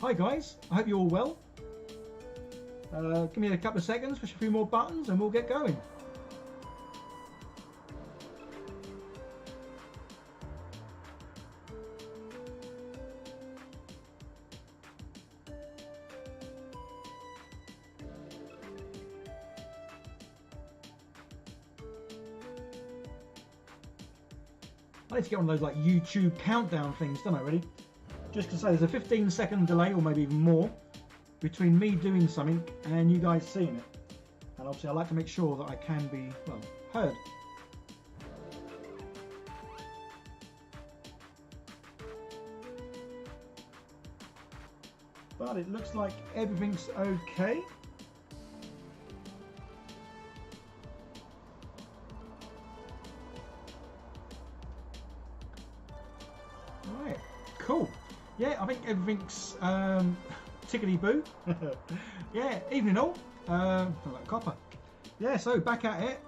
Hi guys, I hope you're all well. Give me a couple of seconds, push a few more buttons and we'll get going. I need to get one of those like YouTube countdown things, don't I, really? Just to say there's a 15-second delay or maybe even more between me doing something and you guys seeing it. And obviously I like to make sure that I can be, well, heard. But it looks like everything's okay. Right, cool. Yeah, I think everything's tickety-boo. Yeah, evening all. Like copper. Yeah, so back at it.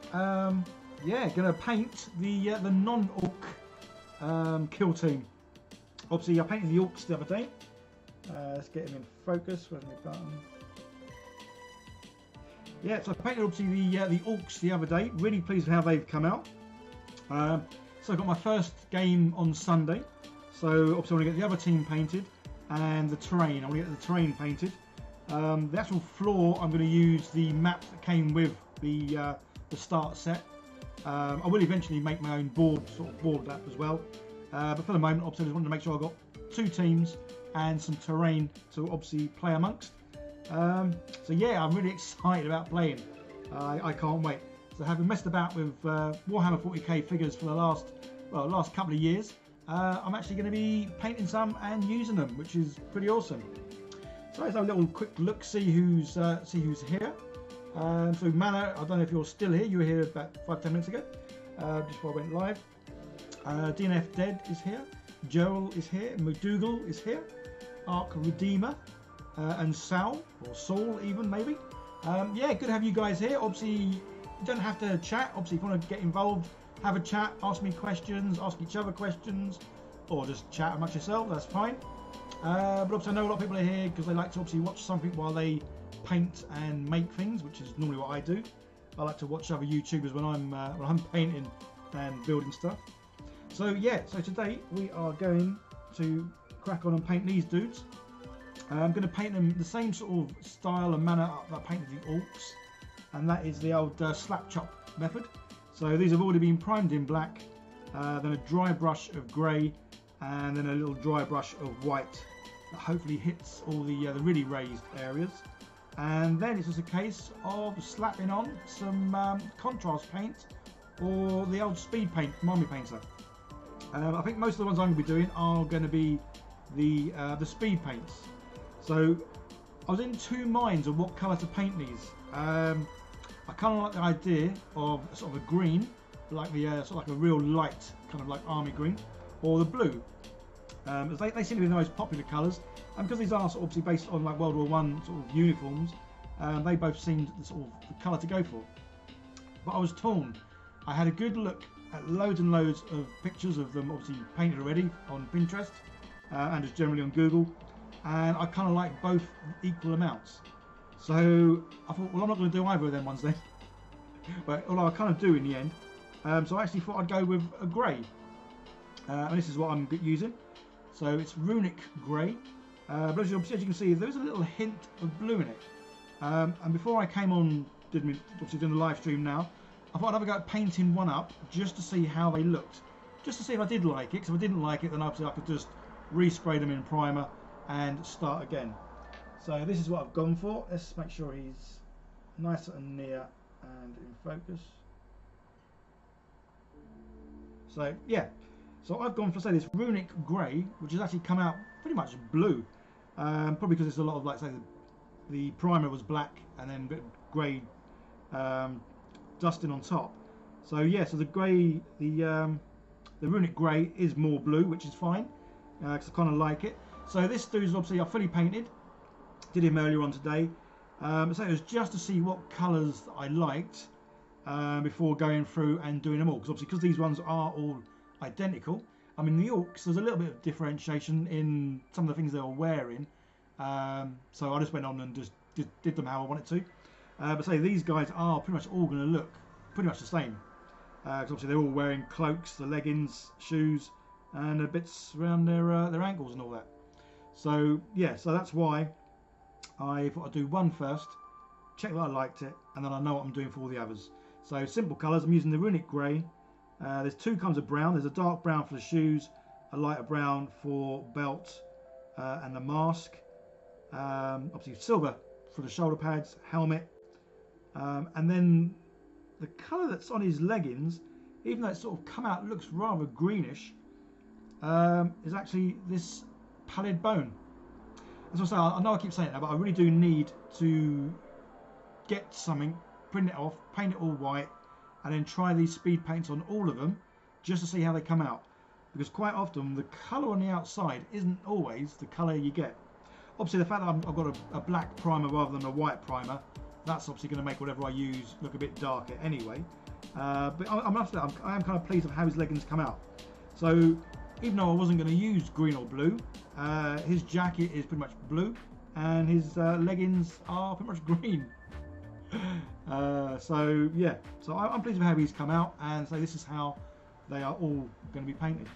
Yeah, gonna paint the non-orc kill team. Obviously, I painted the orcs the other day. Let's get him in focus. Where's my button? Yeah, so I painted obviously the orcs the other day. Really pleased with how they've come out. So I got my first game on Sunday. So obviously I want to get the other team painted and the terrain. I want to get the terrain painted. The actual floor, I'm going to use the map that came with the start set. I will eventually make my own board map as well. But for the moment, obviously I just wanted to make sure I got 2 teams and some terrain to obviously play amongst. So yeah, I'm really excited about playing. I can't wait. So having messed about with Warhammer 40k figures for the last couple of years, I'm actually going to be painting some and using them, which is pretty awesome. So let's have a little quick look, see who's here. So Manor, I don't know if you're still here. You were here about 5-10 minutes ago, just before I went live. DNF Dead is here. Joel is here. McDougal is here. Ark Redeemer and Sal, or Saul even maybe. Yeah, good to have you guys here. Obviously, you don't have to chat. Obviously, if you want to get involved, have a chat, ask me questions, ask each other questions, or just chat amongst yourself, that's fine. But obviously I know a lot of people are here because they like to obviously watch something while they paint and make things, which is normally what I do. I like to watch other YouTubers when I'm painting and building stuff. So yeah, so today we are going to crack on and paint these dudes. I'm going to paint them the same sort of style and manner that I painted the orcs, and that is the old slap chop method. So these have already been primed in black, then a dry brush of grey, and then a little dry brush of white that hopefully hits all the really raised areas. And then it's just a case of slapping on some contrast paint or the old speed paint from Army Painter. I think most of the ones I'm going to be doing are going to be the speed paints. So I was in 2 minds of what colour to paint these. I kind of like the idea of sort of a green, like the sort of like a real light kind of like army green, or the blue. As they seem to be the most popular colours, and because these are sort of obviously based on like World War I sort of uniforms, they both seemed the sort of the colour to go for. But I was torn. I had a good look at loads and loads of pictures of them obviously painted already on Pinterest and just generally on Google, and I kind of like both equal amounts. So I thought, well, I'm not going to do either of them ones then. But although I kind of do in the end. So I actually thought I'd go with a grey. And this is what I'm using. So it's runic grey. But as you can see, there's a little hint of blue in it. And before I came on, obviously doing the live stream now, I thought I'd have a go at painting one up just to see how they looked. Just to see if I did like it. Because if I didn't like it, then obviously I could just respray them in primer and start again. So this is what I've gone for. Let's make sure he's nice and near and in focus. So yeah, so I've gone for, say, this runic grey, which has actually come out pretty much blue. Probably because it's a lot of, like, say, the primer was black and then a bit of grey dusting on top. So yeah, so the grey, the runic grey is more blue, which is fine because I kind of like it. So this dude's obviously fully painted. Did him earlier on today. So it was just to see what colours I liked before going through and doing them all. Because obviously, because these ones are all identical. I mean, the orcs, there's a little bit of differentiation in some of the things they were wearing. So I just went on and just did them how I wanted to. But say these guys are pretty much all going to look pretty much the same. Because obviously they're all wearing cloaks, the leggings, shoes, and the bits around their ankles and all that. So yeah, so that's why I thought I'd do one first, check that I liked it, and then I know what I'm doing for all the others. So simple colours, I'm using the runic grey. There's two kinds of brown. There's a dark brown for the shoes, a lighter brown for belt and the mask. Obviously silver for the shoulder pads, helmet, and then the colour that's on his leggings, even though it's sort of come out, looks rather greenish, is actually this pallid bone. As I say, I know I keep saying that, but I really do need to get something, print it off, paint it all white, and then try these speed paints on all of them just to see how they come out. Because quite often the colour on the outside isn't always the colour you get. Obviously the fact that I've got a black primer rather than a white primer, that's obviously going to make whatever I use look a bit darker anyway. But I am kind of pleased with how his leggings come out. So even though I wasn't going to use green or blue, his jacket is pretty much blue and his leggings are pretty much green. So yeah, so I'm pleased with how he's come out, and so this is how they are all going to be painted.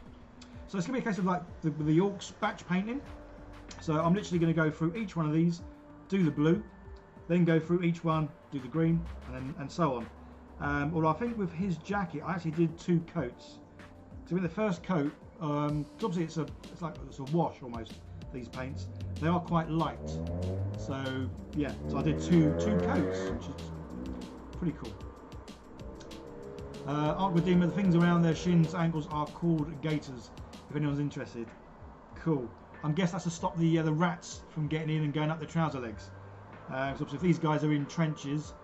So it's going to be a case of like the Orcs batch painting. So I'm literally going to go through each one of these, do the blue, then go through each one, do the green, and so on. Although I think with his jacket, I actually did two coats. So with the first coat, obviously it's a wash almost. These paints, they are quite light. So yeah, so I did two coats, which is pretty cool. Arc Redeemer, the things around their shins, ankles are called gaiters. If anyone's interested, cool. I guess that's to stop the rats from getting in and going up their trouser legs. So obviously if these guys are in trenches,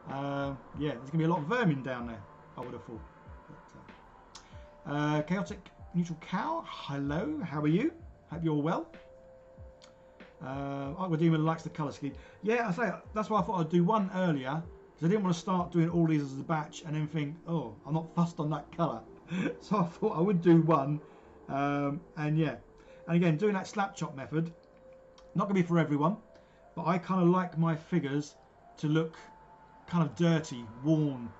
yeah, there's gonna be a lot of vermin down there, I would have thought. But, Chaotic Neutral Cow, hello, how are you? Hope you're well. Arc Redeemer likes the colour scheme. Yeah, I say that's why I thought I'd do one earlier, because I didn't want to start doing all these as a batch and then think, oh, I'm not fussed on that colour. So I thought I would do one, and yeah. And again, doing that slap chop method, not going to be for everyone, but I kind of like my figures to look kind of dirty, worn,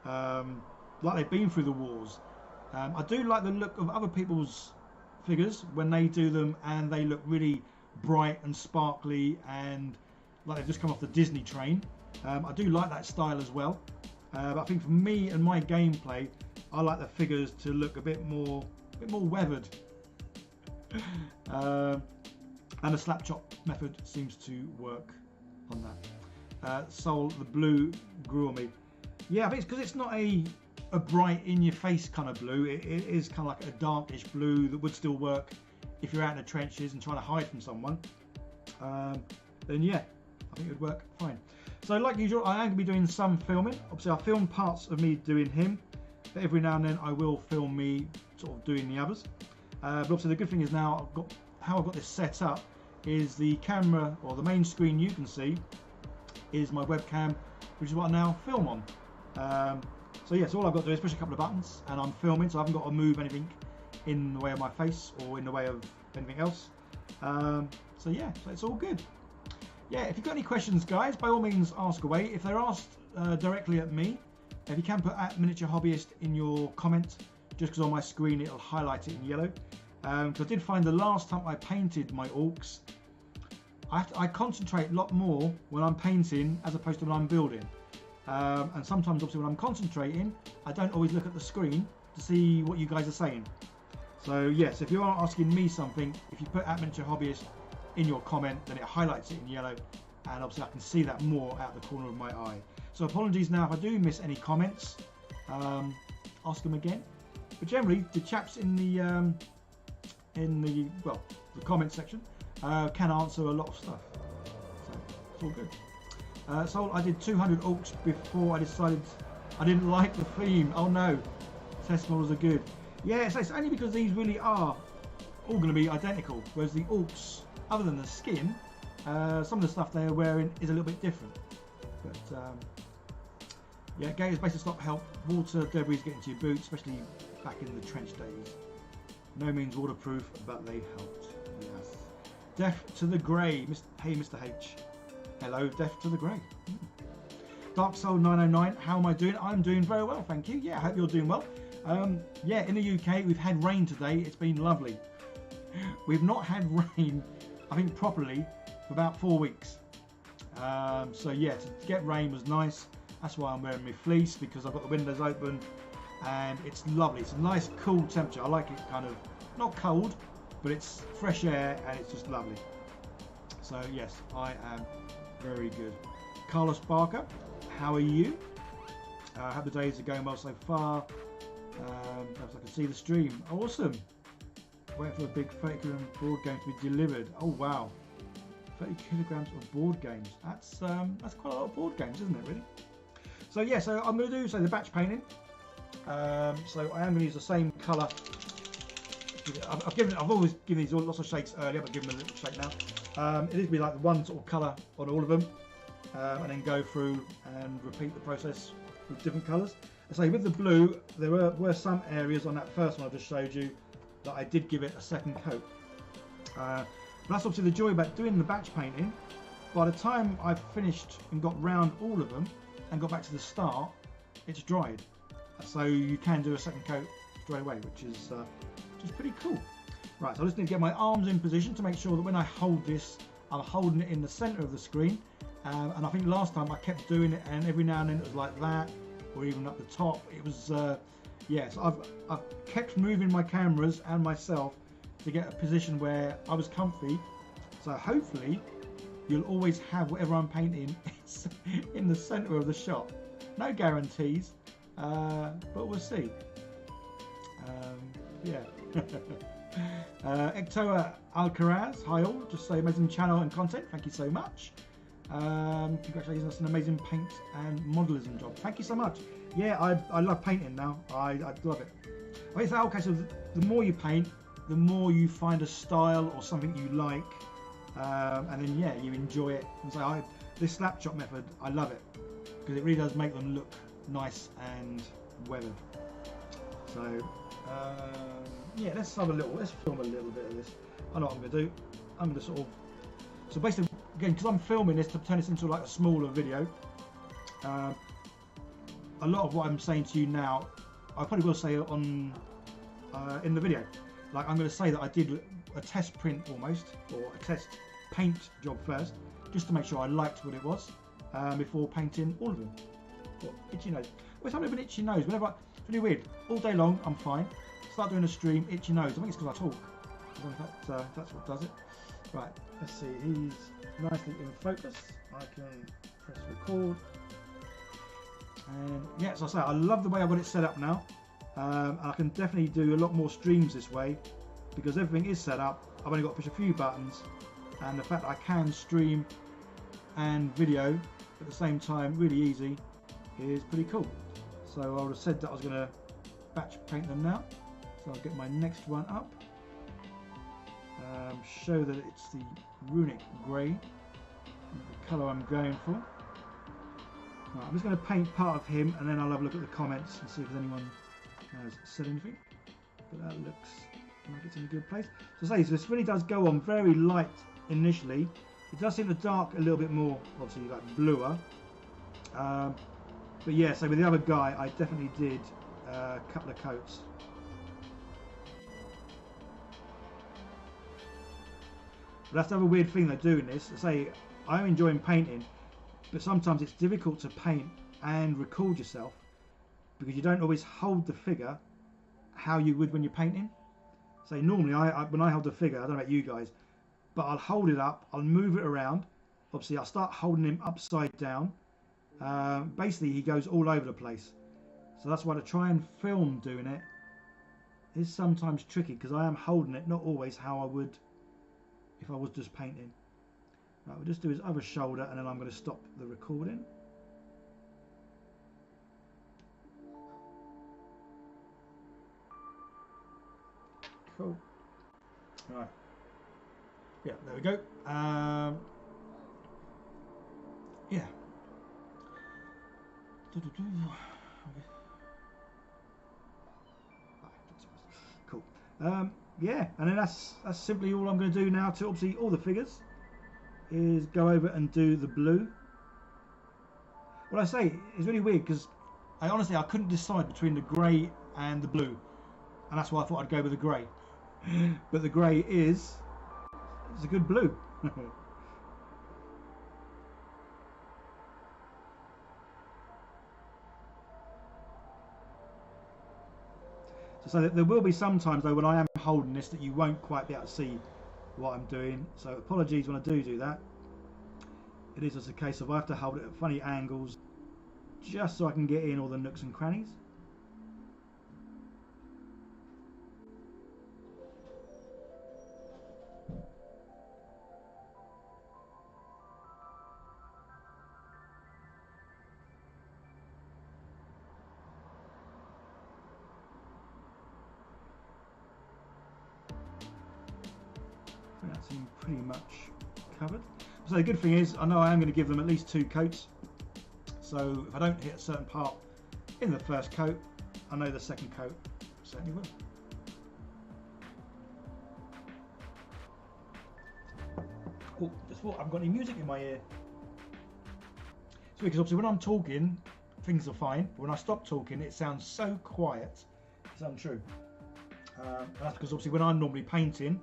like they've been through the wars. I do like the look of other people's figures when they do them and they look really bright and sparkly and like they've just come off the Disney train. I do like that style as well, but I think for me and my gameplay, I like the figures to look a bit more weathered. And the slap chop method seems to work on that. Soul, the blue grew on me. Yeah, but it's because it's not a bright in your face kind of blue. It is kind of like a darkish blue that would still work if you're out in the trenches and trying to hide from someone. Then yeah, I think it would work fine. So like usual, I am going to be doing some filming. Obviously I film parts of me doing him, but every now and then I will film me sort of doing the others. But obviously the good thing is now how I've got this set up is the camera, or the main screen you can see is my webcam, which is what I now film on. So yeah, so all I've got to do is push a couple of buttons and I'm filming, so I haven't got to move anything in the way of my face or in the way of anything else. So yeah, so it's all good. Yeah, if you've got any questions, guys, by all means ask away. If they're asked directly at me, if you can put @miniature hobbyist in your comment, just because on my screen it'll highlight it in yellow. Because I did find the last time I painted my orcs, I concentrate a lot more when I'm painting as opposed to when I'm building. And sometimes obviously when I'm concentrating, I don't always look at the screen to see what you guys are saying. So yes, if you are asking me something, if you put @miniature hobbyist in your comment, then it highlights it in yellow, and obviously I can see that more out the corner of my eye. So apologies now if I do miss any comments. Ask them again. But generally, the chaps in the comment section can answer a lot of stuff. So it's all good. So I did 200 orcs before I decided I didn't like the theme. Oh no, test models are good. Yeah, so it's only because these really are all going to be identical, whereas the orcs, other than the skin, some of the stuff they're wearing is a little bit different. But yeah, gaiters basically stop help water debris get into your boots, especially back in the trench days. No means waterproof, but they helped. Yes. Death to the Grey. Hey, Mr. H. Hello, Death to the Grey. Dark Soul 909. How am I doing? I'm doing very well, thank you. Yeah, I hope you're doing well. Yeah, in the UK, we've had rain today. It's been lovely. We've not had rain, I think, properly for about 4 weeks. So yeah, to get rain was nice. That's why I'm wearing my fleece, because I've got the windows open and it's lovely. It's a nice cool temperature. I like it kind of, not cold, but it's fresh air and it's just lovely. So yes, I am very good. Carlos Barker, how are you? I hope the days are going well so far. Perhaps I can see the stream. Awesome. Wait for a big 30 kilogram board game to be delivered. Oh wow, 30 kilograms of board games. That's quite a lot of board games, isn't it? Really. So yeah, so I'm going to do the batch painting. So I am going to use the same colour. I've always given these lots of shakes earlier, but give them a little shake now. It is be like one sort of colour on all of them, and then go through and repeat the process with different colours. So with the blue, there were some areas on that first one I just showed you that I did give it a second coat. But that's obviously the joy about doing the batch painting. By the time I've finished and got round all of them and got back to the start, it's dried. So you can do a second coat straight away, which is pretty cool. Right, so I just need to get my arms in position to make sure that when I hold this, I'm holding it in the centre of the screen. And I think last time I kept doing it, and every now and then it was like that, or even up the top. It was, yeah, so I've kept moving my cameras and myself to get a position where I was comfy. So hopefully you'll always have whatever I'm painting in the centre of the shot. No guarantees, but we'll see. Yeah. Ectoa Alcaraz, hi all, just say amazing channel and content, thank you so much. Congratulations, that's an amazing paint and modellism job. Thank you so much. Yeah, I love painting now. I love it. I say, okay, so the more you paint, the more you find a style or something you like, and then yeah, you enjoy it. And so this slap shot method, I love it because it really does make them look nice and weathered. So yeah, let's film a little bit of this. I know what I'm going to do. I'm going to sort of, so basically, again, because I'm filming this to turn this into like a smaller video, a lot of what I'm saying to you now, I probably will say on in the video. Like I'm going to say that I did a test print almost, or a test paint job first, just to make sure I liked what it was before painting all of them. What, itchy nose. Always have an itchy nose. Whenever it's really weird. All day long, I'm fine. Start doing a stream, itchy nose. I think it's because I talk. I don't know if that's what does it. Right. Let's see. He's nicely in focus. I can press record. And yeah, as I say, I love the way I've got it set up now. I can definitely do a lot more streams this way because everything is set up. I've only got to push a few buttons, and the fact that I can stream and video at the same time, really easy, is pretty cool. So I would have said that I was going to batch paint them now. So I'll get my next one up. Show that it's the runic grey, the colour I'm going for. Right, I'm just going to paint part of him, and then I'll have a look at the comments and see if anyone has said anything. But that looks like it's in a good place. So say, so this really does go on very light initially. It does seem to dark a little bit more, obviously like bluer. But yeah, so with the other guy, I definitely did a couple of coats. But that's the other weird thing they're doing this. Say, I'm enjoying painting, but sometimes it's difficult to paint and record yourself because you don't always hold the figure how you would when you're painting. Say normally, when I hold the figure, I don't know about you guys, but I'll hold it up, I'll move it around. Obviously, I'll start holding him upside down. Basically, he goes all over the place. So that's why to try and film doing it is sometimes tricky because I am holding it, not always how I would if I was just painting. Right, we'll just do his other shoulder and then I'm going to stop the recording. Cool. Right. Yeah, there we go. Yeah. Cool. yeah, and then that's simply all I'm going to do now to obviously all the figures is go over and do the blue. What I say is really weird because I honestly couldn't decide between the grey and the blue, and that's why I thought I'd go with the grey. But the grey it's a good blue. So there will be some times though when I am holding this that you won't quite be able to see what I'm doing. So apologies when I do that. It is just a case of I have to hold it at funny angles just so I can get in all the nooks and crannies. That seems pretty much covered. So the good thing is I know I am going to give them at least 2 coats. So if I don't hit a certain part in the first coat, I know the second coat certainly will. Oh, just thought I haven't got any music in my ear. So because obviously when I'm talking, things are fine. But when I stop talking, it sounds so quiet. It's untrue. And that's because obviously when I'm normally painting,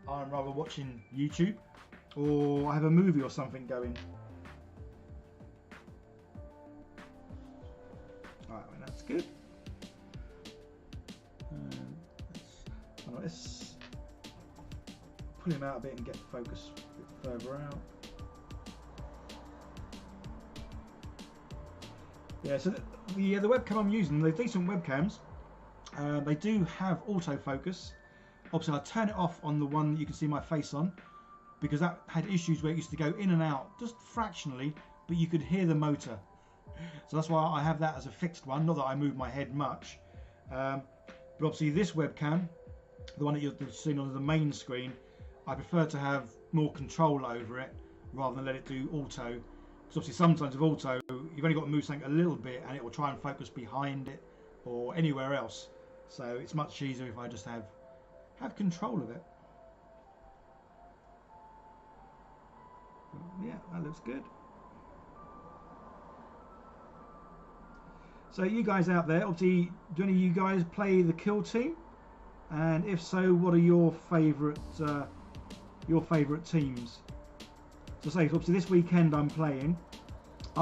I'm rather watching YouTube or I have a movie or something going. Alright, well, that's good. Let's pull him out a bit and get focus a bit further out. Yeah, so the webcam I'm using, they're decent webcams. They do have autofocus. Obviously I turn it off on the one that you can see my face on because that had issues where it used to go in and out just fractionally, but you could hear the motor. So that's why I have that as a fixed one, not that I move my head much. But obviously this webcam, the one that you're seeing on the main screen, I prefer to have more control over it rather than let it do auto. Because obviously sometimes with auto, you've only got to move something a little bit and it will try and focus behind it or anywhere else. So it's much easier if I just have control of it. Yeah, that looks good. So you guys out there, obviously, do any of you guys play the Kill Team? And if so, what are your favourite teams? So say, obviously this weekend I'm going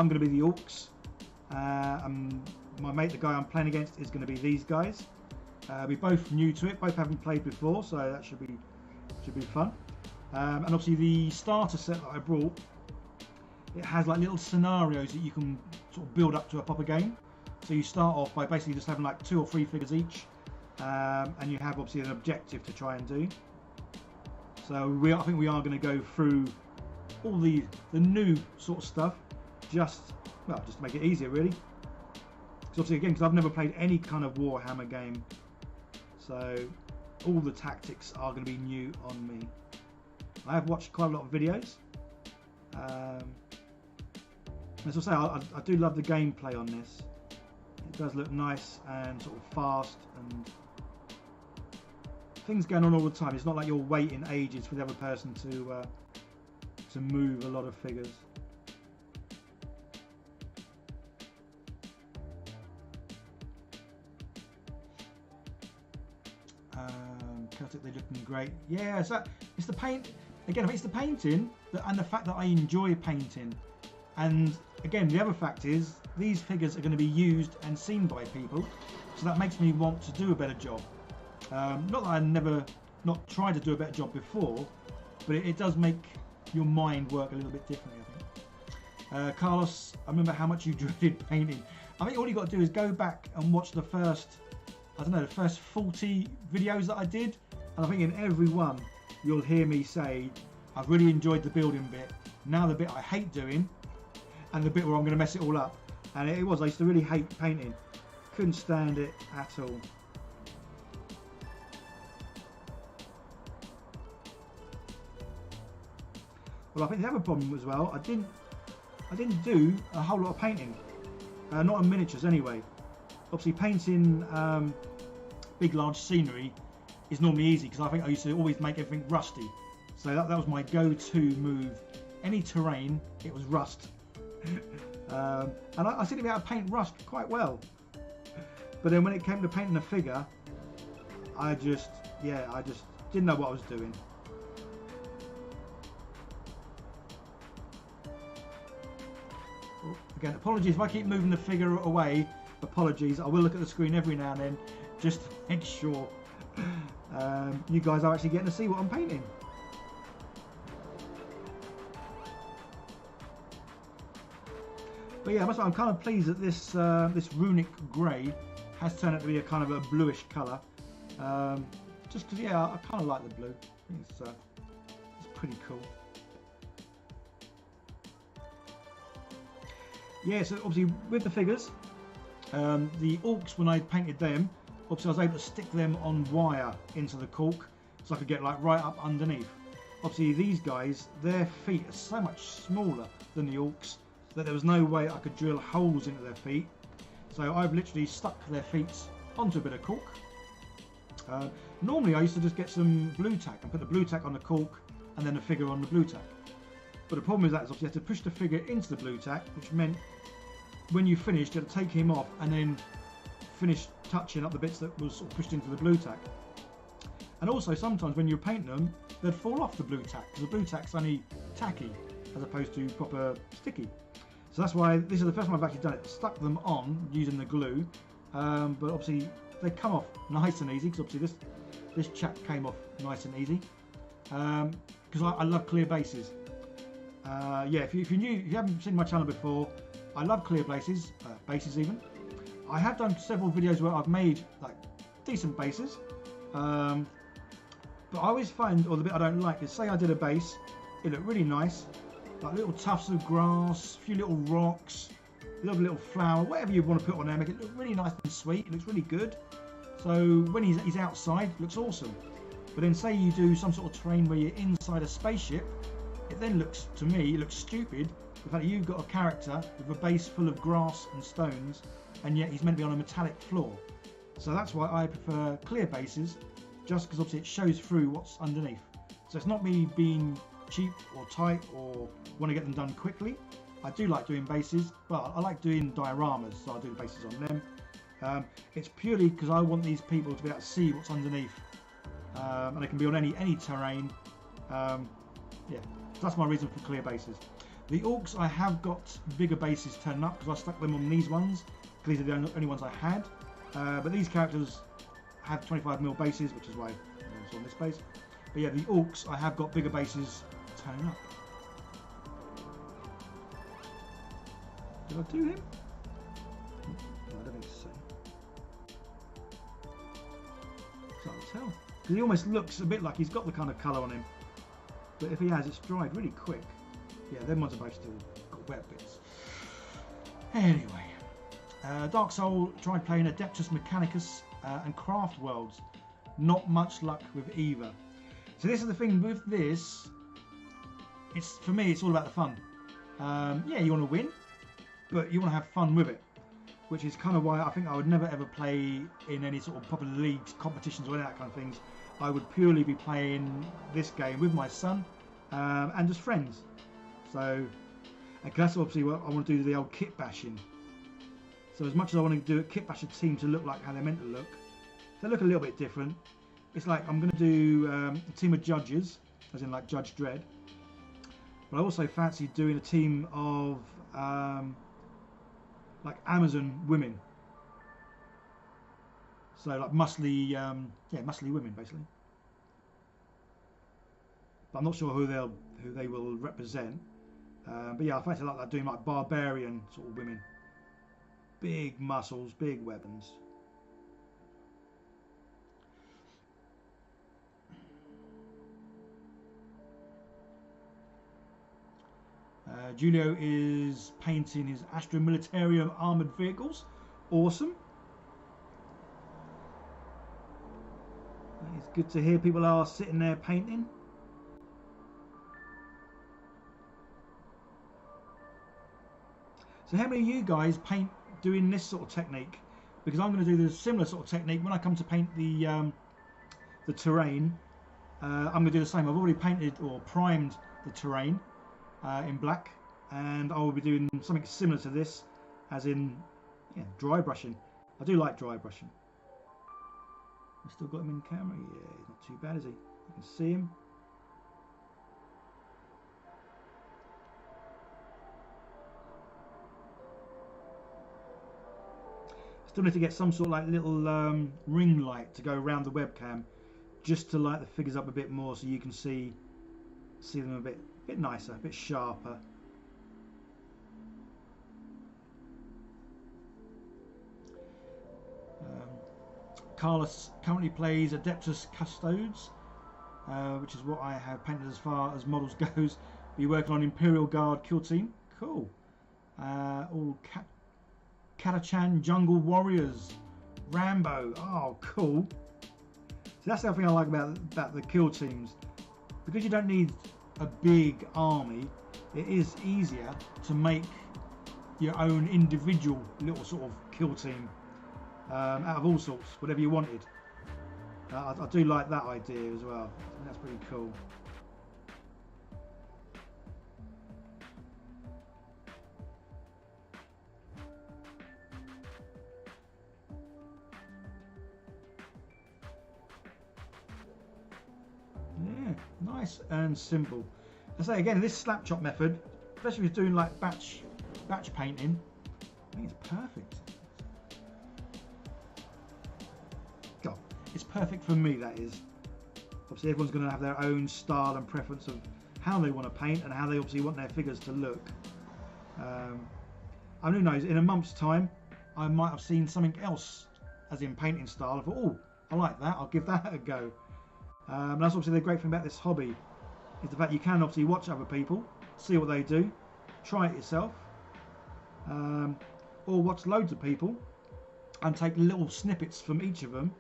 to be the Orcs. And my mate, the guy I'm playing against, is going to be these guys. We're both new to it, both haven't played before, so that should be fun. And obviously the starter set that I brought, it has like little scenarios that you can sort of build up to a proper game. So you start off by basically just having like 2 or 3 figures each, and you have obviously an objective to try and do. So I think we are going to go through all the new sort of stuff, just to make it easier really. Because obviously again, because I've never played any kind of Warhammer game, so all the tactics are going to be new on me. I have watched quite a lot of videos. As I say, I do love the gameplay on this. It does look nice and sort of fast, and things going on all the time. It's not like you're waiting ages for the other person to move a lot of figures. Celtic, they're looking great. Yeah, so it's the paint again. It's the painting and the fact that I enjoy painting. And again, the other fact is these figures are going to be used and seen by people, so that makes me want to do a better job. Not that I never not tried to do a better job before, but it does make your mind work a little bit differently, I think. Carlos, I remember how much you dreaded painting. I think all you got to do is go back and watch the first, I don't know, the first 40 videos that I did, and I think in every one you'll hear me say I've really enjoyed the building bit. Now the bit I hate doing, and the bit where I'm going to mess it all up. And I used to really hate painting. Couldn't stand it at all. Well, I think the other problem as well, I didn't do a whole lot of painting. Not in miniatures anyway. Obviously painting big large scenery is normally easy, because I think I used to always make everything rusty. So that was my go-to move. Any terrain, it was rust. And I seem to be able to paint rust quite well. But then when it came to painting a figure, I just didn't know what I was doing. Again, apologies if I keep moving the figure away. Apologies. I will look at the screen every now and then just to make sure you guys are actually getting to see what I'm painting. But yeah, I'm kind of pleased that this this runic grey has turned out to be a kind of a bluish colour. Just because, yeah, I kind of like the blue. I think it's pretty cool. Yeah, so obviously with the figures, the orcs, when I painted them, obviously I was able to stick them on wire into the cork, so I could get like right up underneath. Obviously these guys, their feet are so much smaller than the orcs that there was no way I could drill holes into their feet. So I've literally stuck their feet onto a bit of cork. Normally I used to just get some blue tack and put the blue tack on the cork and then the figure on the blue tack. But the problem is that obviously you have to push the figure into the blue tack, which meant when you finished you had to take him off and then finish touching up the bits that was sort of pushed into the blue tack. And also sometimes when you're painting them, they'd fall off the blue tack, because the blue tack's only tacky as opposed to proper sticky. So that's why this is the first time I've actually done it. Stuck them on using the glue, but obviously they come off nice and easy, because obviously this chap came off nice and easy. Because I love clear bases. Yeah, if you haven't seen my channel before, I love clear bases, bases even. I have done several videos where I've made like decent bases, but I always find, or the bit I don't like is, say I did a base, it looked really nice, like little tufts of grass, a few little rocks, a little flower, whatever you want to put on there, make it look really nice and sweet. It looks really good. So when he's outside, it looks awesome. But then say you do some sort of terrain where you're inside a spaceship, it then looks, to me, it looks stupid. The fact that you've got a character with a base full of grass and stones, and yet he's meant to be on a metallic floor. So that's why I prefer clear bases, just because obviously it shows through what's underneath. So it's not me being cheap or tight or want to get them done quickly. I do like doing bases, but I like doing dioramas, so I'll do the bases on them. It's purely because I want these people to be able to see what's underneath, and it can be on any terrain. Yeah, that's my reason for clear bases. The orcs, I have got bigger bases turning up because I stuck them on these ones, because these are the only ones I had. But these characters have 25mm bases, which is why it's on this base. But yeah, the orcs, I have got bigger bases turning up. Did I do him? No, I don't think so. Can't tell. Because he almost looks a bit like he's got the kind of colour on him. But if he has, it's dried really quick. Yeah, them ones are both still got wet bits. Anyway, Dark Soul tried playing Adeptus Mechanicus and Craft Worlds. Not much luck with either. So this is the thing with this. For me, it's all about the fun. Yeah, you want to win, but you want to have fun with it, which is kind of why I think I would never ever play in any sort of proper leagues, competitions, or any of that kind of things. I would purely be playing this game with my son and just friends. So, and that's obviously what I want to do, the old kit bashing. So as much as I want to do a kit bash a team to look like how they're meant to look, they look a little bit different. It's like I'm going to do a team of judges, as in like Judge Dredd. But I also fancy doing a team of like Amazon women. So like muscly, yeah, muscly women basically. But I'm not sure who they will represent. But yeah, I fancy like that, doing like barbarian sort of women. Big muscles, big weapons. Julio is painting his Astra Militarium armoured vehicles. Awesome. It's good to hear people are sitting there painting. So how many of you guys paint doing this sort of technique? Because I'm going to do the similar sort of technique when I come to paint the the terrain, I'm going to do the same. I've already painted or primed the terrain in black, and I will be doing something similar to this, as in dry brushing. I do like dry brushing. I've still got him in camera. Yeah, he's not too bad, is he? You can see him. Still need to get some sort of like little ring light to go around the webcam, just to light the figures up a bit more, so you can see them a bit nicer, a bit sharper. Carlos currently plays Adeptus Custodes, which is what I have painted as far as models goes. Be working on Imperial Guard Kill Team. Cool. All Katachan Jungle Warriors. Rambo. Oh, cool. So that's the other thing I like about the kill teams. Because you don't need a big army, it is easier to make your own individual little sort of kill team out of all sorts, whatever you wanted. I do like that idea as well. I think that's pretty cool. Yeah, nice and simple. I say again, this slap chop method, especially if you're doing like batch painting, I think it's perfect. God, it's perfect for me, that is. Obviously everyone's going to have their own style and preference of how they want to paint and how they obviously want their figures to look. And who knows, in a month's time I might have seen something else as in painting style. I thought, oh, I like that, I'll give that a go. And that's obviously the great thing about this hobby, is the fact you can obviously watch other people, see what they do, try it yourself, or watch loads of people and take little snippets from each of them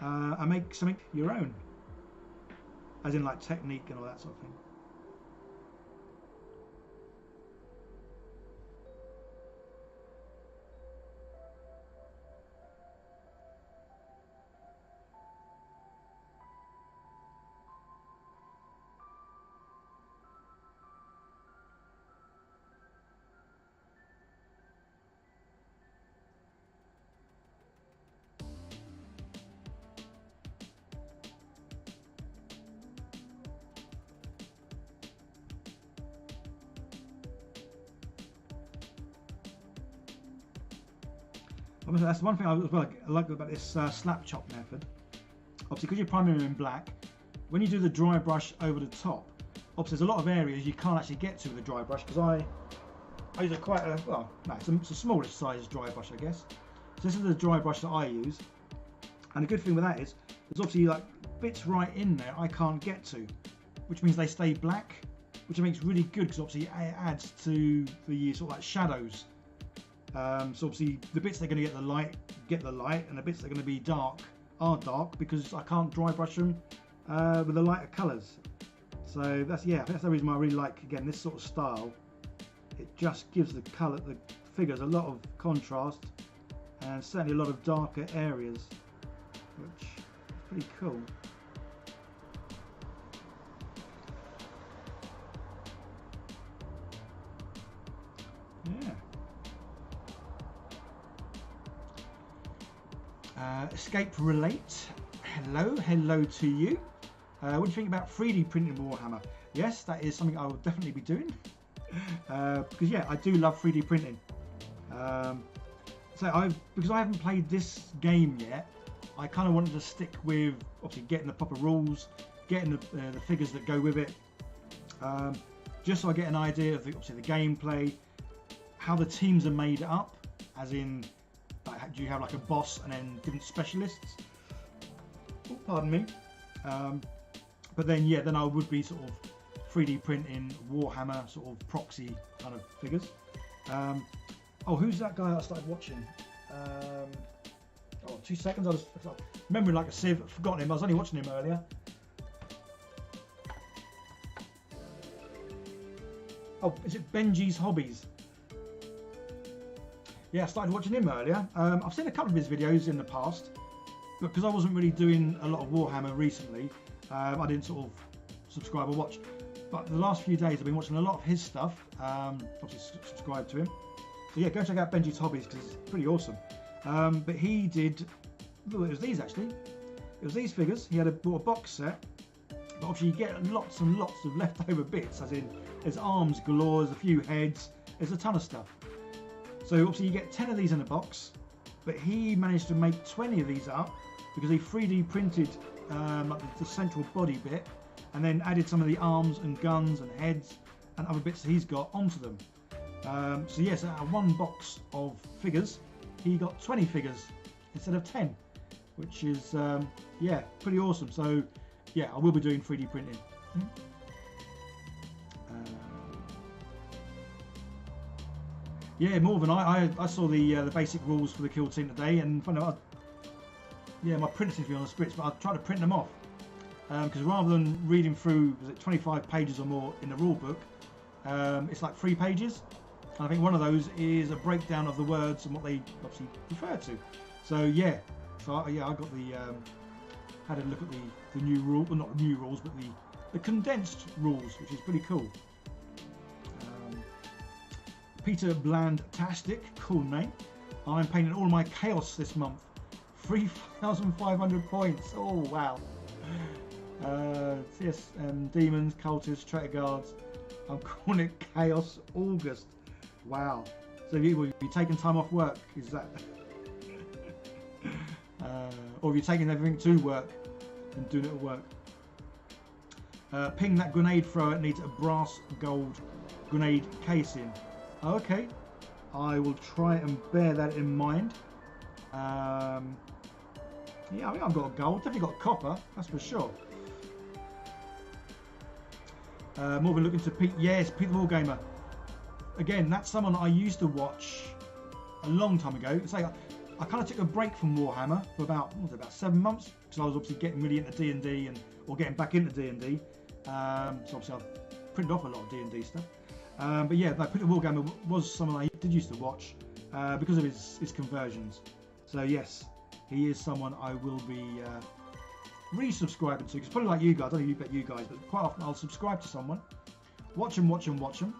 and make something your own, as in like technique and all that sort of thing. That's one thing I like about this slap chop method. Obviously, because you're priming in black, when you do the dry brush over the top, obviously there's a lot of areas you can't actually get to with the dry brush, because I use quite a, well, no, it's a smallish size dry brush, I guess. So this is the dry brush that I use, and the good thing with that is there's obviously like bits right in there I can't get to, which means they stay black, which makes really good, because obviously it adds to the sort of like shadows. So obviously the bits that are going to get the light, and the bits that are going to be dark are dark, because I can't dry brush them with the lighter colours. So that's the reason why I really like, again, this sort of style. It just gives the figures a lot of contrast, and certainly a lot of darker areas, which is pretty cool. Yeah. Escape Relate, hello to you. What do you think about 3D printing Warhammer? Yes, that is something I will definitely be doing, because yeah, I do love 3D printing. Because I haven't played this game yet, I kind of wanted to stick with obviously getting the proper rules, getting the figures that go with it, just so I get an idea of obviously the gameplay, how the teams are made up, as in, like, do you have like a boss and then different specialists? Oh, pardon me. But then yeah, then I would be sort of 3D printing Warhammer sort of proxy kind of figures. Oh, who's that guy I started watching? 2 seconds. I was remembering like a sieve. I've forgotten him. I was only watching him earlier. Oh, is it Benji's Hobbies? Yeah, I started watching him earlier. I've seen a couple of his videos in the past. but because I wasn't really doing a lot of Warhammer recently, I didn't sort of subscribe or watch. But the last few days I've been watching a lot of his stuff. Obviously subscribe to him. So yeah, go check out Benji's Hobbies because it's pretty awesome. But he did, it was these actually. It was these figures. He had bought a box set. But obviously you get lots and lots of leftover bits, as in there's arms galore, there's a few heads, there's a ton of stuff. So obviously you get 10 of these in a box, but he managed to make 20 of these up because he 3D printed like the central body bit and then added some of the arms and guns and heads and other bits that he's got onto them. So yes, out of one box of figures, he got 20 figures instead of 10, which is yeah, pretty awesome. So yeah, I will be doing 3D printing. Yeah, more than I saw the basic rules for the Kill Team today, and found out, yeah, my printer seems to be on the spritz, but I tried to print them off because rather than reading through, was it 25 pages or more in the rule book, it's like 3 pages. And I think one of those is a breakdown of the words and what they obviously refer to. So yeah, yeah, I got the had a look at the new rule, well not new rules, but the condensed rules, which is pretty cool. Peter Bland-tastic, cool name. I'm painting all my chaos this month. 3,500 points. Oh wow. Yes, demons, cultists, traitor guards. I'm calling it Chaos August. Wow. So will you be taking time off work? Is that? Or have you taken everything to work and doing it at work? Ping that grenade thrower needs a brass gold grenade casing. Okay, I will try and bear that in mind. Yeah, I think I've got gold, definitely got copper, that's for sure. More looking to Pete, yes, Pete the Wargamer. Again, that's someone I used to watch a long time ago. It's like I kind of took a break from Warhammer for about 7 months because I was obviously getting really into D&D or getting back into D&D. So obviously I've printed off a lot of D&D stuff. But yeah, like Peter Wargamer was someone I did used to watch because of his conversions. So yes, he is someone I will be resubscribing to. Because probably like you guys, I don't know about you guys, but quite often I'll subscribe to someone, watch them,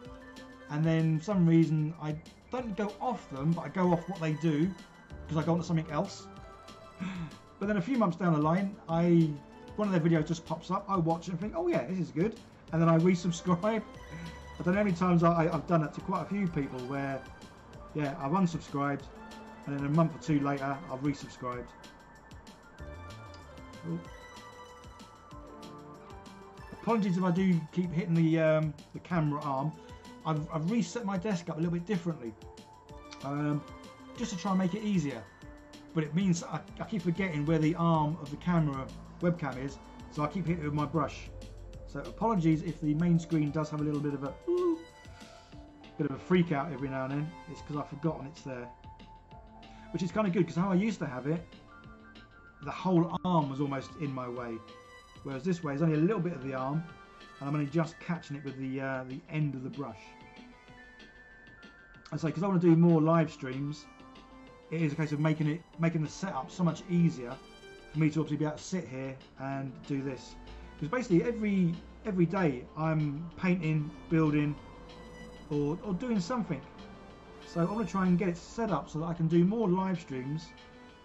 and then for some reason I don't go off them, but I go off what they do because I go on to something else. But then a few months down the line, one of their videos just pops up, I watch it and think, oh yeah, this is good, and then I resubscribe. I don't know how many times I've done that to quite a few people where, yeah, I've unsubscribed and then a month or two later I've resubscribed. Ooh. Apologies if I do keep hitting the camera arm. I've reset my desk up a little bit differently just to try and make it easier. But it means I keep forgetting where the arm of the camera webcam is, so I keep hitting it with my brush. So apologies if the main screen does have a little bit of a freak out every now and then. It's because I've forgotten it's there. Which is kind of good because how I used to have it, the whole arm was almost in my way. Whereas this way is only a little bit of the arm and I'm only just catching it with the end of the brush. I say because I want to do more live streams, it is a case of making the setup so much easier for me to obviously be able to sit here and do this. Because basically every day I'm painting, building, or doing something. So I want to try and get it set up so that I can do more live streams.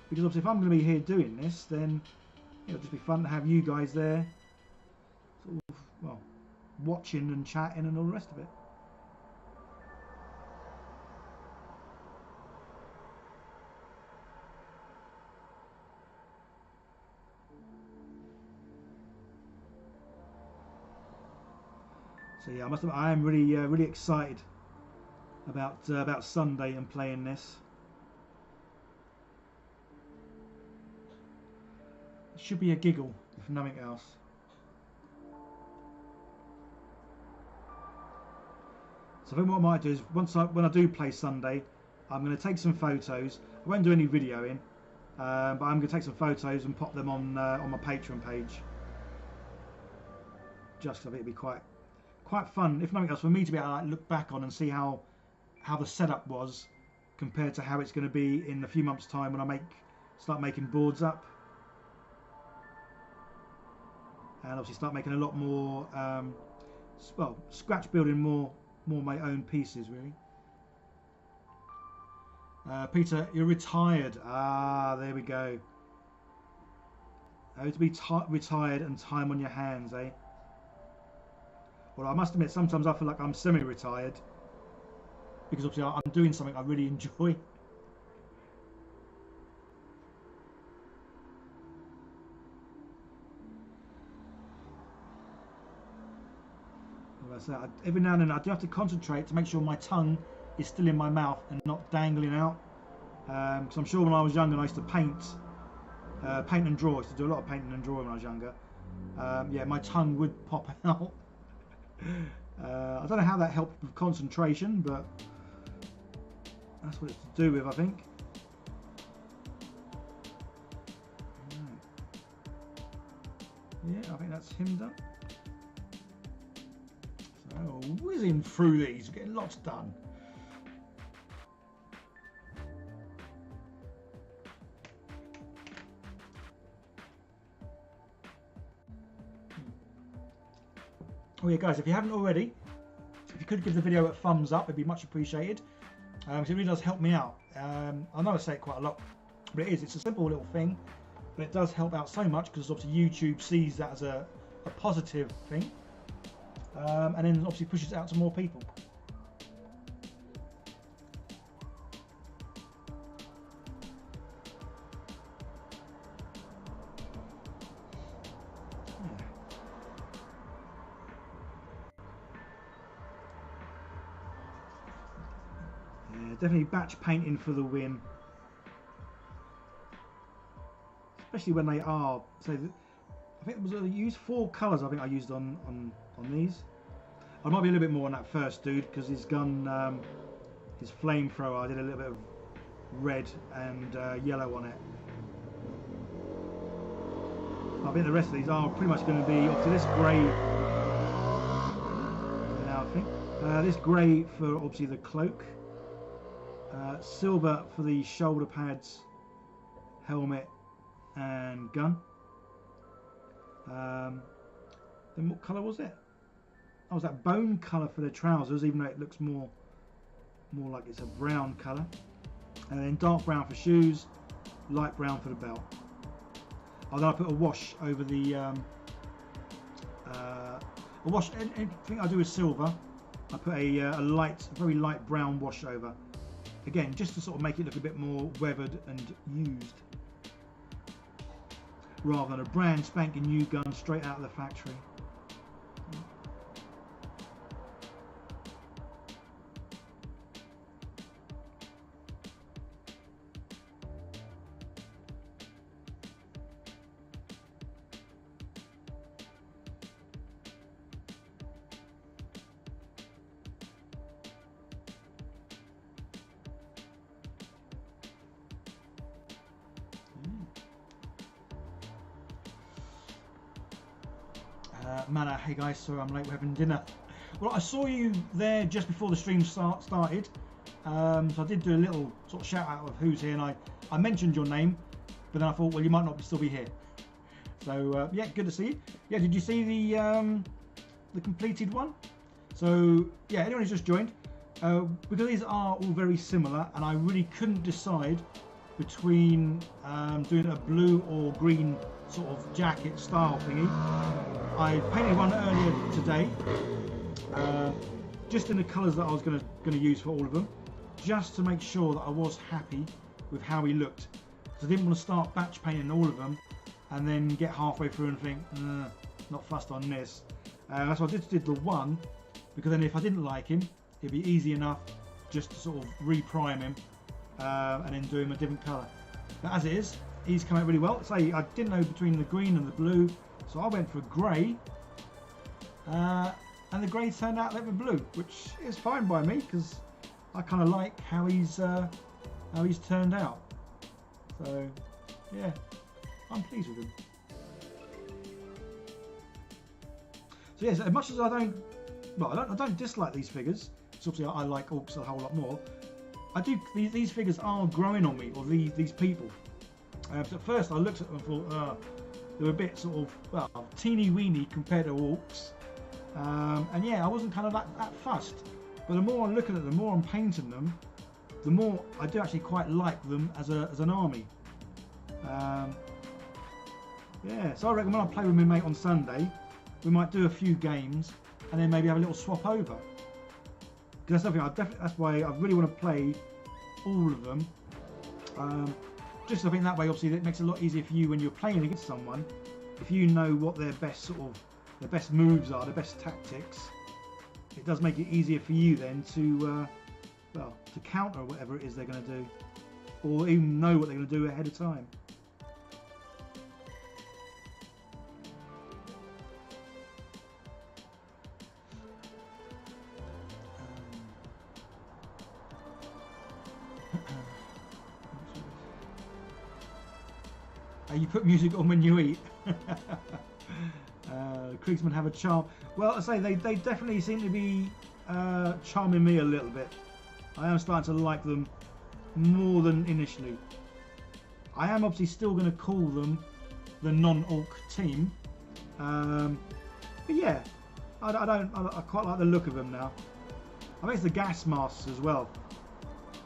Because obviously if I'm going to be here doing this, then it'll just be fun to have you guys there, sort of, well, watching and chatting and all the rest of it. So yeah, I am really excited about Sunday and playing this. It should be a giggle, if nothing else. So I think what I might do is when I do play Sunday, I'm going to take some photos. I won't do any videoing, but I'm going to take some photos and pop them on my Patreon page. Just I think it'd be quite fun, if nothing else, for me to be able to look back on and see how the setup was compared to how it's going to be in a few months' time when I start making boards up. and obviously start making a lot more, well, scratch building more my own pieces really. Peter, you're retired. Ah, there we go. Oh, to be retired and time on your hands, eh? Well, I must admit, sometimes I feel like I'm semi-retired because obviously I'm doing something I really enjoy. Well, so every now and then I do have to concentrate to make sure my tongue is still in my mouth and not dangling out. Because I'm sure when I was younger, I used to paint and draw. I used to do a lot of painting and drawing when I was younger. Yeah, my tongue would pop out. I don't know how that helped with concentration, but that's what it's to do with, I think. Yeah, I think that's him done. So, whizzing through these, getting lots done. Oh yeah, guys, if you haven't already, if you could give the video a thumbs up, it'd be much appreciated. Because it really does help me out. I know I say it quite a lot, but it is. It's a simple little thing, but it does help out so much because obviously YouTube sees that as a positive thing, and then obviously pushes it out to more people. Definitely batch painting for the win, especially when they are. So I think it was I used 4 colours. I think I used on these. I might be a little bit more on that first dude because his gun, his flamethrower, I did a little bit of red and yellow on it. I think the rest of these are pretty much going to be up to this grey. Now I think this grey for obviously the cloak. Silver for the shoulder pads, helmet and gun. Then what colour was it? Oh, was that bone colour for the trousers, even though it looks more like it's a brown colour. And then dark brown for shoes, light brown for the belt. Then I put a wash over the anything I do with silver, I put a very light brown wash over. Again, just to sort of make it look a bit more weathered and used, rather than a brand spanking new gun straight out of the factory. Manna, hey guys, sorry I'm late, we're having dinner. Well, I saw you there just before the stream started, so I did do a little sort of shout out of who's here, and I mentioned your name, but then I thought, well, you might not still be here. So yeah, good to see you. Yeah, did you see the completed one? So yeah, anyone who's just joined, because these are all very similar, and I really couldn't decide between doing a blue or green sort of jacket style thingy. I painted one earlier today, just in the colours that I was going to use for all of them, just to make sure that I was happy with how he looked. So I didn't want to start batch painting all of them and then get halfway through and think, not fussed on this. That's why I just did the one, because then if I didn't like him, it'd be easy enough just to sort of re-prime him and then do him a different colour. But as it is, he's come out really well. Say, I didn't know between the green and the blue, so I went for grey, and the grey turned out like the blue, which is fine by me because I kind of like how he's turned out. So yeah, I'm pleased with him. So yes, as much as I don't dislike these figures. So obviously I like Orcs a whole lot more. I do. These figures are growing on me, or these people. So at first I looked at them and thought, They're a bit sort of, well, teeny weeny compared to orcs. And yeah, I wasn't kind of that fussed. But the more I'm looking at them, the more I'm painting them, the more I do actually quite like them as an army. Yeah, so I reckon when I play with my mate on Sunday, we might do a few games and then maybe have a little swap over. Because that's something that's why I really want to play all of them. Just I think that way, obviously, it makes it a lot easier for you when you're playing against someone. If you know what their best moves are, their best tactics, it does make it easier for you then to to counter whatever it is they're going to do, or even know what they're going to do ahead of time. You put music on when you eat. Kriegsmen have a charm. Well, I say they definitely seem to be charming me a little bit. I am starting to like them more than initially. I am obviously still going to call them the non-orc team, but yeah, I quite like the look of them now. I think it's the gas masks as well.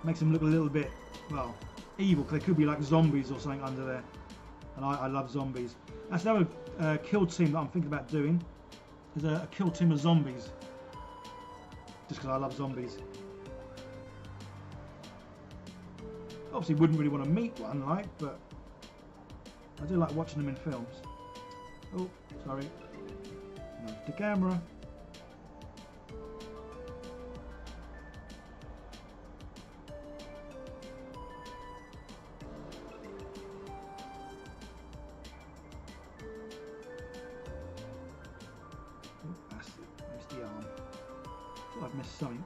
Makes them look a little bit, well, evil, because they could be like zombies or something under there. And I love zombies. That's another kill team that I'm thinking about doing. Is a kill team of zombies. Just because I love zombies. Obviously wouldn't really want to meet one, like, but I do like watching them in films. Oh, sorry. No, the camera. I've missed something.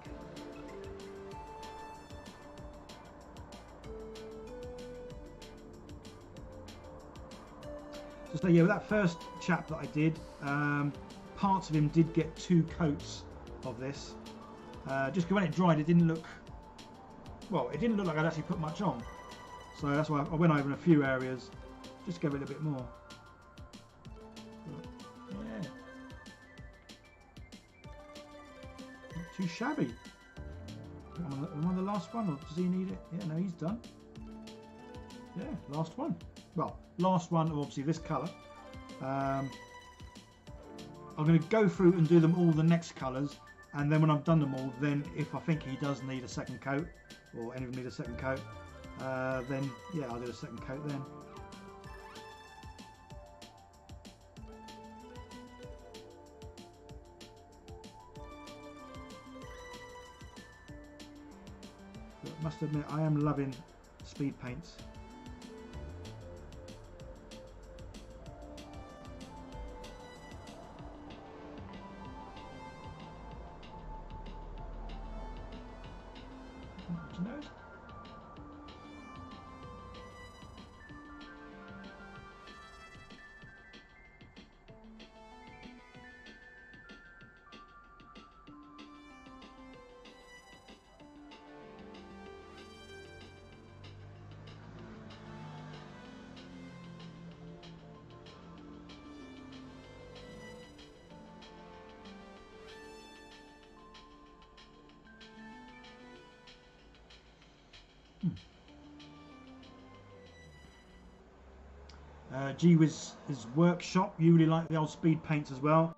So yeah, with that first chap that I did, parts of him did get 2 coats of this. Just because when it dried, it didn't look, well, it didn't look like I'd actually put much on. So that's why I went over in a few areas, just to give it a bit more. Too shabby. Am I the last one, or does he need it? Yeah, no, he's done. Yeah, last one. Well, last one, obviously this colour. I'm going to go through and do them all the next colours, and then when I've done them all, then if I think he does need a second coat, or any of them need a second coat, then yeah, I'll do a second coat then. Must admit, I am loving speed paints. Do you know? G-Wiz's workshop. You really like the old speed paints as well.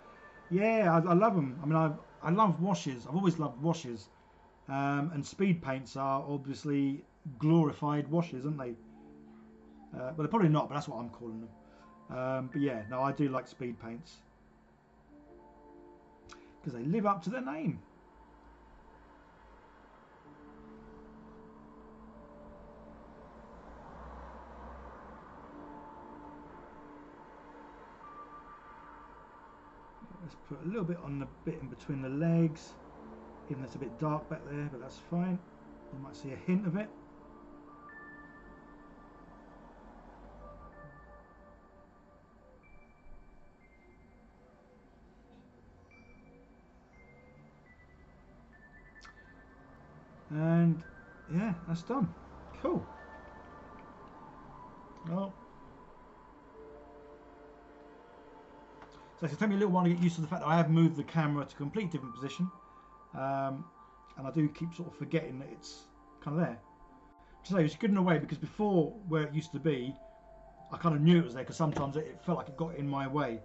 Yeah, I love them. I mean, I love washes. I've always loved washes. And speed paints are obviously glorified washes, aren't they? Well, they're probably not, but that's what I'm calling them. But yeah, no, I do like speed paints. Because they live up to their name. Let's put a little bit on the bit in between the legs, even though it's a bit dark back there, but that's fine. You might see a hint of it. And yeah, that's done. Cool. Well, So it's going to take me a little while to get used to the fact that I have moved the camera to a complete different position. And I do keep sort of forgetting that it's kind of there. So it's good in a way, because before, where it used to be, I kind of knew it was there because sometimes it felt like it got in my way.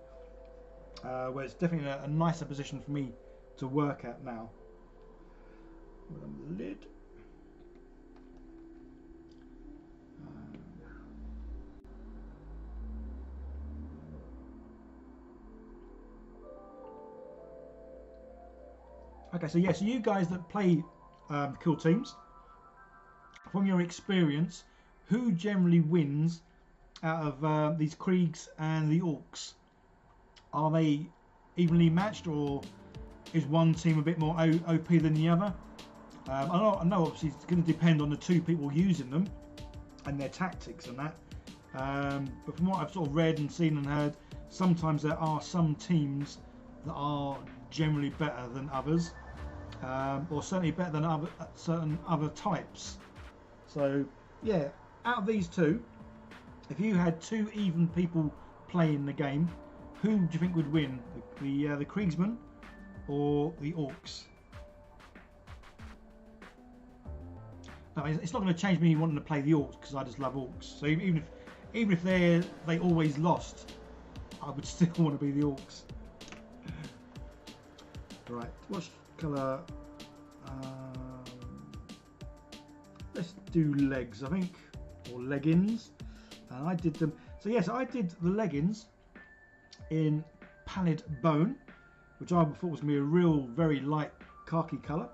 Where it's definitely a nicer position for me to work at now. Lid. Okay, so yeah, so you guys that play Kill Teams, from your experience, who generally wins out of these Kriegs and the Orcs? Are they evenly matched, or is one team a bit more OP than the other? I know obviously it's going to depend on the two people using them and their tactics and that. But from what I've sort of read and seen and heard, sometimes there are some teams that are generally better than others, or certainly better than certain other types. So yeah, out of these two, if you had two even people playing the game, who do you think would win, the Kriegsmen or the Orcs? No, it's not going to change me wanting to play the Orcs, because I just love Orcs. So even if they always lost, I would still want to be the Orcs. Right, what colour? Let's do legs, I think, or leggings. And I did them. So yes, I did the leggings in pallid bone, which I thought was going to be a real, very light khaki colour.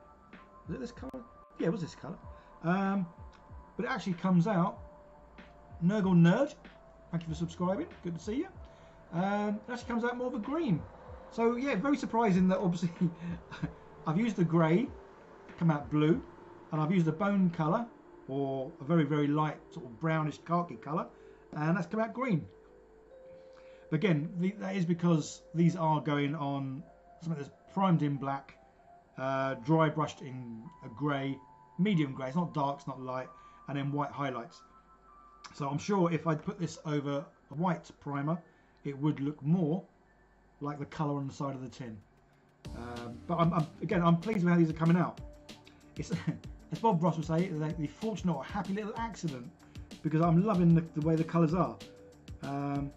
Was it this colour? Yeah, it was this colour. But it actually comes out, Nurgle Nerd, thank you for subscribing, good to see you. It actually comes out more of a green. So yeah, very surprising that obviously I've used the grey, come out blue, and I've used the bone colour, or a very, very light sort of brownish khaki colour, and that's come out green. But again, that is because these are going on something that's primed in black, dry brushed in a grey, medium grey, it's not dark, it's not light, and then white highlights. So I'm sure if I'd put this over a white primer, it would look more like the colour on the side of the tin. But I'm pleased with how these are coming out. It's, as Bob Ross would say, the fortunate or happy little accident, because I'm loving the way the colours are. So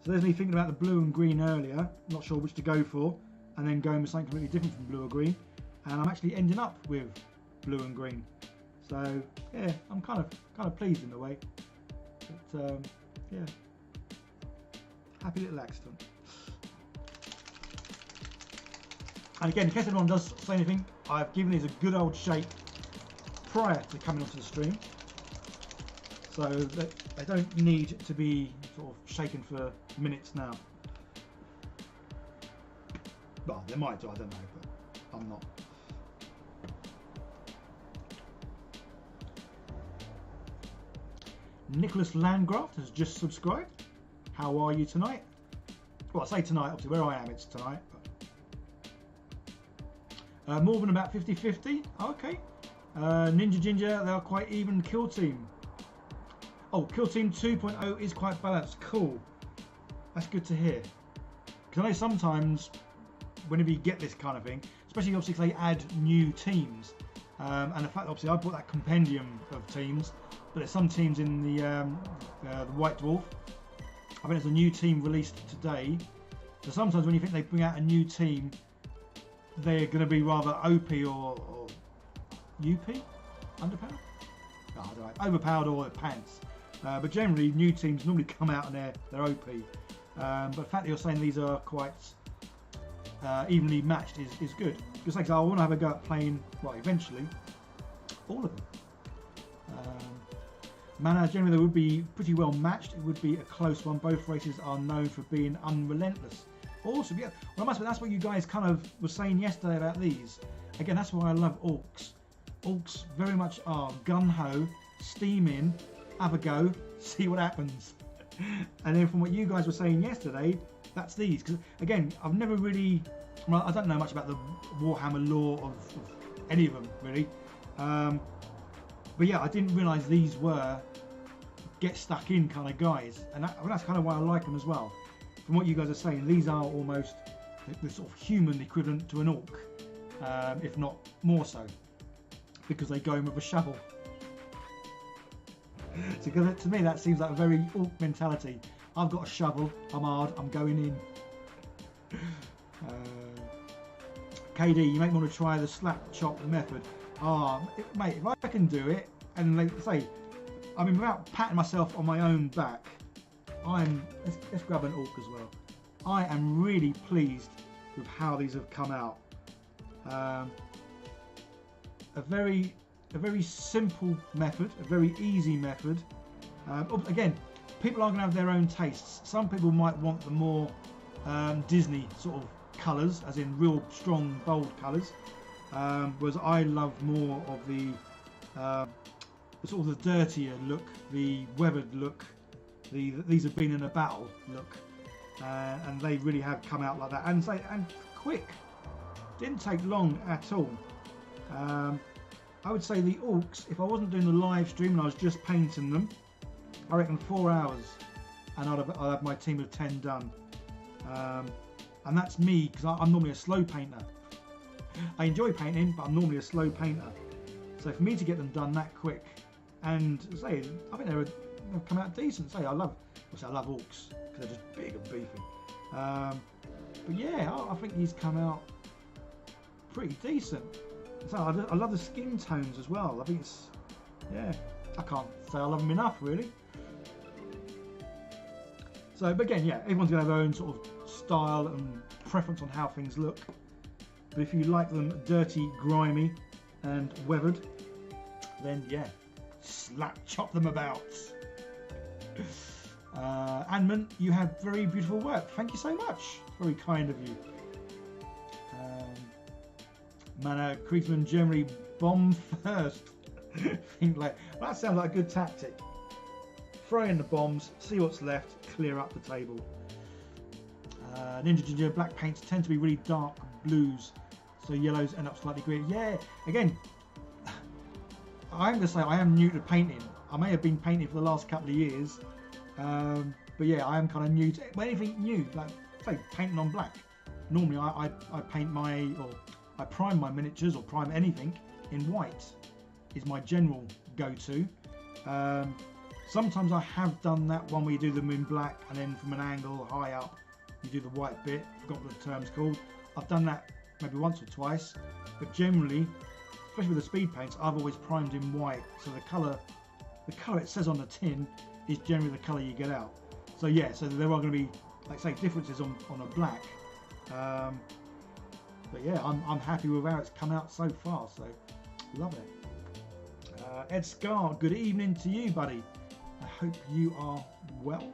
there's me thinking about the blue and green earlier, not sure which to go for, and then going with something completely different from blue or green, and I'm actually ending up with blue and green. So yeah, I'm kind of pleased in a way. But yeah, happy little accident. And again, in case anyone does say anything, I've given these a good old shake prior to coming onto the stream, so that they don't need to be sort of shaken for minutes now. Well, they might do, I don't know, but I'm not. Nicholas Landgraft has just subscribed. How are you tonight? Well, I say tonight, obviously where I am it's tonight. But more than about 50-50. Okay. Ninja Ginger, they are quite even. Kill Team. Oh, Kill Team 2.0 is quite balanced. Cool. That's good to hear. Because I know sometimes whenever you get this kind of thing, especially obviously if they add new teams, and the fact that obviously I bought that compendium of teams, but there's some teams in the White Dwarf. I think there's a new team released today. So sometimes when you think they bring out a new team, they're going to be rather OP or UP? Underpowered? No, I don't know. Overpowered or pants. But generally, new teams normally come out and they're OP. But the fact that you're saying these are quite evenly matched is good. Because like I want to have a go at playing, well, eventually, all of them. Mana, generally they would be pretty well matched. It would be a close one. Both races are known for being unrelentless. Awesome, yeah. Well, that's what you guys kind of were saying yesterday about these. Again, that's why I love Orcs. Orcs very much are gun-ho, steam in, have a go, see what happens. And then from what you guys were saying yesterday, that's these. Because again, I've never really, well, I don't know much about the Warhammer lore of any of them really. But yeah, I didn't realise these were get stuck in kind of guys, and that's kind of why I like them as well. from what you guys are saying, these are almost the sort of human equivalent to an orc, if not more so, because they go in with a shovel. So to me that seems like a very orc mentality. I've got a shovel, I'm hard, I'm going in. KD, you make me want to try the slap chop method. Mate, if I can do it, and like say, I mean, without patting myself on my own back, let's grab an orc as well. I am really pleased with how these have come out. A very simple method, a very easy method. Again, people are going to have their own tastes. Some people might want the more Disney sort of colours, as in real strong, bold colours. Whereas I love more of the sort of the dirtier look, the weathered look. These have been in a battle look, and they really have come out like that, and quick. Didn't take long at all. I would say the orcs, if I wasn't doing the live stream and I was just painting them, I reckon 4 hours, and I'd have my team of 10 done. And that's me, because I'm normally a slow painter. I enjoy painting, but I'm normally a slow painter. So for me to get them done that quick, and say, I think they've come out decent. Say, I love orcs because they're just big and beefy. But yeah, I think these come out pretty decent. So I love the skin tones as well. I think it's, yeah, I can't say I love them enough really. So, but again, yeah, everyone's going to have their own sort of style and preference on how things look. But if you like them dirty, grimy, and weathered, then yeah, slap chop them about. Anman, you have very beautiful work. Thank you so much. Very kind of you. Man, Kriegsmen generally bomb first. Think like, well, that sounds like a good tactic. Throw in the bombs, see what's left, clear up the table. Ninja Ginger black paints tend to be really dark blues, so yellows end up slightly green. Yeah, again, I'm going to say I am new to painting. I may have been painting for the last couple of years, but yeah, I am kind of new to anything new, like say painting on black. Normally I paint I prime my miniatures or prime anything in white is my general go-to. Sometimes I have done that one where you do them in black and then from an angle high up you do the white bit. Forgot what the term's called. I've done that maybe once or twice, but generally, especially with the speed paints, I've always primed in white, so the colour it says on the tin is generally the colour you get out. So yeah, so there are going to be, like say, differences on a black. But yeah, I'm happy with how it's come out so far, so love it. Ed Scar, good evening to you, buddy. I hope you are well.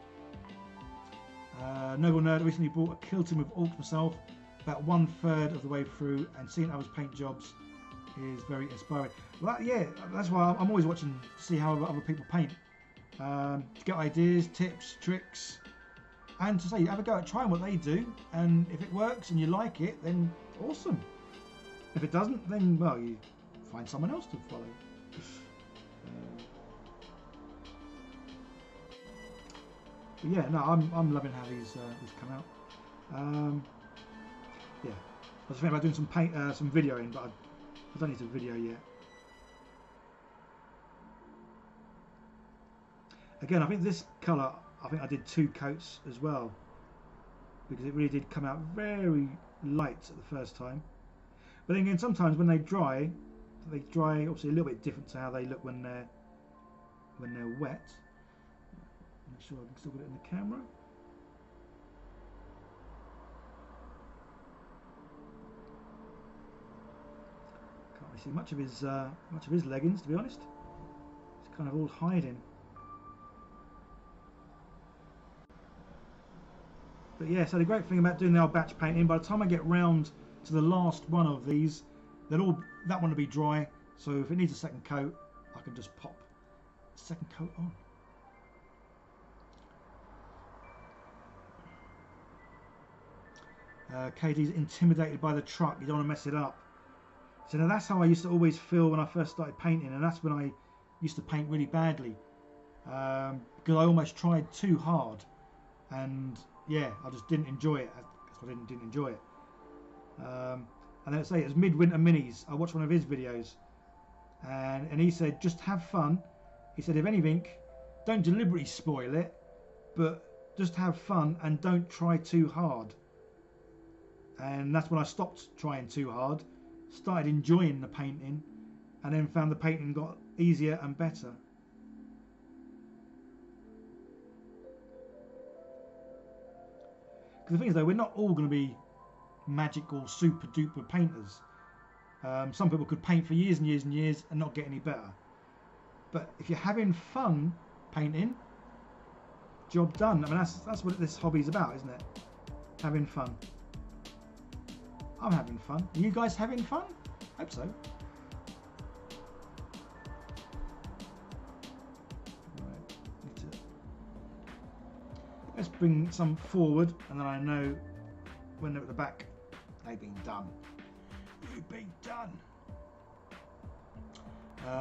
Noble Nerd, recently bought a Kill Team with Orcs myself, about 1/3 of the way through, and seeing others paint jobs is very inspiring. Well, yeah, that's why I'm always watching to see how other people paint, to get ideas, tips, tricks, and to say have a go at trying what they do, and if it works and you like it, then awesome. If it doesn't, then well, you find someone else to follow. But yeah, no, I'm loving how these come out. Yeah, I was thinking about doing some some videoing, but I don't need to video yet. Again, I think this colour, I did 2 coats as well, because it really did come out very light at the first time. But then again, sometimes when they dry obviously a little bit different to how they look when they're wet. Make sure I can still get it in the camera. Can't really see much of his leggings, to be honest. It's kind of all hiding. But yeah, so the great thing about doing the old batch painting, by the time I get round to the last one of these, that one will be dry. So if it needs a second coat, I can just pop a second coat on. KD's intimidated by the truck. You don't want to mess it up. So now that's how I used to always feel when I first started painting, and that's when I used to paint really badly, because I almost tried too hard, and yeah, I just didn't enjoy it. I didn't enjoy it. And then let's say it was Midwinter Minis. I watched one of his videos, and he said just have fun. He said if anything, don't deliberately spoil it, but just have fun and don't try too hard. And that's when I stopped trying too hard, started enjoying the painting, and then found the painting got easier and better. Because the thing is though, we're not all going to be magic or super duper painters. Some people could paint for years and years and years and not get any better. But if you're having fun painting, job done. I mean, that's what this hobby's about, isn't it? Having fun. I'm having fun. Are you guys having fun? Hope so. Right. Let's bring some forward, and then I know when they're at the back, they've been done. You've been done.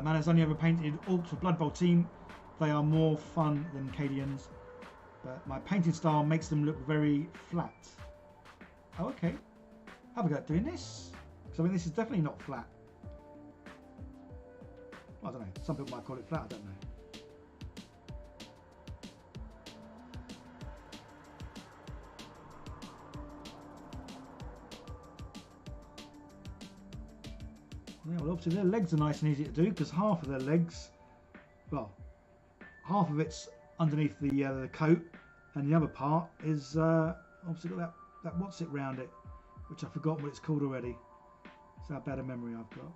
Man has only ever painted Orcs for Blood Bowl team. They are more fun than Cadians, but my painting style makes them look very flat. Oh, okay. Have a go at doing this, because I mean this is definitely not flat. I don't know, some people might call it flat, I don't know. Yeah, well obviously their legs are nice and easy to do, because half of their legs, well, half of it's underneath the coat, and the other part is obviously got that what's it round it, which I've forgotten what it's called already. That's how bad a memory I've got.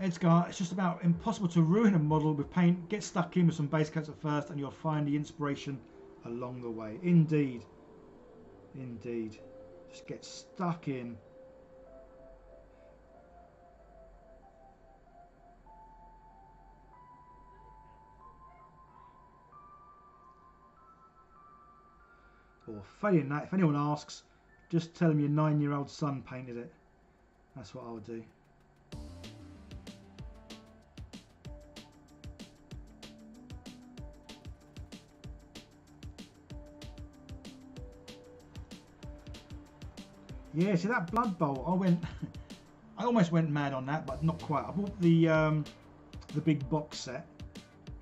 Edgar, it's just about impossible to ruin a model with paint. Get stuck in with some base coats at first and you'll find the inspiration along the way. Indeed. Indeed. Just get stuck in. Or failing that, if anyone asks, just tell them your 9-year-old son painted it. That's what I'll do. Yeah, see that Blood Bowl, I almost went mad on that, but not quite. I bought the big box set.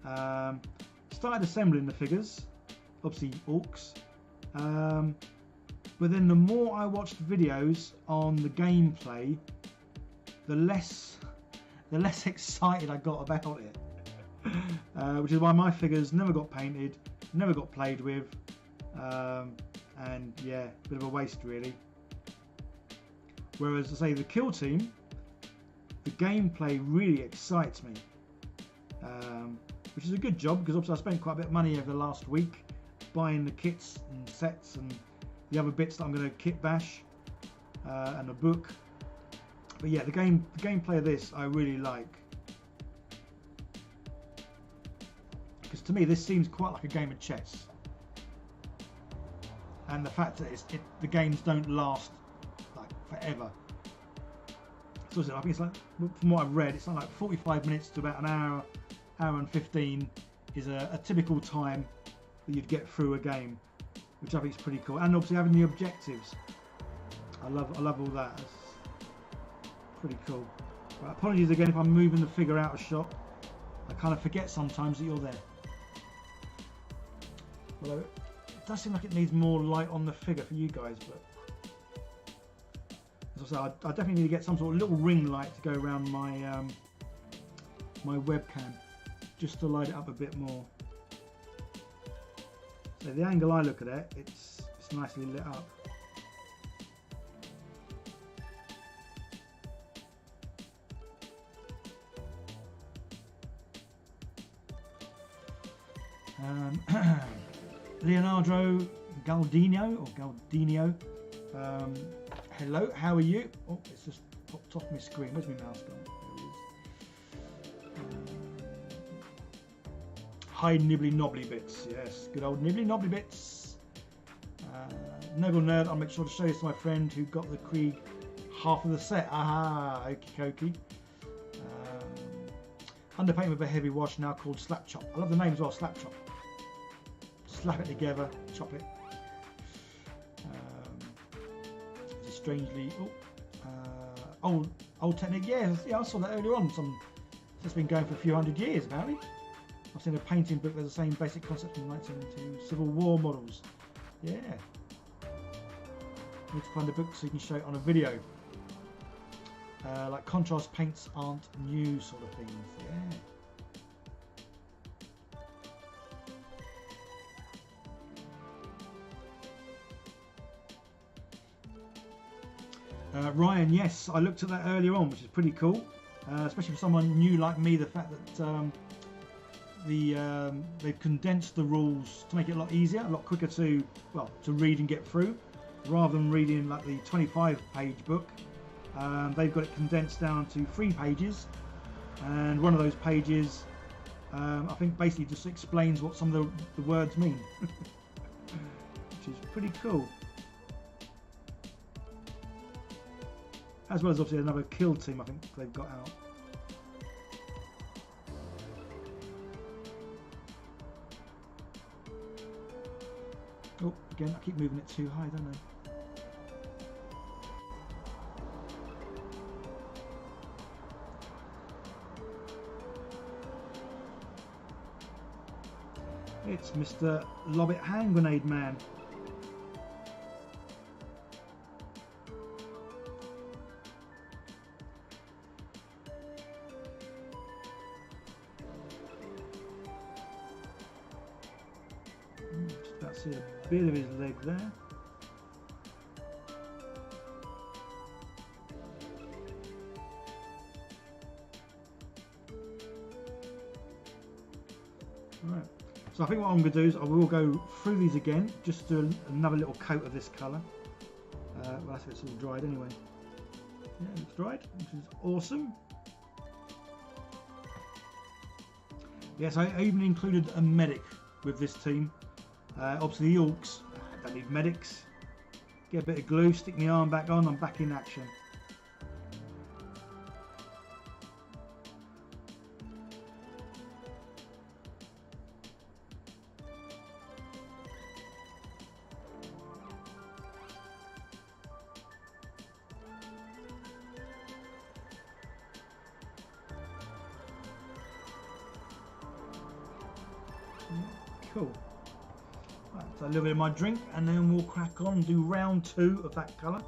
Started assembling the figures, obviously Orcs. But then the more I watched videos on the gameplay, the less excited I got about it. Which is why my figures never got painted, never got played with, and yeah, a bit of a waste really. Whereas I say the Kill Team, the gameplay really excites me, which is a good job because obviously I spent quite a bit of money over the last week buying the kits and sets and the other bits that I'm going to kit bash, and a book. But yeah, the gameplay of this I really like, because to me this seems quite like a game of chess, and the fact that the games don't last like forever. So I think it's like, from what I've read, it's like 45 minutes to about an hour and 15 is a typical time that you'd get through a game, which I think is pretty cool. And obviously having the objectives, I love all that. It's pretty cool. Right, apologies again if I'm moving the figure out of shot. I kind of forget sometimes that you're there. Although it does seem like it needs more light on the figure for you guys, but as I say, I definitely need to get some sort of little ring light to go around my my webcam, just to light it up a bit more. So the angle I look at it, it's nicely lit up. Leonardo Galdino. Hello, how are you? Oh, it's just popped off my screen. Where's my mouse gone? There it is. Hi, Nibbly Knobbly Bits. Yes, good old Nibbly Knobbly Bits. Noble Nerd, I'll make sure to show this to my friend who got the Krieg half of the set. Aha, okie dokie. Underpainting with a heavy wash, now called Slap Chop. I love the name as well, Slap Chop. Slap it together, chop it. It's strangely old technique. Yeah, I saw that earlier on. It's been going for a few hundred years apparently. I've seen a painting book with the same basic concept from 1902 Civil War models. Yeah. Need to find a book so you can show it on a video. Like contrast paints aren't new sort of things. Yeah. Ryan, yes, I looked at that earlier on, which is pretty cool, especially for someone new like me. The fact that they've condensed the rules to make it a lot easier, a lot quicker to read and get through, rather than reading like the 25-page book. They've got it condensed down to 3 pages, and one of those pages I think basically just explains what some of the words mean, which is pretty cool. As well as obviously another Kill Team I think they've got out. Oh, again, I keep moving it too high, don't I? It's Mr. Lobbit Hand Grenade Man. Just about to see a bit of his leg there. Right. So I think what I'm going to do is I will go through these again, just do another little coat of this colour. Well, that's if it's all dried anyway. Yeah, it's dried, which is awesome. Yes, I even included a medic with this team. Obviously the Orcs don't need medics. Get a bit of glue, stick my arm back on, I'm back in action. Cool. Right, so a little bit of my drink, and then we'll crack on and do round 2 of that colour.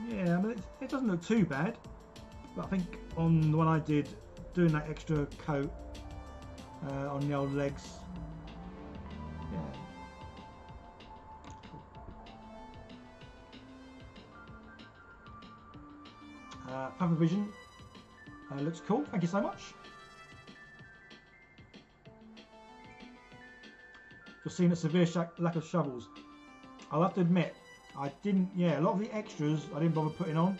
Yeah, I mean it doesn't look too bad, but I think on the one I did, doing that extra coat on the old legs. Yeah. Cool. Puffer Vision looks cool. Thank you so much. You're seeing a severe lack of shovels. I'll have to admit, I didn't. Yeah, a lot of the extras I didn't bother putting on.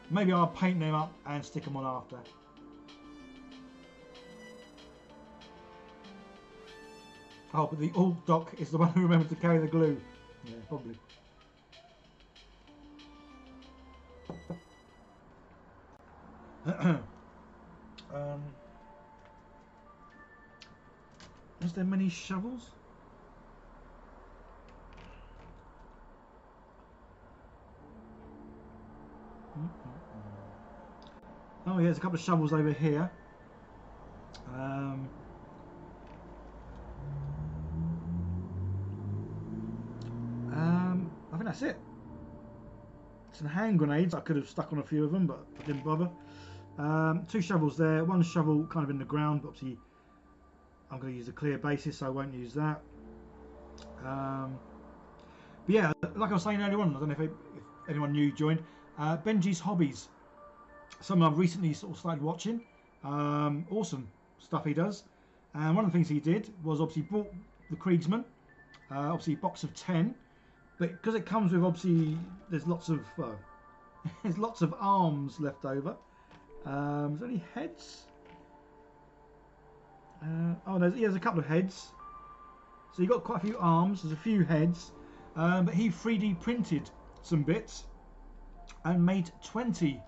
Maybe I'll paint them up and stick them on after. Oh, but the alt doc is the one who remembered to carry the glue. Yeah, probably. Is there many shovels? Oh yeah, there's a couple of shovels over here. I think that's it. Some hand grenades. I could have stuck on a few of them, but I didn't bother. 2 shovels there. 1 shovel kind of in the ground, but obviously I'm going to use a clear basis, so I won't use that. But yeah, like I was saying earlier on, I don't know if anyone new joined. Benji's Hobbies. Something I've recently sort of started watching. Awesome stuff he does. And one of the things he did was obviously bought the Kriegsman. Obviously a box of 10. But because it comes with, obviously, there's lots of there's lots of arms left over. Is there any heads? Oh, there's a couple of heads. So you've got quite a few arms. There's a few heads. But he 3D printed some bits. and made 20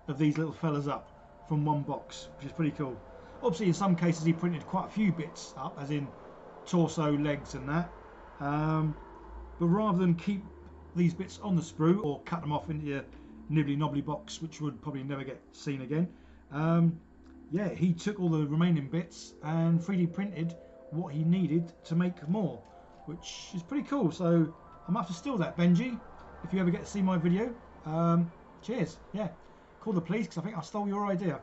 of these little fellas up from one box, which is pretty cool. Obviously in some cases he printed quite a few bits up, as in torso, legs and that, but rather than keep these bits on the sprue or cut them off into your nibbly knobbly box, which would probably never get seen again, yeah, he took all the remaining bits and 3D printed what he needed to make more, which is pretty cool. So I might have to steal that, Benji, if you ever get to see my video. Cheers. Yeah, call the police, because I think I stole your idea.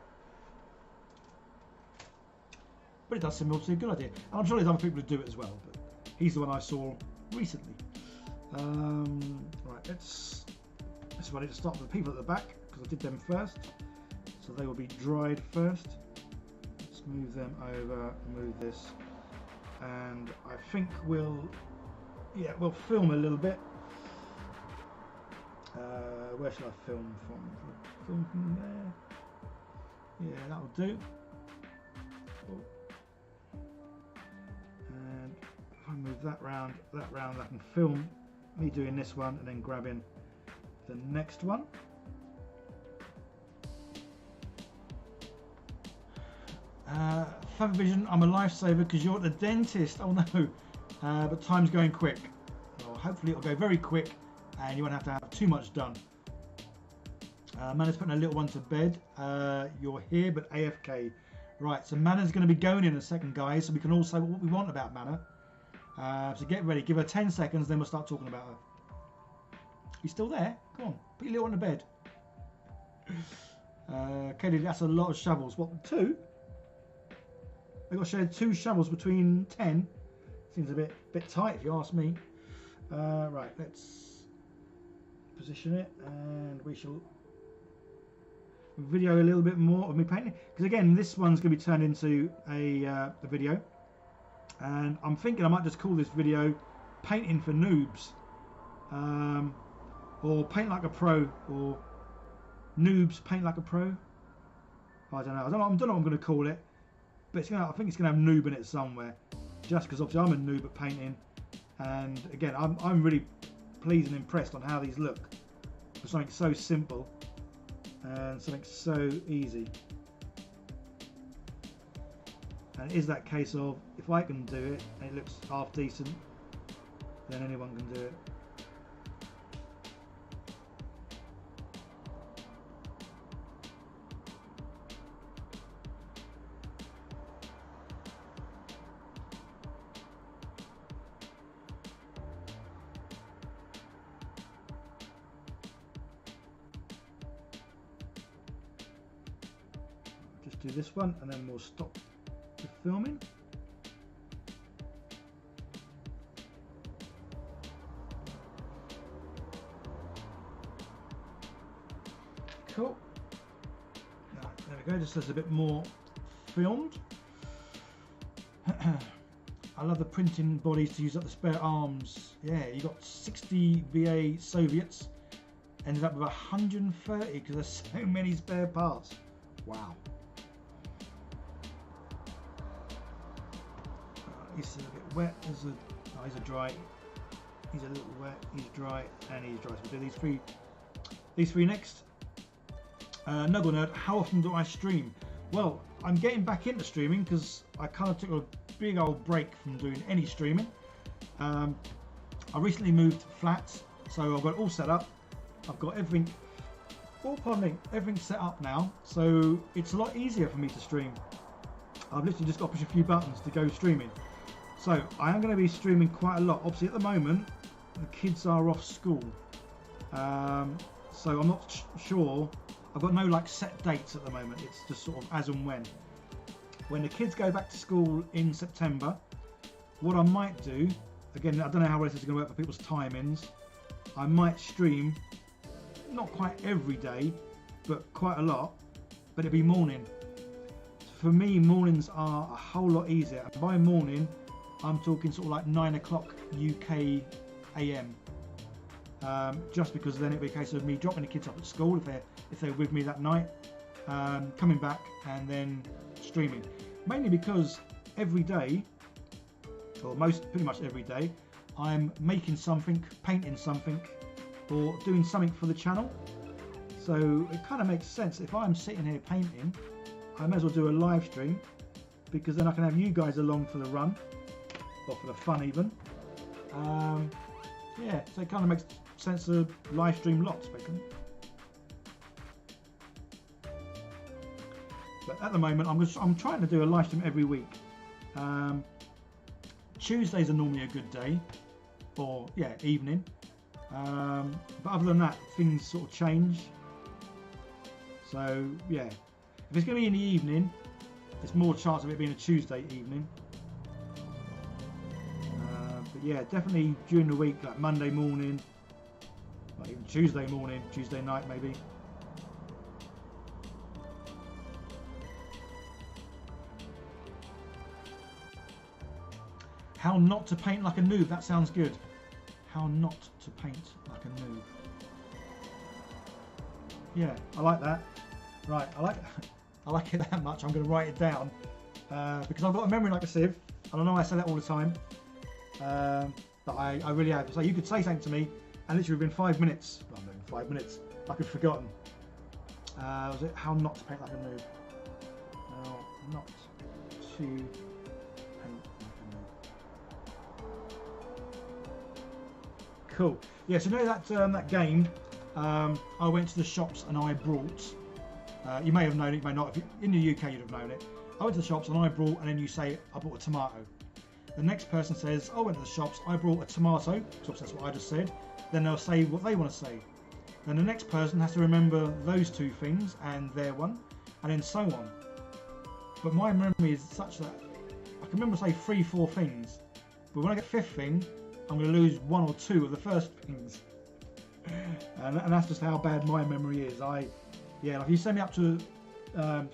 But it does seem obviously a good idea, and I'm sure there's other people who do it as well, but he's the one I saw recently. Right, this is where I need to start with the people at the back, because I did them first, so they will be dried first. Let's move them over, move this, and I think we'll film a little bit. Where should I film from? Film from there. Yeah, that'll do. Cool. And if I move that round, I can film me doing this one and then grabbing the next one. Feather Vision, I'm a lifesaver because you're at the dentist. Oh no, but time's going quick. Well, hopefully it'll go very quick and you won't have to have too much done. Mana's putting a little one to bed. You're here but AFK. Right, so Mana's going to be going in a second, guys, so we can all say what we want about Mana. So get ready, give her 10 seconds, then we'll start talking about her. You still there? Come on, put your little one to bed. Katie, that's a lot of shovels. What, 2? They got shared 2 shovels between 10. Seems a bit tight if you ask me. Right, let's position it, and we shall video a little bit more of me painting, because again this one's going to be turned into a video, and I'm thinking I might just call this video Painting for Noobs, or Paint Like a Pro, or Noobs Paint Like a Pro. I don't know what I'm going to call it, but it's I think it's going to have noob in it somewhere, just because obviously I'm a noob at painting, and again I'm really pleased and impressed on how these look for something so simple and something so easy. And it is that case of, if I can do it and it looks half decent, then anyone can do it. Do this one and then we'll stop the filming. Cool. Now, there we go, just as a bit more filmed. I love the printing bodies to use up the spare arms. Yeah, you got 60 VA Soviets, ended up with 130 because there's so many spare parts. Wow. He's a bit wet. He's a dry. He's a little wet. He's dry, and he's dry. So we'll do these three next. Nuggle Nerd, how often do I stream? Well, I'm getting back into streaming because I kind of took a big old break from doing any streaming. I recently moved flats, so I've got it all set up. I've got everything. Oh, pardon me. Everything's set up now, so it's a lot easier for me to stream. I've literally just got to push a few buttons to go streaming. So I am going to be streaming quite a lot. Obviously at the moment the kids are off school, so I'm not sure. I've got no like set dates at the moment. It's just sort of as and when. When the kids go back to school in September, what I might do, again I don't know how well this is going to work for people's timings, I might stream not quite every day but quite a lot, but it'll be morning. For me, mornings are a whole lot easier. By morning I'm talking sort of like 9 o'clock UK AM, just because then it'll be a case of me dropping the kids up at school if they're with me that night, coming back and then streaming. Mainly because every day, or pretty much every day, I'm making something, painting something, or doing something for the channel. So it kind of makes sense. If I'm sitting here painting, I may as well do a live stream, because then I can have you guys along for the run, or for the fun even. Yeah, so it kind of makes sense to live stream lots, basically. But at the moment, I'm trying to do a live stream every week. Tuesdays are normally a good day, or yeah, evening. But other than that, things sort of change. So yeah, if it's going to be in the evening, there's more chance of it being a Tuesday evening. But yeah, definitely during the week, like Monday morning, like even Tuesday morning, Tuesday night maybe. How not to paint like a noob, that sounds good. How not to paint like a noob. Yeah, I like that. Right, I like it that much. I'm going to write it down because I've got a memory like a sieve. I don't know, I say that all the time, but I really have. So you could say something to me, and literally within 5 minutes, well, not even 5 minutes, I could have forgotten. Was it how not to paint like a noob? How not to paint like a noob. Cool. Yeah. So you know that that game. I went to the shops and I brought. You may have known it, you may not. If you, in the UK, you'd have known it. I went to the shops and I brought, and then you say, I bought a tomato. The next person says, I went to the shops, I brought a tomato, because that's what I just said. Then they'll say what they want to say. Then the next person has to remember those two things and their one, and then so on. But my memory is such that I can remember, say, 3, 4 things. But when I get 5th thing, I'm going to lose 1 or 2 of the first things. And that's just how bad my memory is. Yeah, like if you send me up to, not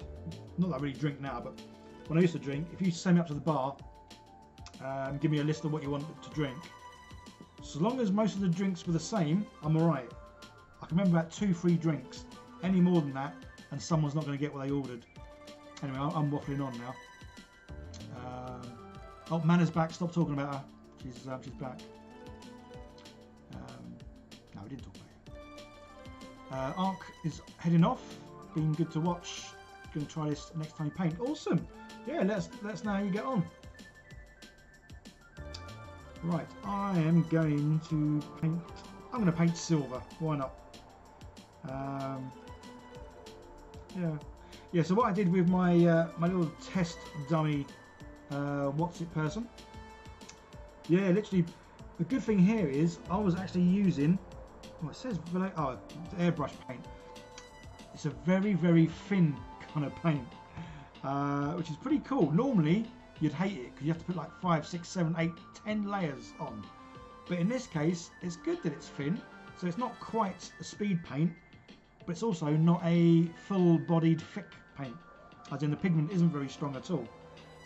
that I really drink now, but when I used to drink, if you send me up to the bar, give me a list of what you want to drink. So long as most of the drinks were the same, I'm alright. I can remember about 2, 3 drinks. Any more than that, and someone's not going to get what they ordered. Anyway, I'm waffling on now. Oh, Manna's back. Stop talking about her. She's back. No, we didn't talk about it. Ark is heading off. Been good to watch. Going to try this next time you paint. Awesome. Yeah, let's know how you get on. Right, I am going to paint. I'm going to paint silver. Why not? Yeah. So what I did with my my little test dummy, what's it person? Yeah, literally. The good thing here is I was actually using. Oh, it says airbrush paint. It's a very, very thin kind of paint, which is pretty cool. Normally you'd hate it because you have to put like 5, 6, 7, 8, 10 layers on. But in this case, it's good that it's thin, so it's not quite a speed paint, but it's also not a full-bodied thick paint, as in the pigment isn't very strong at all.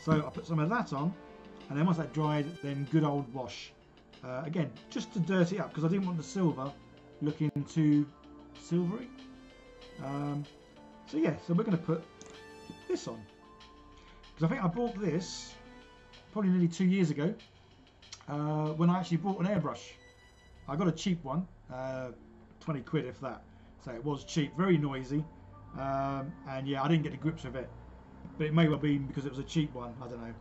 So I put some of that on, and then once that dried, then good old wash. Again, just to dirty it up, because I didn't want the silver looking too silvery. So yeah, so we're going to put this on, because I think I bought this probably nearly 2 years ago when I actually bought an airbrush. I got a cheap one, 20 quid if that, so it was cheap, very noisy, and yeah, I didn't get the grips with it, but it may well be because it was a cheap one, I don't know.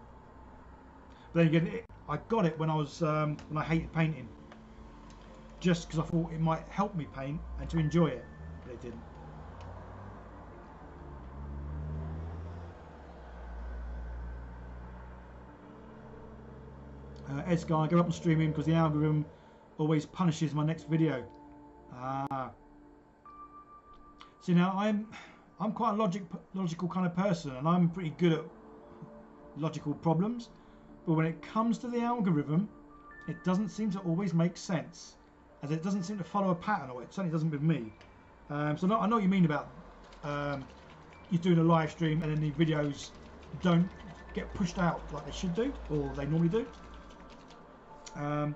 But then again, I got it when I was when I hated painting, just because I thought it might help me paint and to enjoy it, but it didn't. Edgar, go up and stream him because the algorithm always punishes my next video. See, now I'm quite a logical kind of person, and I'm pretty good at logical problems. But when it comes to the algorithm, it doesn't seem to always make sense, as it doesn't seem to follow a pattern, or it certainly doesn't with me. So I know what you mean about you're doing a live stream and then the videos don't get pushed out like they should do, or they normally do. But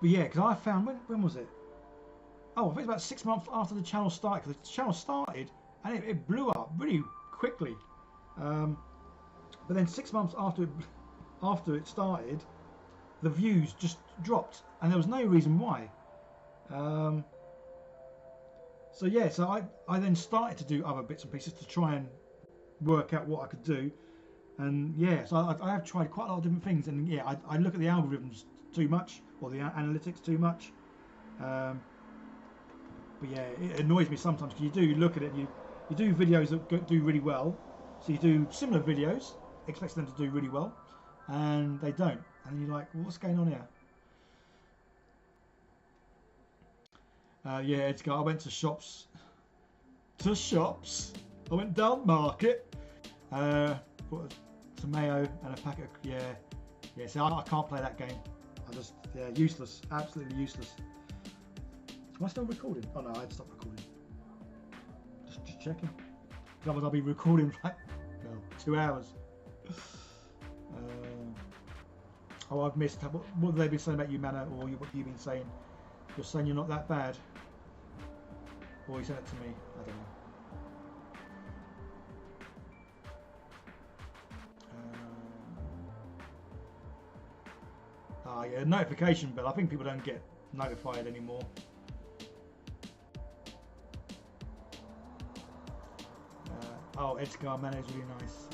yeah, because I found, when was it? Oh, I think it's about 6 months after the channel started, because the channel started and it blew up really quickly. But then 6 months after it started, the views just dropped, and there was no reason why. So yeah, so I then started to do other bits and pieces to try and work out what I could do. And yeah, so I have tried quite a lot of different things. And yeah, I look at the algorithms too much, or the analytics too much. But yeah, it annoys me sometimes because you do look at it, you do videos that do really well. So you do similar videos, expect them to do really well, and they don't. And you're like, well, what's going on here? Yeah, Edgar, I went to shops. I went down market. Bought a tomato and a packet of, yeah. So I can't play that game. Useless, absolutely useless. Am I still recording? Oh no, I had to stop recording. Just checking. Otherwise I'll be recording for like, 2 hours. Oh, I've missed. What have they been saying about you, Manor, or what you've been saying? You're saying you're not that bad. Or you sent it to me. I don't know. Yeah, notification bell. I think people don't get notified anymore. Oh, Edgar Man is really nice.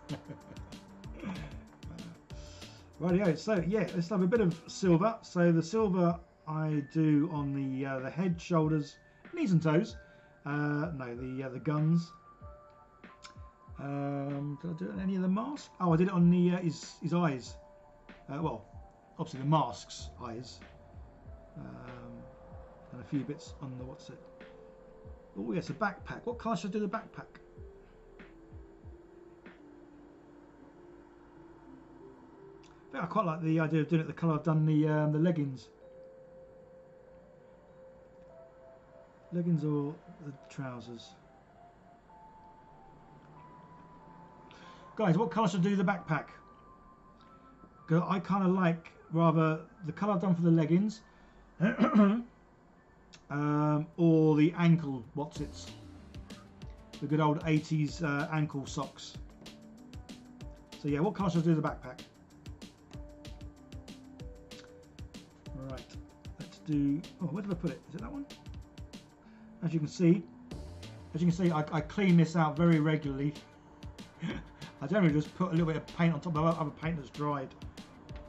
Yeah. Rightio. So yeah, let's have a bit of silver. So the silver I do on the head, shoulders, knees and toes. No, the guns. Did I do it on any of the masks? Oh, I did it on the his eyes. Well, obviously the mask's eyes. And a few bits on the what's it? Oh yes, a backpack. What colour should I do the backpack? I think I quite like the idea of doing it the colour I've done the leggings. Leggings or the trousers? Guys, what colour should I do the backpack? Because I kind of like rather the colour I've done for the leggings or the ankle, the good old 80s ankle socks. So yeah, what colour should I do the backpack? Right, let's do, oh, where did I put it? Is it that one? As you can see, I clean this out very regularly. I generally just put a little bit of paint on top of other paint that's dried,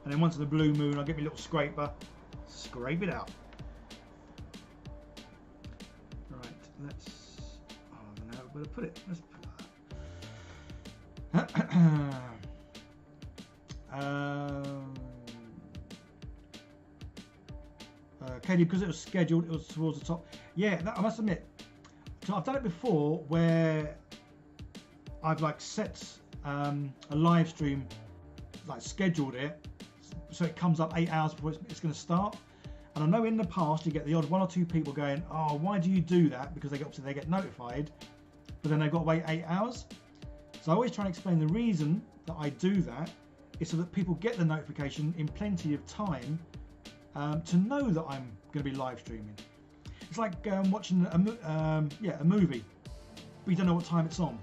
and then once in the blue moon, I'll get my little scraper, scrape it out. Right, let's. Oh, I don't know where to put it. Let's put that. Katie, because it was scheduled, it was towards the top. Yeah, I must admit, so I've done it before where I've like set a live stream, like scheduled it, so it comes up 8 hours before it's going to start. And I know in the past you get the odd 1 or 2 people going, "Oh, why do you do that?" Because they get notified, but then they've got to wait 8 hours. So I always try and explain the reason that I do that is so that people get the notification in plenty of time to know that I'm going to be live streaming. It's like watching a movie, but you don't know what time it's on.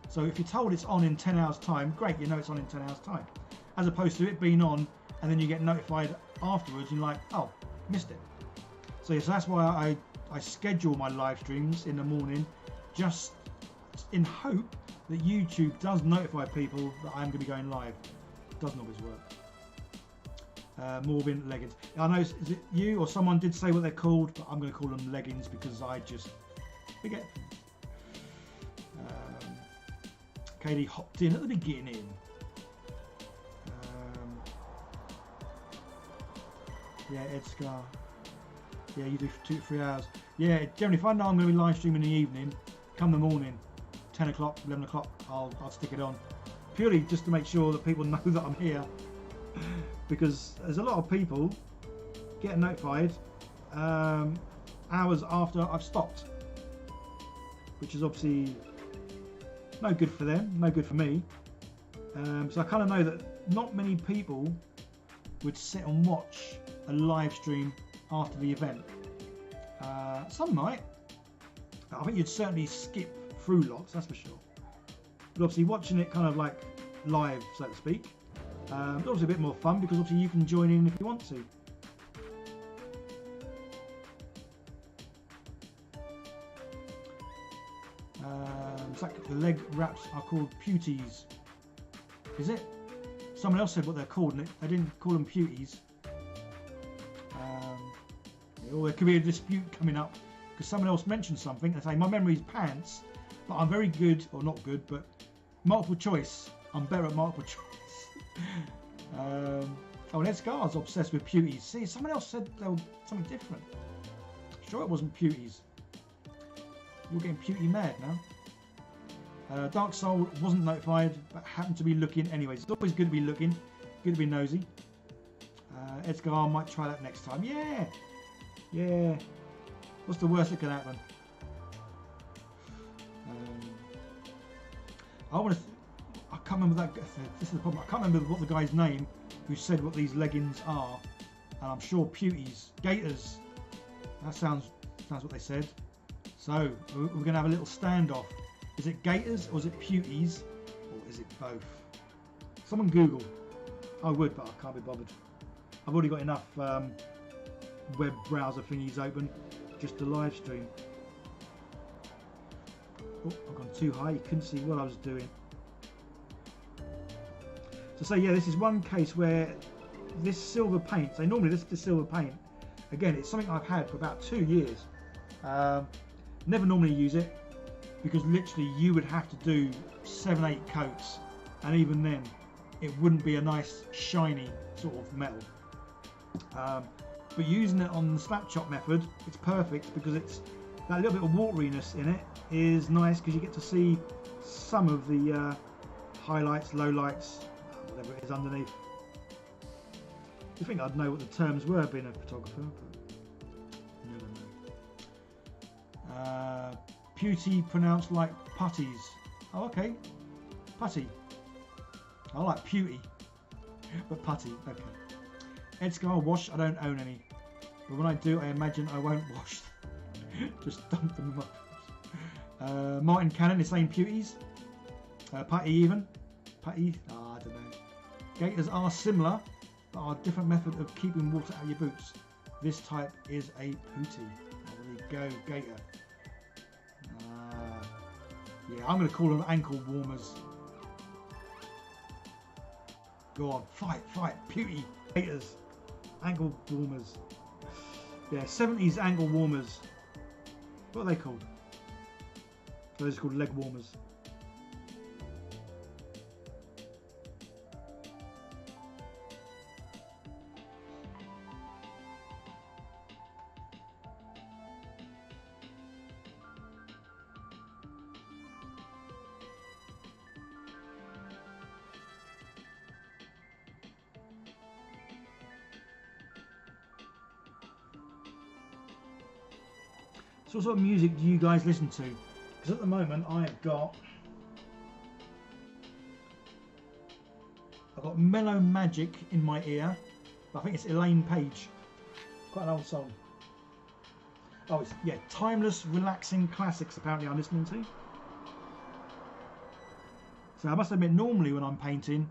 So if you're told it's on in 10 hours time, great, you know it's on in 10 hours time. As opposed to it being on and then you get notified afterwards and you're like, oh, missed it. So yes, that's why I schedule my live streams in the morning, just in hope that YouTube does notify people that I'm going to be going live. It doesn't always work. Morbin leggings. I know, is it you or someone did say what they're called, but I'm going to call them leggings because I just forget. Katie hopped in at the beginning. Yeah, Ed Scar. Yeah, you do 2 to 3 hours. Yeah, generally if I know I'm going to be live streaming in the evening, come the morning, 10 o'clock, 11 o'clock, I'll stick it on. Purely just to make sure that people know that I'm here. Because there's a lot of people getting notified hours after I've stopped. Which is obviously no good for them, no good for me. So I kind of know that not many people would sit and watch a live stream after the event. Some might. I think you'd certainly skip through lots, that's for sure. But obviously watching it kind of like live, so to speak, it's obviously a bit more fun because obviously you can join in if you want to. Looks like the leg wraps are called puties. Is it? Someone else said what they're called, and they didn't call them puties. Or there could be a dispute coming up because someone else mentioned something. They say my memory's pants, but I'm very good, or not good, but multiple choice. I'm better at multiple choice. Oh, and Edgar's obsessed with puties. See, someone else said they were something different. Sure, it wasn't puties. You're getting puty mad now. Dark Soul wasn't notified, but happened to be looking anyways. It's always good to be looking, good to be nosy. Edgar might try that next time. Yeah, yeah. What's the worst that could happen? I can't remember that. This is the problem. I can't remember what the guy's name who said what these leggings are, and I'm sure puties, gaiters. That sounds what they said. So we're going to have a little standoff. Is it gaiters or is it puties, or is it both? Someone Google. I would, but I can't be bothered. I've already got enough web browser thingies open just to live stream. Oh, I've gone too high. You couldn't see what I was doing. So yeah, this is one case where this silver paint. So normally this silver paint. Again, it's something I've had for about 2 years. Never normally use it because literally you would have to do 7-8 coats, and even then it wouldn't be a nice shiny sort of metal. But using it on the slap chop method, it's perfect because it's that little bit of wateryness in it is nice because you get to see some of the highlights, lowlights, whatever it is underneath. You think I'd know what the terms were being a photographer, but never know. Puty pronounced like putties. Oh, okay. Putty. I like puty, but putty. Okay. Edgar wash. I don't own any, but when I do, I imagine I won't wash. Just dump them in my. Martin Cannon is saying puties. Putty even. Putty. Oh, I don't know. Gaiters are similar, but are a different method of keeping water out of your boots. This type is a putty. There we go, gaiter. Yeah, I'm going to call them ankle warmers. Go on, fight, puty, gaiters, ankle warmers. Yeah, 70s ankle warmers. What are they called? Those are called leg warmers. So what sort of music do you guys listen to? Because at the moment I've got Mellow Magic in my ear. I think it's Elaine Page. Quite an old song. Oh, it's, yeah, timeless, relaxing classics apparently I'm listening to. So I must admit, normally when I'm painting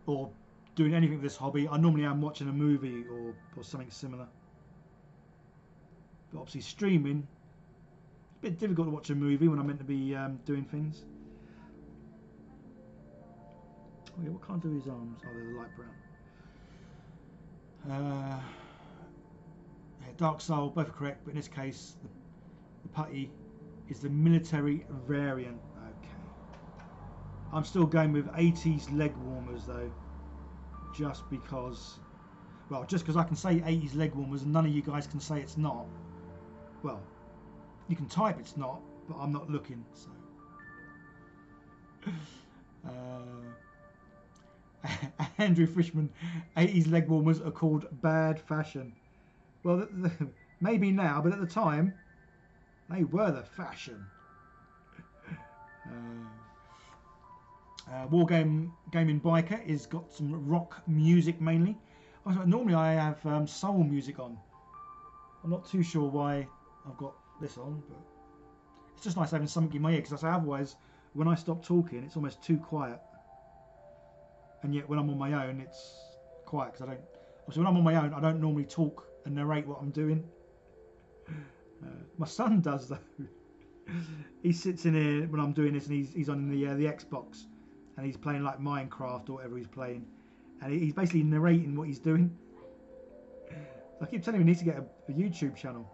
or doing anything with this hobby, I normally am watching a movie or something similar. But obviously streaming, it's a bit difficult to watch a movie when I'm meant to be doing things. Oh yeah, what can't do his arms? Oh, they're light brown. Yeah, Dark Soul, both are correct, but in this case, the putty is the military variant. Okay. I'm still going with 80s leg warmers though, just because I can say 80s leg warmers and none of you guys can say it's not. Well, you can type it's not, but I'm not looking, so. Andrew Frischman, 80s leg warmers are called bad fashion. Well, maybe now, but at the time, they were the fashion. Gaming Biker is got some rock music mainly. Normally I have soul music on. I'm not too sure why I've got this on, but it's just nice having something in my ear, because otherwise when I stop talking it's almost too quiet, and yet when I'm on my own it's quiet because when I'm on my own I don't normally talk and narrate what I'm doing. My son does though. He sits in here when I'm doing this, and he's on the Xbox, and he's playing like Minecraft or whatever he's playing, and he's basically narrating what he's doing. I keep telling him he needs to get a YouTube channel.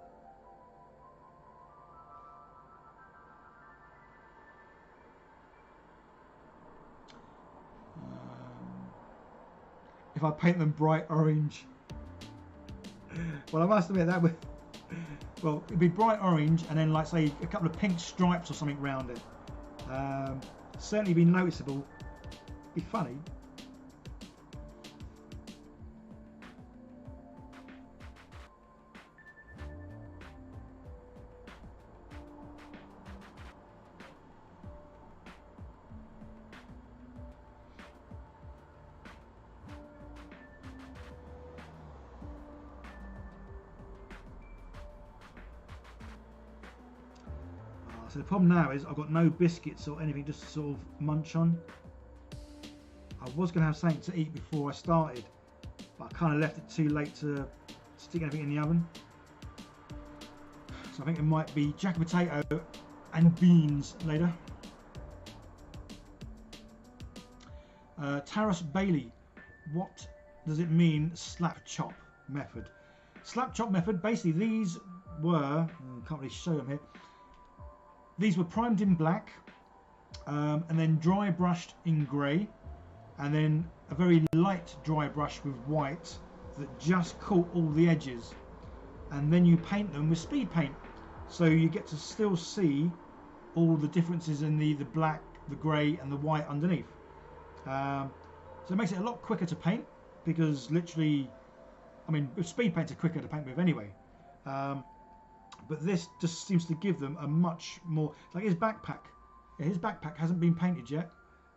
If I paint them bright orange, well, I must admit that would. Well, it'd be bright orange, and then, like, say, a couple of pink stripes or something round it. Certainly be noticeable. Be funny. So the problem now is I've got no biscuits or anything just to sort of munch on. I was going to have something to eat before I started, but I kind of left it too late to stick anything in the oven. So I think it might be jack of potato and beans later. Taras Bailey, what does it mean slap chop method? Slap chop method, basically these were, can't really show them here, these were primed in black, and then dry brushed in grey, and then a very light dry brush with white that just caught all the edges, and then you paint them with speed paint, so you get to still see all the differences in the black, the grey and the white underneath. So it makes it a lot quicker to paint, because literally, I mean, speed paints are quicker to paint with anyway. But this just seems to give them a much more, like his backpack. Yeah, his backpack hasn't been painted yet.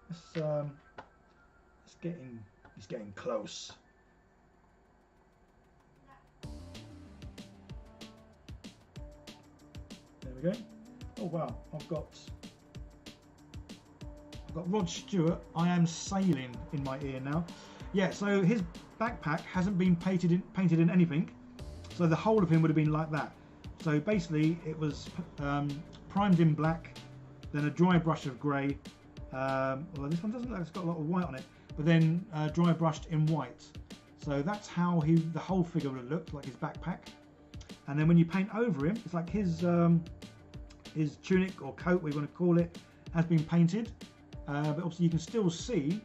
It's getting close. There we go. Oh wow, I've got Rod Stewart, I Am Sailing in my ear now. Yeah, so his backpack hasn't been painted in anything, so the whole of him would have been like that. So basically it was primed in black, then a dry brush of grey, well this one doesn't look, it's got a lot of white on it, but then dry brushed in white. So that's how the whole figure would have looked, like his backpack. And then when you paint over him, it's like his tunic or coat, whatever you want to call it, has been painted, but obviously you can still see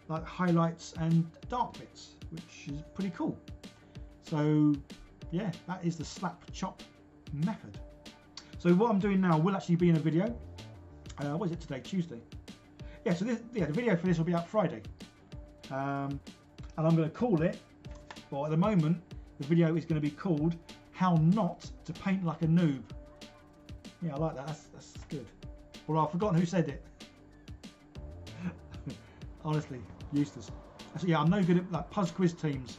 like highlights and dark bits, which is pretty cool. So yeah, that is the slap chop method. So what I'm doing now will actually be in a video. What is it today? Tuesday. Yeah, so the video for this will be out Friday, and I'm going to call it, well at the moment the video is going to be called How Not to Paint Like a Noob. Yeah, I like that. That's good. Well, I've forgotten who said it. Honestly, useless. Actually, yeah, I'm no good at like puzz quiz teams.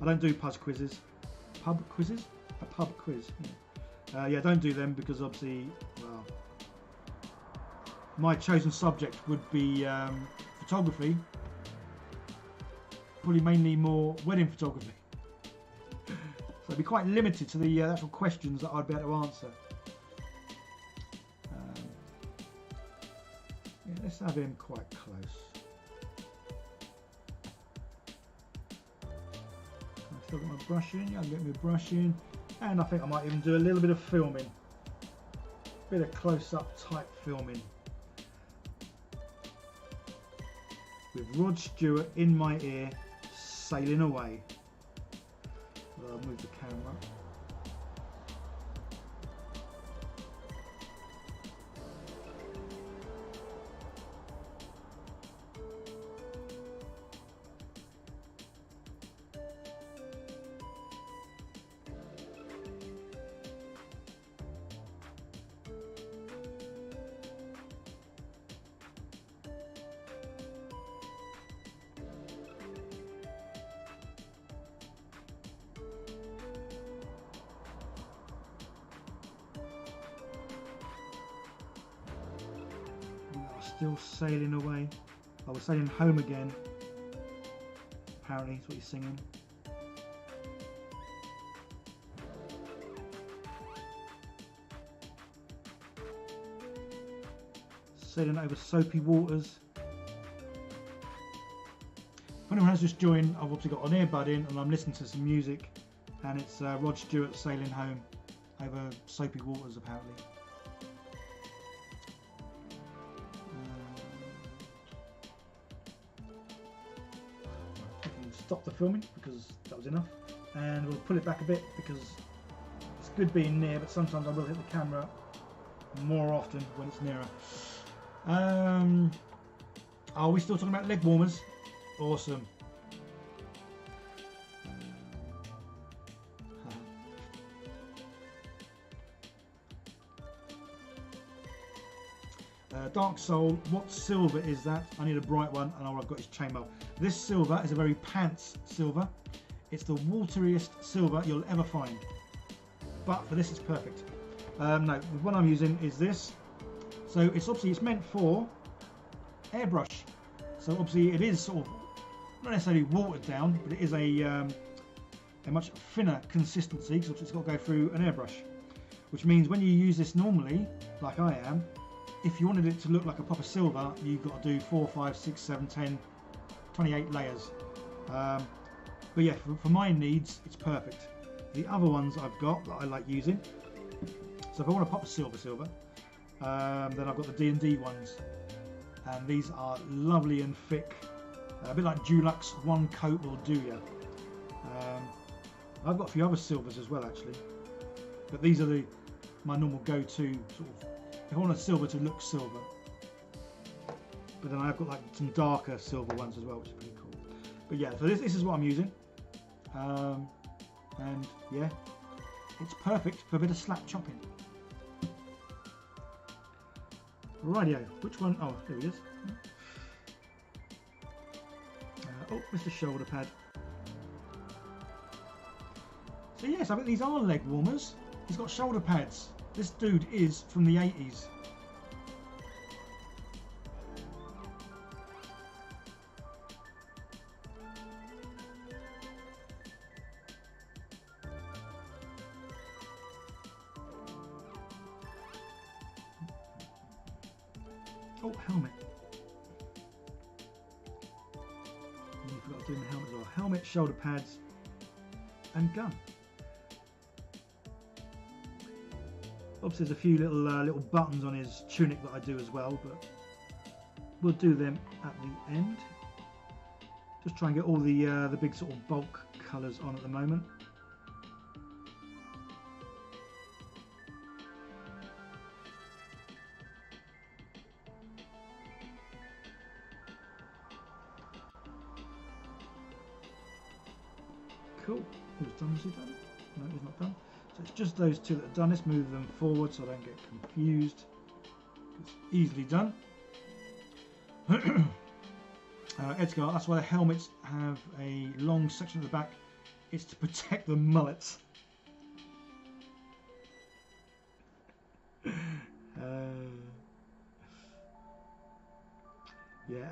I don't do puzz quizzes. Pub quizzes? A pub quiz. Yeah. Yeah, don't do them because obviously, well, my chosen subject would be photography. Probably mainly more wedding photography. So it'd be quite limited to the actual questions that I'd be able to answer. Yeah, let's have him quite close. I've still got my brush in, yeah, I'll get my brush in, and I think I might even do a little bit of filming. Bit of close-up type filming. With Rod Stewart in my ear, sailing away. I'll move the camera. Still sailing away. I was sailing home again. Apparently, that's what he's singing. sailing over soapy waters. If anyone has just joined, I've obviously got an earbud in and I'm listening to some music, and it's Rod Stewart sailing home over soapy waters apparently. I can stop the filming because that was enough, and we'll pull it back a bit because it's good being near, but sometimes I will hit the camera more often when it's nearer. Are we still talking about leg warmers? Awesome. Dark Soul, what silver is that? I need a bright one, and all I've got is chainmail. This silver is a very pants silver. It's the wateriest silver you'll ever find. But for this, it's perfect. No, the one I'm using is this. So it's meant for airbrush. So obviously it is sort of not necessarily watered down, but it is a much thinner consistency because it's got to go through an airbrush. Which means when you use this normally, like I am, if you wanted it to look like a proper silver, you've got to do 4, 5, 6, 7, 10, 28 layers. But yeah, for my needs, it's perfect. The other ones I've got that I like using, so if I want to pop a silver, then I've got the D&D ones, and these are lovely and thick, a bit like Dulux. One coat will do you. I've got a few other silvers as well actually, but these are my normal go-to sort of. If I want a silver to look silver, but then I've got like some darker silver ones as well, which is pretty cool. But yeah, so this is what I'm using, and yeah, it's perfect for a bit of slap chopping. Rightio, which one? Oh, there he is. Oh, Mr. Shoulder Pad. So yes, I think these are leg warmers. He's got shoulder pads. This dude is from the 80s. Oh, helmet. You forgot to do the helmet as well. Helmet, shoulder pads, and gun. Obviously, there's a few little buttons on his tunic that I do as well, but we'll do them at the end. Just try and get all the big sort of bulk colours on at the moment. Cool. Who's done? Is he done? No, he's not done. So it's just those two that are done. Let's move them forward so I don't get confused. It's easily done. Edgar, that's why the helmets have a long section at the back. It's to protect the mullets. Yeah,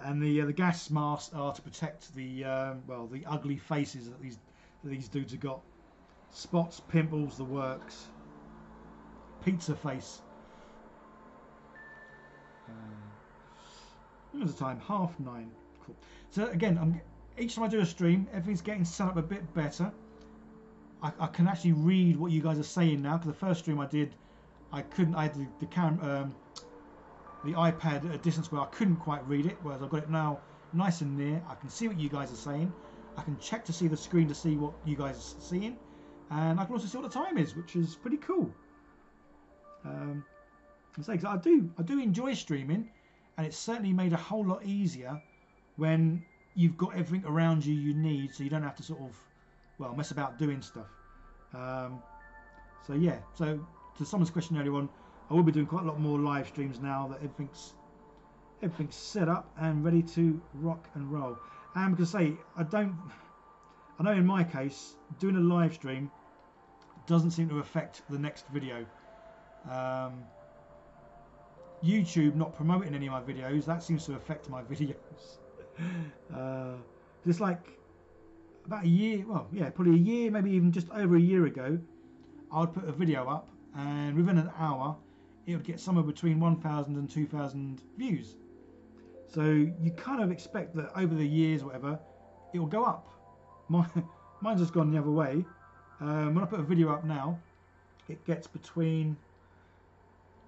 and the gas masks are to protect the well, the ugly faces that these dudes have got. Spots, pimples, the works. Pizza face. What was the time? 9:30. Cool. So again, each time I do a stream, everything's getting set up a bit better. I can actually read what you guys are saying now, because the first stream I did, I couldn't. I had the iPad at a distance where I couldn't quite read it, whereas I've got it now nice and near. I can see what you guys are saying. I can check to see the screen to see what you guys are seeing. And I can also see what the time is, which is pretty cool. Because I do enjoy streaming, and it's certainly made a whole lot easier when you've got everything around you need, so you don't have to sort of, well, mess about doing stuff. So yeah, so to someone's question earlier on, I will be doing quite a lot more live streams now that everything's set up and ready to rock and roll. And because I know in my case, doing a live stream doesn't seem to affect the next video. YouTube not promoting any of my videos, that seems to affect my videos. Just like about a year, well, yeah, probably a year, maybe even just over a year ago, I would put a video up, and within an hour, it would get somewhere between 1,000 and 2,000 views. So you kind of expect that over the years, or whatever, it will go up. Mine's just gone the other way. When I put a video up now, it gets between,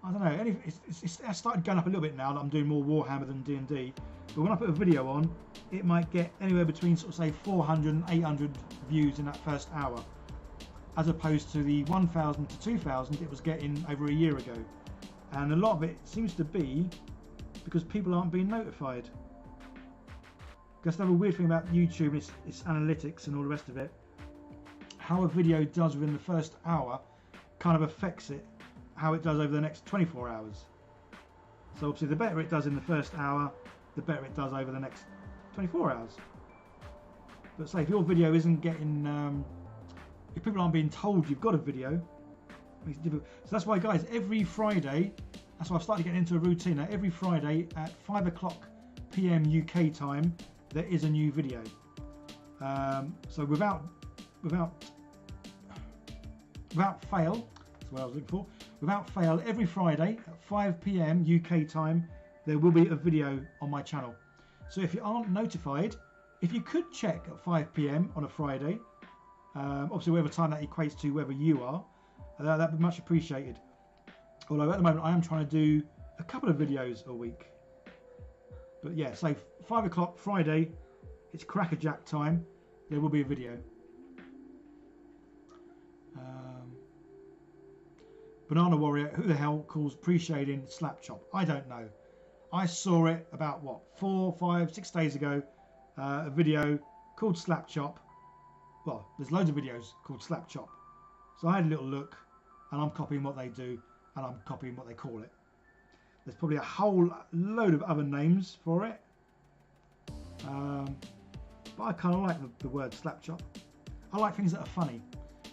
I don't know, it's started going up a little bit now that I'm doing more Warhammer than D&D. But when I put a video on, it might get anywhere between sort of say 400 and 800 views in that first hour, as opposed to the 1,000 to 2,000 it was getting over a year ago. And a lot of it seems to be because people aren't being notified. That's another weird thing about YouTube, its analytics and all the rest of it. How a video does within the first hour kind of affects it, how it does over the next 24 hours. So obviously the better it does in the first hour, the better it does over the next 24 hours. But say if your video isn't getting, if people aren't being told you've got a video, it makes it difficult. So that's why, guys, every Friday, that's why I've started getting into a routine now. Every Friday at 5 o'clock PM UK time, there is a new video. So without fail, that's what I was looking for. Without fail, every Friday at 5 PM UK time, there will be a video on my channel. So if you aren't notified, if you could check at 5 PM on a Friday, obviously whatever time that equates to, wherever you are, that'd be much appreciated. Although at the moment I am trying to do a couple of videos a week. But yeah, say 5 o'clock Friday, it's crackerjack time, there will be a video. Banana Warrior, who the hell calls pre-shading slap chop? I don't know. I saw it about, what, 4, 5, 6 days ago, a video called slap chop. Well, there's loads of videos called slap chop. So I had a little look, and I'm copying what they do, and I'm copying what they call it. There's probably a whole load of other names for it. But I kind of like the word slap chop. I like things that are funny.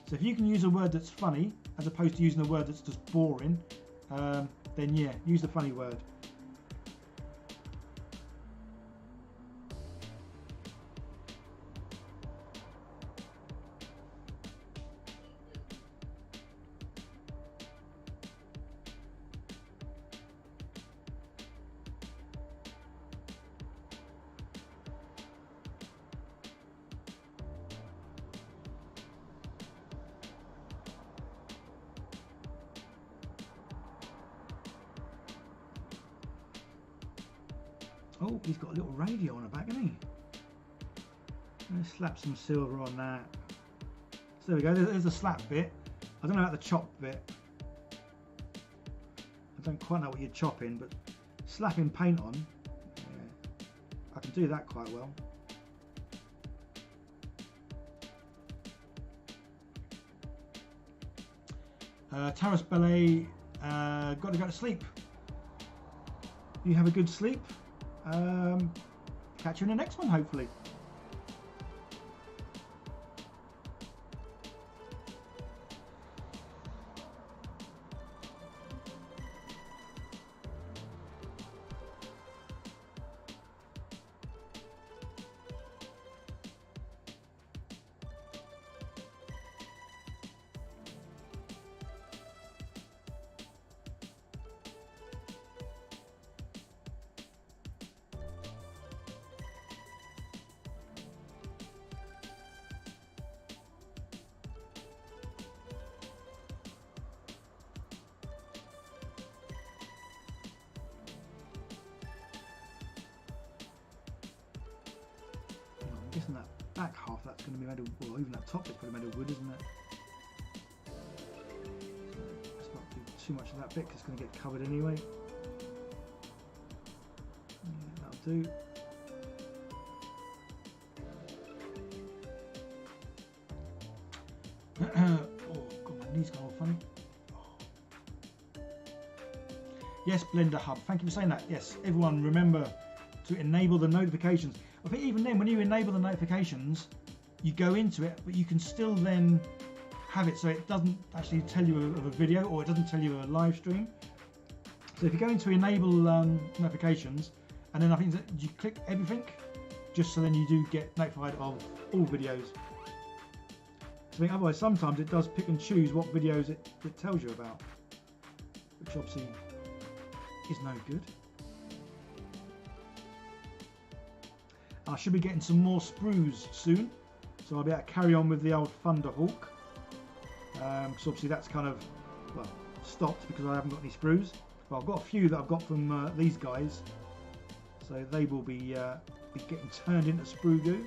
So if you can use a word that's funny, as opposed to using a word that's just boring, then yeah, use the funny word. Oh, he's got a little radio on the back, hasn't he? Let's slap some silver on that. So there we go, there's the slap bit. I don't know about the chop bit. I don't quite know what you're chopping, but slapping paint on, yeah, I can do that quite well. Taras Ballet, got to go to sleep. You have a good sleep. Catch you in the next one, hopefully. I'm guessing that back half that's going to be made of, well, even that top bit's probably made of wood, isn't it? So let's not do too much of that bit because it's going to get covered anyway. Yeah, that'll do. Oh god, my knees got all funny. Oh. Yes, Blender Hub, thank you for saying that. Yes, everyone remember to enable the notifications. I think even then, when you enable the notifications, you go into it, but you can still then have it so it doesn't actually tell you of a video, or it doesn't tell you a live stream. So if you go into enable notifications, and then I think that you click everything, just so then you do get notified of all videos. I think otherwise sometimes it does pick and choose what videos it tells you about. which obviously is no good. I should be getting some more sprues soon, so I'll be able to carry on with the old Thunderhawk. Because obviously that's kind of, well, stopped because I haven't got any sprues. Well, I've got a few that I've got from these guys, so they will be getting turned into sprue goo.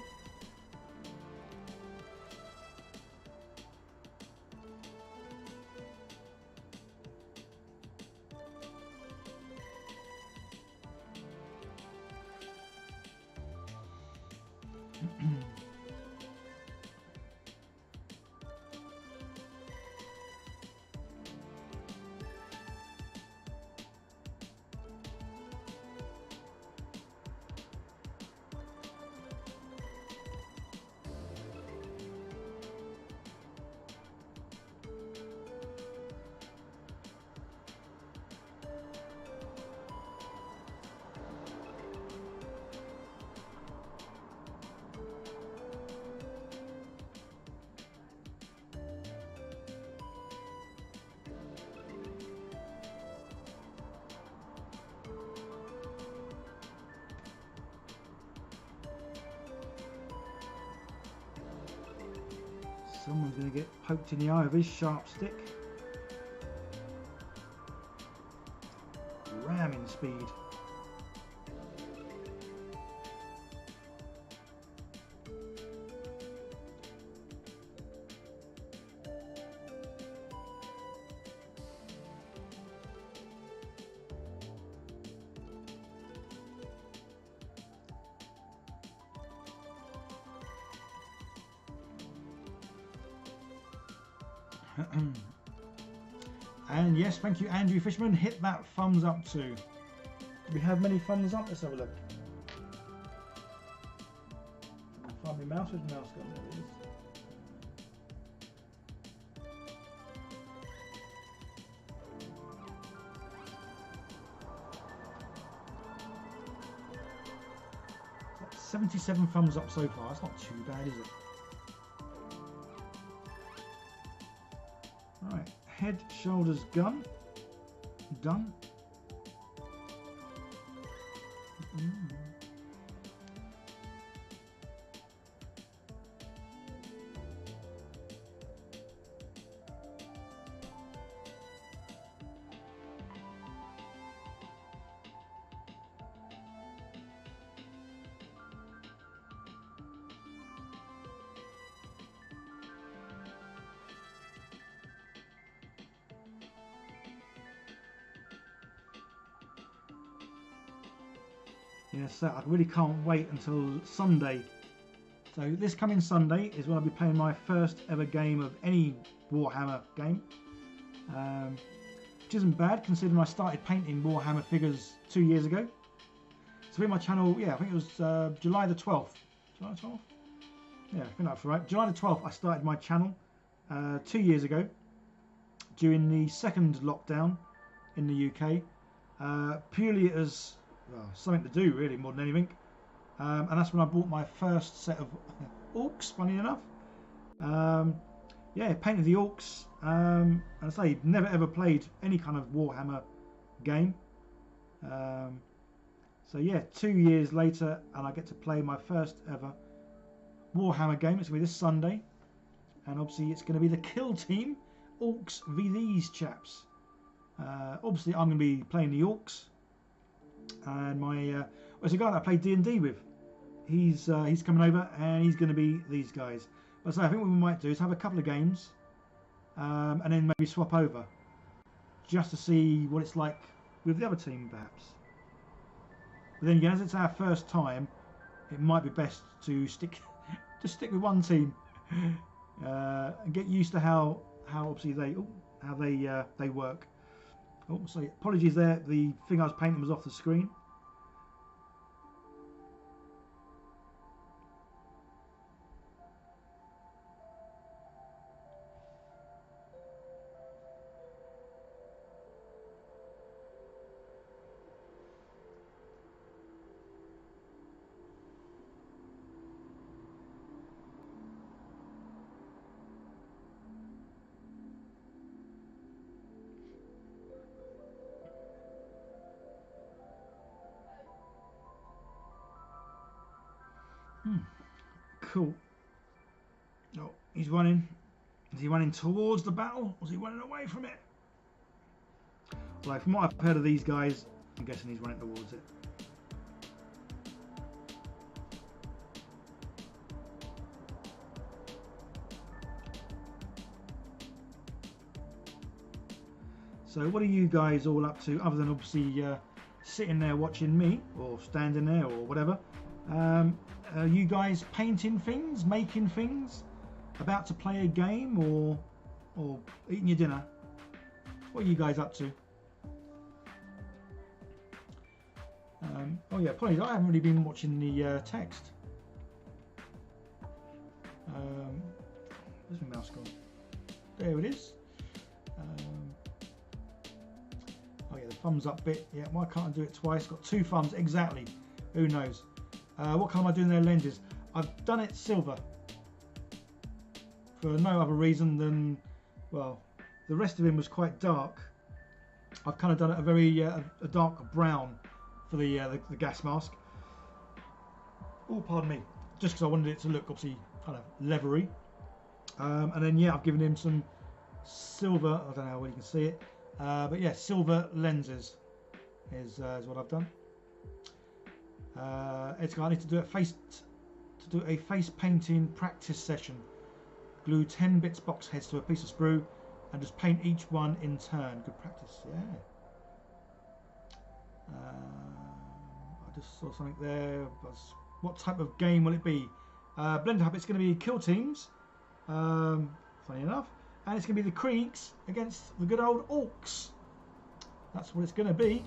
Someone's going to get poked in the eye with his sharp stick. Ramming speed. And yes, thank you, Andrew Fishman. Hit that thumbs up too. Do we have many thumbs up? Let's have a look. Find my mouse. Where's my mouse gone? There it is. That's 77 thumbs up so far. That's not too bad, is it? Right, head, shoulders, gun. Done. Yes, I really can't wait until Sunday. So this coming Sunday is when I'll be playing my first ever game of any Warhammer game. Which isn't bad considering I started painting Warhammer figures 2 years ago. So in my channel, yeah, I think it was July the 12th. July the 12th? Yeah, I think that's right. July the 12th I started my channel 2 years ago during the second lockdown in the UK. Purely as well, something to do really more than anything, and that's when I bought my first set of orcs, funny enough. Yeah, painted the orcs, and I say never ever played any kind of Warhammer game, so yeah, 2 years later and I get to play my first ever Warhammer game. It's going to be this Sunday, and obviously it's going to be the Kill Team Orcs v these chaps. Obviously I'm going to be playing the orcs, and my there's a guy that I play D&D with. He's coming over and he's going to be these guys. But so I think what we might do is have a couple of games, and then maybe swap over just to see what it's like with the other team, perhaps. But then again, as it's our first time, it might be best to stick with one team and get used to how obviously they work. Oh, so apologies there. The thing I was painting was off the screen. Cool. Oh, he's running. Is he running towards the battle, or is he running away from it? Like, from what I've heard of these guys, I'm guessing he's running towards it. So what are you guys all up to, other than obviously sitting there watching me, or standing there, or whatever? Are you guys painting things, making things, about to play a game, or eating your dinner? What are you guys up to? Oh yeah, apologies, I haven't really been watching the text. Where's my mouse gone? There it is. Oh yeah, the thumbs up bit. Yeah, why can't I do it twice? Got two thumbs, exactly. Who knows? What colour am I doing their lenses? I've done it silver. For no other reason than, well, the rest of him was quite dark. I've kind of done it a very a dark brown for the gas mask. Oh, pardon me. Just because I wanted it to look obviously kind of leathery. And then yeah, I've given him some silver. I don't know where you can see it, but yeah, silver lenses is what I've done. Edgar, I need to do a face painting practice session. Glue 10 bits box heads to a piece of sprue and just paint each one in turn. Good practice, yeah. I just saw something there. What type of game will it be? Blender Hub, it's going to be Kill Teams, funny enough, and it's going to be the Kriegs against the good old Orcs. That's what it's going to be.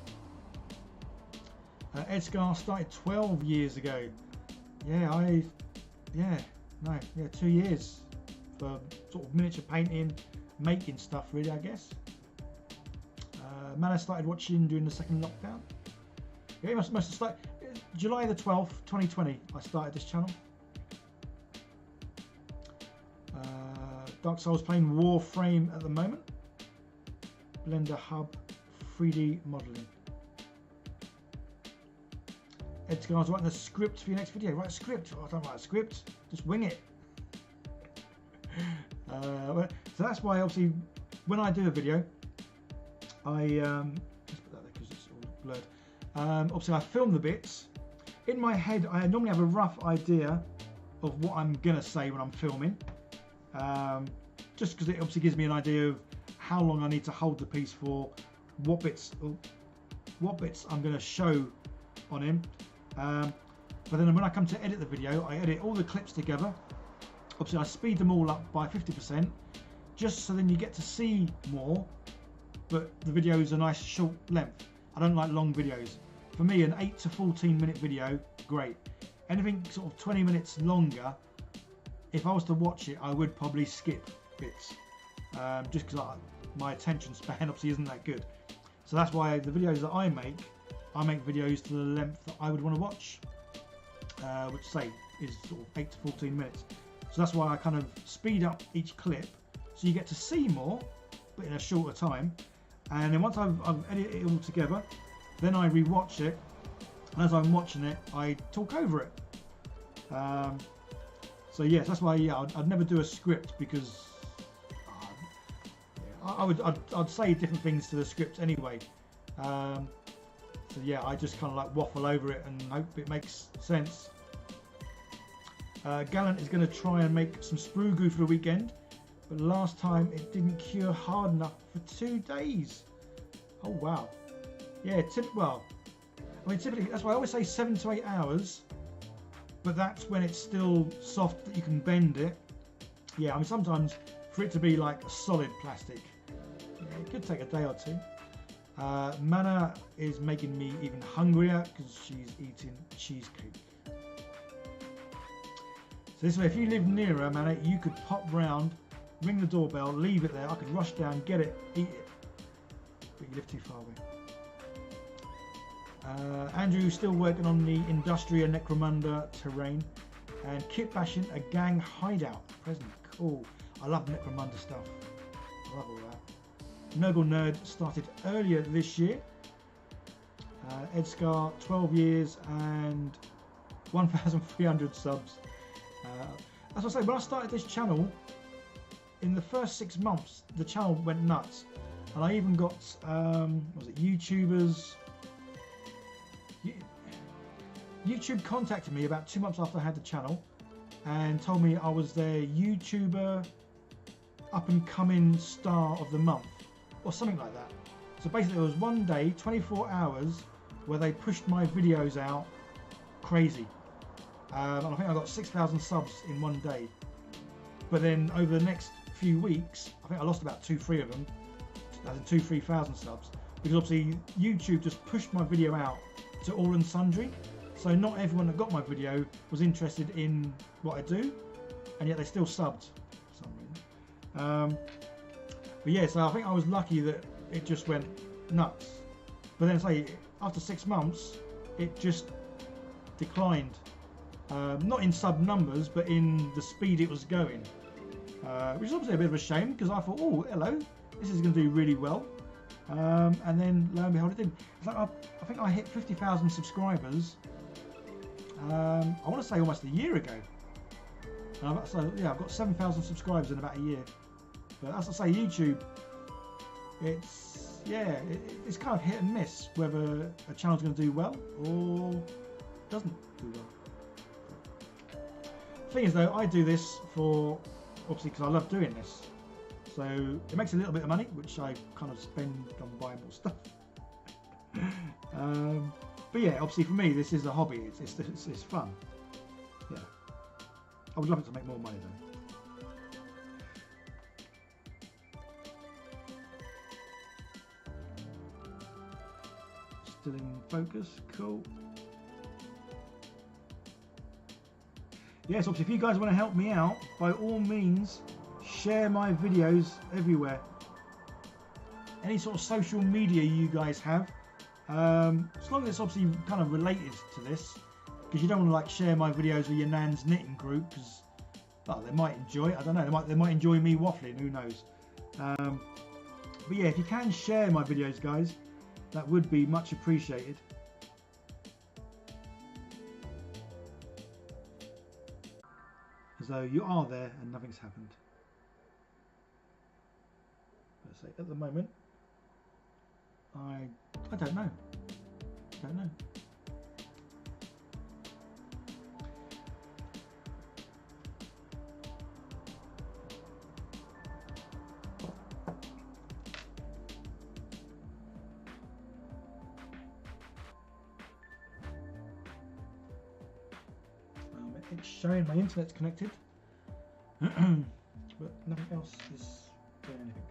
Edgar started 12 years ago. Yeah, 2 years for sort of miniature painting, making stuff really, I guess. Man, I started watching during the second lockdown. Yeah, he must have started July the 12th, 2020. I started this channel. Dark Souls playing Warframe at the moment. Blender Hub 3D modeling. Edgar's writing a script for your next video. Write a script. Oh, I don't write a script. Just wing it. So that's why obviously when I do a video, I let's put that there because it's all blurred. Obviously I film the bits. In my head I normally have a rough idea of what I'm gonna say when I'm filming, just because it obviously gives me an idea of how long I need to hold the piece for, what bits I'm gonna show on him. But then when I come to edit the video, I edit all the clips together. Obviously I speed them all up by 50%, just so then you get to see more, but the video is a nice short length. I don't like long videos. For me, an 8 to 14 minute video, great. Anything sort of 20 minutes longer, if I was to watch it, I would probably skip bits, just because my attention span obviously isn't that good. So that's why the videos that I make videos to the length that I would want to watch, which say is sort of 8 to 14 minutes. So that's why I kind of speed up each clip, so you get to see more, but in a shorter time. And then once I've edited it all together, then I re-watch it, and as I'm watching it, I talk over it. So yes, that's why I'd never do a script, because I'd say different things to the script anyway. So yeah, I just kind of like waffle over it and hope it makes sense. Gallant is going to try and make some sprue goo for the weekend, but last time it didn't cure hard enough for 2 days. Oh wow. Yeah, well, I mean typically, that's why I always say 7 to 8 hours, but that's when it's still soft that you can bend it. Yeah, I mean sometimes for it to be like a solid plastic, yeah, it could take a day or two. Mana is making me even hungrier because she's eating cheesecake. So this way, if you live near her, Mana, you could pop round, ring the doorbell, leave it there. I could rush down, get it, eat it. But you live too far away. Andrew's still working on the Industria Necromunda terrain, and kit bashing a gang hideout present. Cool. I love Necromunda stuff. I love all that. Noble Nerd started earlier this year. Edscar 12 years and 1,300 subs. As I say, when I started this channel, in the first 6 months, the channel went nuts, and I even got was it YouTubers? YouTube contacted me about 2 months after I had the channel, and told me I was their YouTuber up and coming star of the month, or something like that. So basically, there was one day, 24 hours, where they pushed my videos out crazy, and I think I got 6,000 subs in one day. But then over the next few weeks, I think I lost about 2-3 of them, as in 2-3,000 subs, because obviously YouTube just pushed my video out to all and sundry. So not everyone that got my video was interested in what I do, and yet they still subbed for some reason. But yeah, so I think I was lucky that it just went nuts. But then say after 6 months, it just declined. Not in sub numbers, but in the speed it was going. Which is obviously a bit of a shame, because I thought, oh, hello, this is going to do really well. And then lo and behold, it didn't. It's like I think I hit 50,000 subscribers. I want to say almost a year ago. So yeah, I've got 7,000 subscribers in about a year. But as I say, YouTube, it's it's kind of hit and miss whether a channel's going to do well or doesn't do well. The thing is though, I do this for obviously because I love doing this, so it makes a little bit of money, which I kind of spend on buying more stuff. But yeah, obviously for me this is a hobby. It's fun. Yeah, I would love it to make more money though. Still in focus, cool. Yes, obviously if you guys want to help me out, by all means share my videos everywhere. Any sort of social media you guys have, as long as it's obviously kind of related to this, because you don't want to like share my videos with your nan's knitting group, because well, they might enjoy it. I don't know, they might enjoy me waffling, who knows. But yeah, if you can share my videos guys, that would be much appreciated. As though you are there and nothing's happened. Let's say at the moment, I don't know. Don't know. It's showing my internet's connected, but nothing else is doing anything.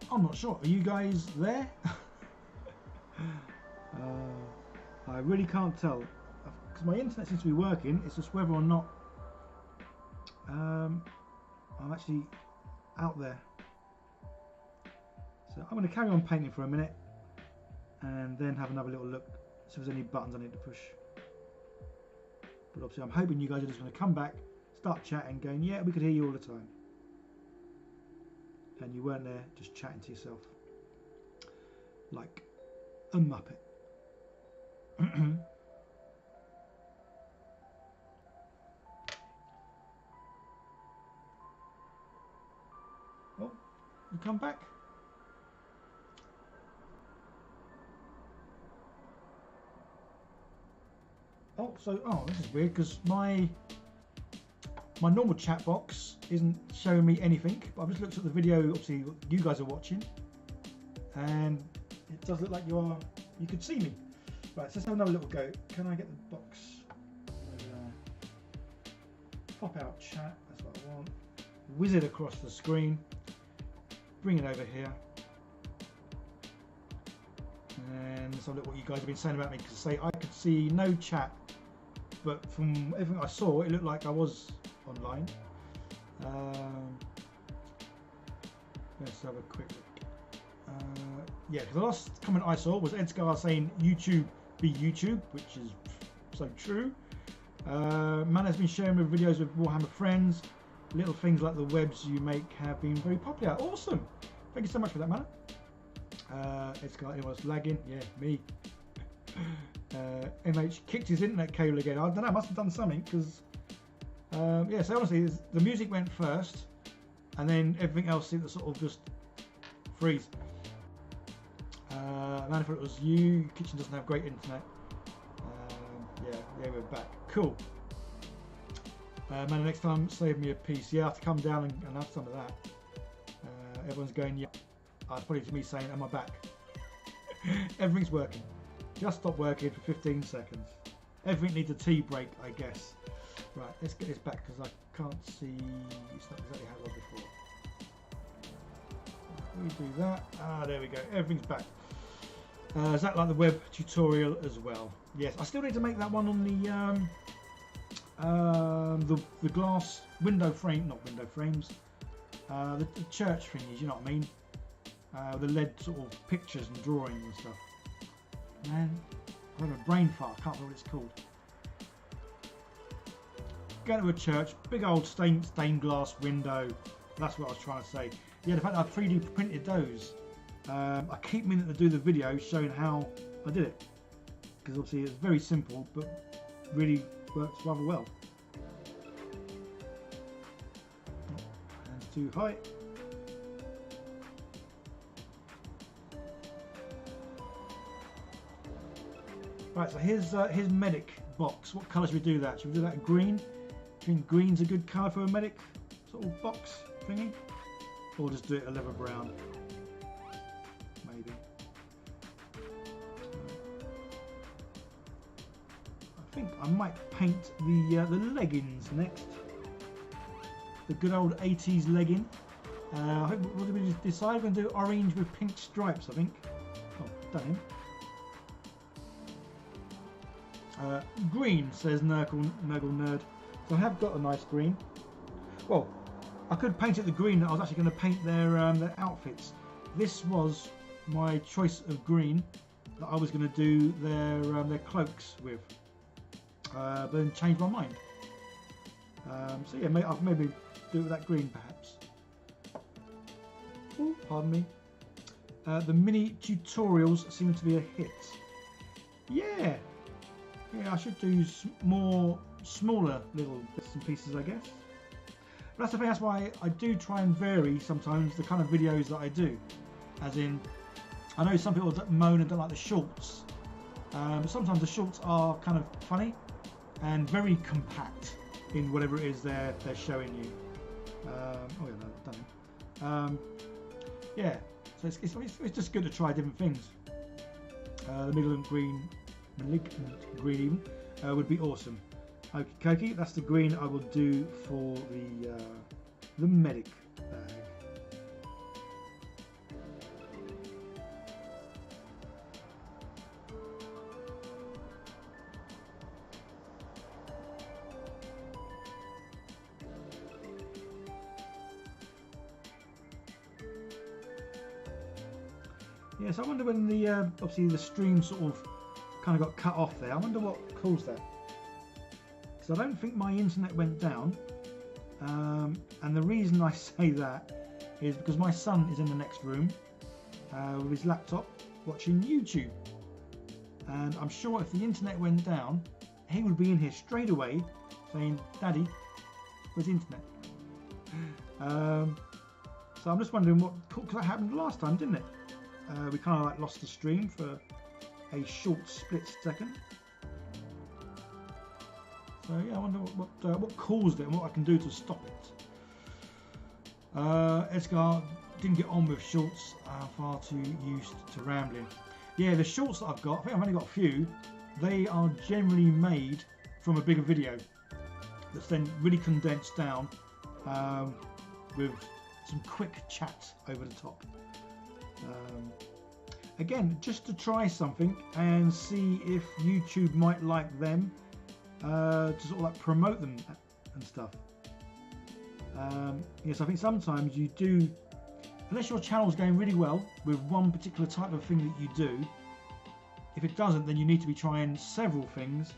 I'm not sure. Are you guys there? I really can't tell, because my internet seems to be working. It's just whether or not I'm actually out there. So I'm going to carry on painting for a minute and then have another little look, see if there's any buttons I need to push. But obviously I'm hoping you guys are just going to come back, start chatting, going, yeah, we could hear you all the time. And you weren't there just chatting to yourself like a muppet. Oh, you come back? Oh, this is weird, because my normal chat box isn't showing me anything, but I've just looked at the video, obviously you guys are watching, and it does look like you could see me. Right, so let's have another little go. Can I get the box? Pop out chat, that's what I want. Whiz it across the screen, bring it over here, and let's have a look what you guys have been saying about me, because say I could see no chat, but from everything I saw it looked like I was online. Let's have a quick look. Yeah, the last comment I saw was Edgar saying YouTube be YouTube, which is so true. Man has been sharing with videos with Warhammer friends. Little things like the webs you make have been very popular. Awesome! Thank you so much for that, man. Edgar, it was lagging. Yeah, me. MH kicked his internet cable again. I don't know, must have done something because yeah, so honestly the music went first and then everything else seemed to sort of just freeze. Man, if it was you, kitchen doesn't have great internet. Yeah, we're back. Cool. Man, the next time save me a piece. Yeah, I have to come down and have some of that. Everyone's going, yeah. It's probably to me saying, am I back? Everything's working. Just stopped working for 15 seconds. Everything needs a tea break, I guess. Right, let's get this back because I can't see. It's not exactly how it was before. We do that. There we go. Everything's back. Is that like the web tutorial as well? Yes. I still need to make that one on the glass window frame, not window frames. The church thingies, you know what I mean? The LED sort of pictures and drawings and stuff. Man, I have a brain fart. I can't remember what it's called. Go to a church, big old stained glass window. That's what I was trying to say. Yeah, the fact that I 3D printed those. I keep meaning to do the video showing how I did it. Because obviously it's very simple, but really works rather well. Hands too high. Right, so here's medic box. What colour should we do that? Should we do that in green? Do you think green's a good colour for a medic sort of box thingy? Or just do it a leather brown? Maybe. I think I might paint the leggings next. The good old 80s legging. I think, what did we decide? We're going to do orange with pink stripes, I think. Oh, done him. Green, says Nurgle Nerd. So I have got a nice green. Well, I could paint it the green that I was actually going to paint their outfits. This was my choice of green that I was going to do their cloaks with. But then changed my mind. So yeah, I'll maybe do it with that green perhaps. Ooh, pardon me. The mini tutorials seem to be a hit. Yeah. Yeah, I should do more smaller little bits and pieces, I guess. But that's the thing, that's why I do try and vary sometimes the kind of videos that I do. As in, I know some people moan and don't like the shorts. But sometimes the shorts are kind of funny and very compact in whatever it is they're showing you. Oh yeah, no, I've done it. Yeah, so it's just good to try different things. The malignant green even would be awesome. Okay, that's the green I will do for the medic bag. Yes, I wonder when the obviously the stream sort of kind of got cut off there. I wonder what caused that. Because I don't think my internet went down. And the reason I say that is because my son is in the next room with his laptop watching YouTube. And I'm sure if the internet went down, he would be in here straight away saying, "Daddy, where's the internet?" So I'm just wondering what, because that happened last time, didn't it? We kind of like lost the stream for a short split second. So yeah, I wonder what caused it and what I can do to stop it. Edgar didn't get on with shorts. Far too used to rambling. Yeah, the shorts that I've got, I think I've only got a few. They are generally made from a bigger video that's then really condensed down with some quick chat over the top. Again, just to try something and see if YouTube might like them, to sort of like promote them and stuff. Yes, I think sometimes you do, unless your channel's going really well with one particular type of thing that you do. If it doesn't, then you need to be trying several things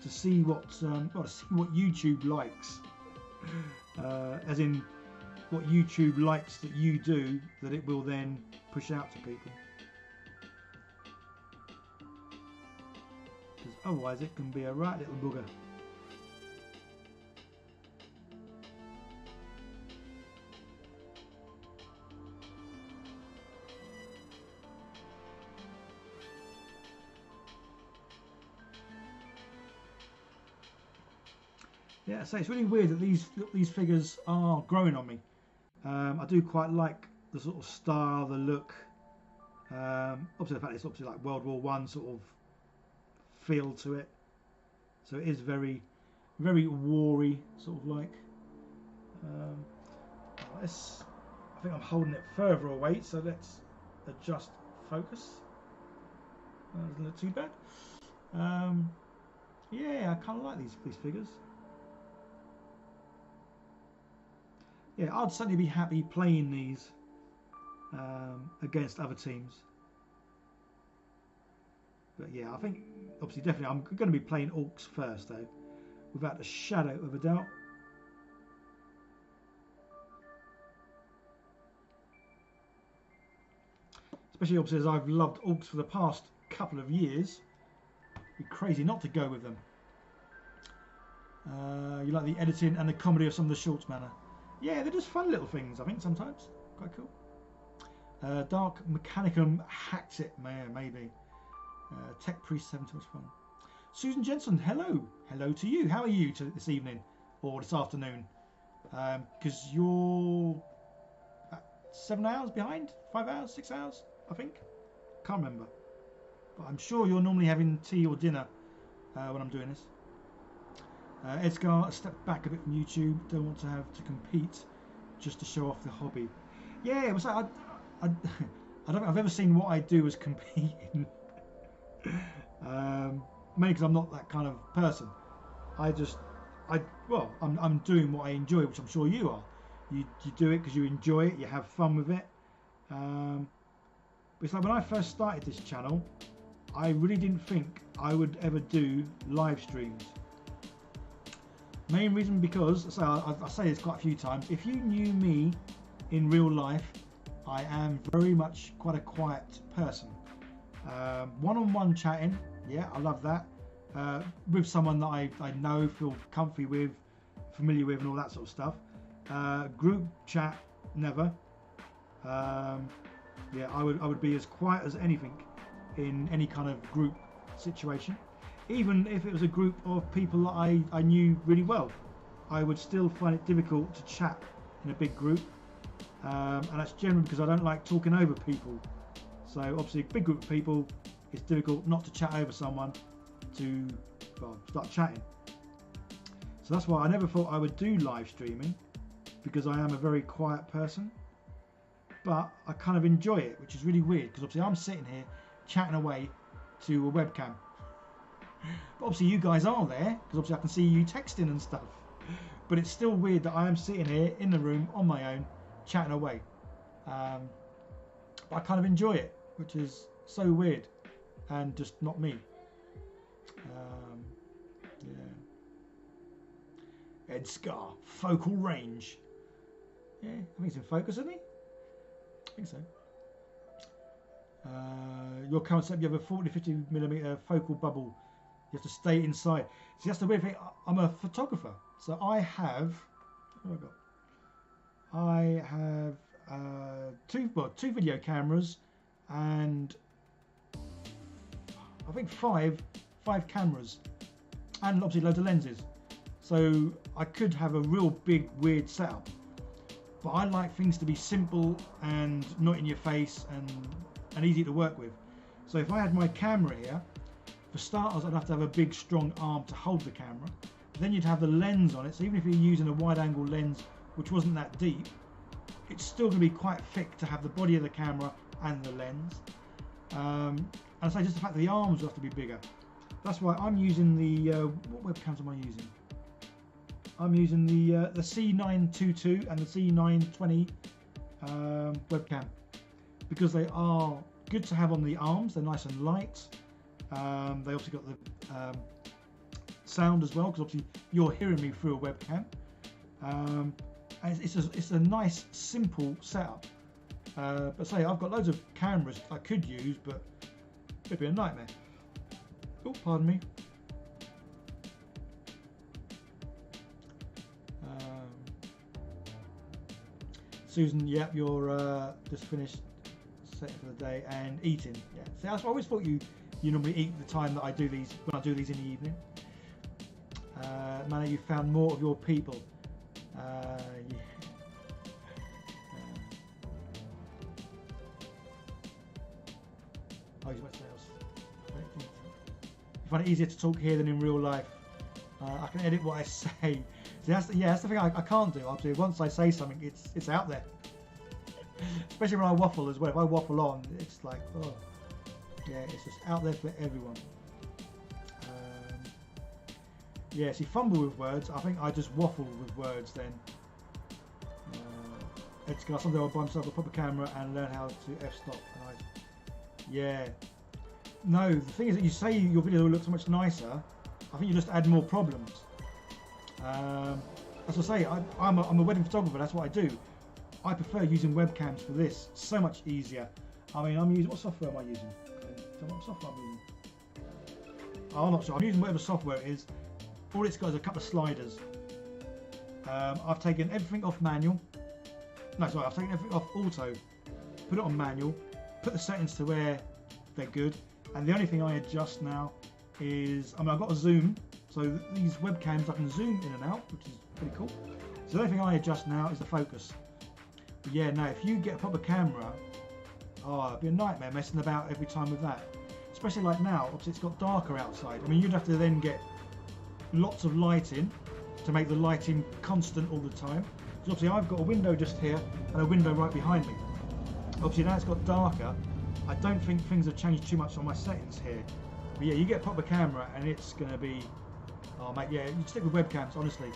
to see what YouTube likes, as in what YouTube likes that you do, that it will then push out to people. Because otherwise, it can be a right little booger. Yeah, so it's really weird that these figures are growing on me. I do quite like the sort of style, the look. Obviously, the fact it's obviously like World War I sort of feel to it. So it is very, very war-y, sort of like. I think I'm holding it further away, so let's adjust focus. That doesn't look too bad. Yeah, I kind of like these figures. Yeah, I'd certainly be happy playing these against other teams. But yeah, I think obviously definitely I'm going to be playing Orcs first though, without a shadow of a doubt. Especially obviously as I've loved Orcs for the past couple of years. It'd be crazy not to go with them. You like the editing and the comedy of some of the shorts, manner. Yeah, they're just fun little things, I think, sometimes. Quite cool. Dark Mechanicum hacked it, maybe. Tech Priest 7, too much fun. Susan Jensen, hello. Hello to you. How are you this evening? Or this afternoon? Because you're 7 hours behind? 5 hours? 6 hours? I think? Can't remember. But I'm sure you're normally having tea or dinner when I'm doing this. Edgar, a step back a bit from YouTube. Don't want to have to compete just to show off the hobby. Yeah, it was like I don't think I've ever seen what I do as competing. Mainly because I'm not that kind of person. I'm doing what I enjoy, which I'm sure you are. You do it because you enjoy it. You have fun with it. But it's like when I first started this channel, I really didn't think I would ever do live streams. Main reason because, so I say this quite a few times, if you knew me in real life, I am very much quite a quiet person. One-on-one chatting, yeah, I love that. With someone that I know, feel comfy with, familiar with and all that sort of stuff. Group chat, never. Yeah, I would be as quiet as anything in any kind of group situation. Even if it was a group of people that I knew really well, I would still find it difficult to chat in a big group. And that's generally because I don't like talking over people. So obviously a big group of people, it's difficult not to chat over someone to start chatting. So that's why I never thought I would do live streaming, because I am a very quiet person. But I kind of enjoy it, which is really weird, because obviously I'm sitting here chatting away to a webcam. But obviously you guys are there, because obviously I can see you texting and stuff. But it's still weird that I am sitting here in the room on my own, chatting away. But I kind of enjoy it, which is so weird and just not me. Yeah. Ed Scar, focal range. Yeah, I think he's in focus, isn't he? I think so. Your concept, you have a 40-50mm focal bubble. You have to stay inside. See, that's the weird thing. I'm a photographer, so I have. What have I got? I have two video cameras and I think five cameras, and obviously loads of lenses. So I could have a real big weird setup, but I like things to be simple and not in your face and easy to work with. So if I had my camera here, for starters I'd have to have a big strong arm to hold the camera. Then you'd have the lens on it, so even if you're using a wide angle lens which wasn't that deep, it's still going to be quite thick to have the body of the camera and the lens. And so just the fact that the arms will have to be bigger. That's why I'm using the what webcams am I using? I'm using the C922 and the C920 webcam because they are good to have on the arms. They're nice and light. They also got the sound as well, because obviously you're hearing me through a webcam. And it's a nice simple setup. But say I've got loads of cameras I could use, but it'd be a nightmare. Oh, pardon me. Susan, yep, you're just finished setting for the day and eating. Yeah, see, I always thought you normally eat the time that I do these, when I do these in the evening. Manny, you found more of your people. Yeah. Oh, he's what else? You find it easier to talk here than in real life. I can edit what I say. See, that's the thing I can't do. Obviously, once I say something, it's out there. Especially when I waffle as well. If I waffle on, it's like, oh, yeah, it's just out there for everyone. Yeah, see, fumble with words. I think I just waffle with words then. It's got someday I'll buy myself a proper camera and learn how to f-stop. Yeah. No, the thing is that you say your video will look so much nicer. I think you just add more problems. As I say, I'm a wedding photographer. That's what I do. I prefer using webcams for this. So much easier. I mean, I'm using, what software am I using? What software I'm using? Oh, I'm not sure. I'm using whatever software it is. All it's got is a couple of sliders. I've taken everything off manual. No, sorry, I've taken everything off auto. Put it on manual. Put the settings to where they're good. And the only thing I adjust now is, I mean, I've got a zoom. So these webcams I can zoom in and out, which is pretty cool. So the only thing I adjust now is the focus. But yeah, no, if you get a proper camera, oh, it'd be a nightmare messing about every time with that. Especially like now, obviously it's got darker outside. I mean, you'd have to then get lots of lighting to make the lighting constant all the time. So obviously I've got a window just here and a window right behind me. Obviously now it's got darker. I don't think things have changed too much on my settings here. But yeah, you get a proper camera and it's going to be, oh mate, yeah, you stick with webcams, honestly.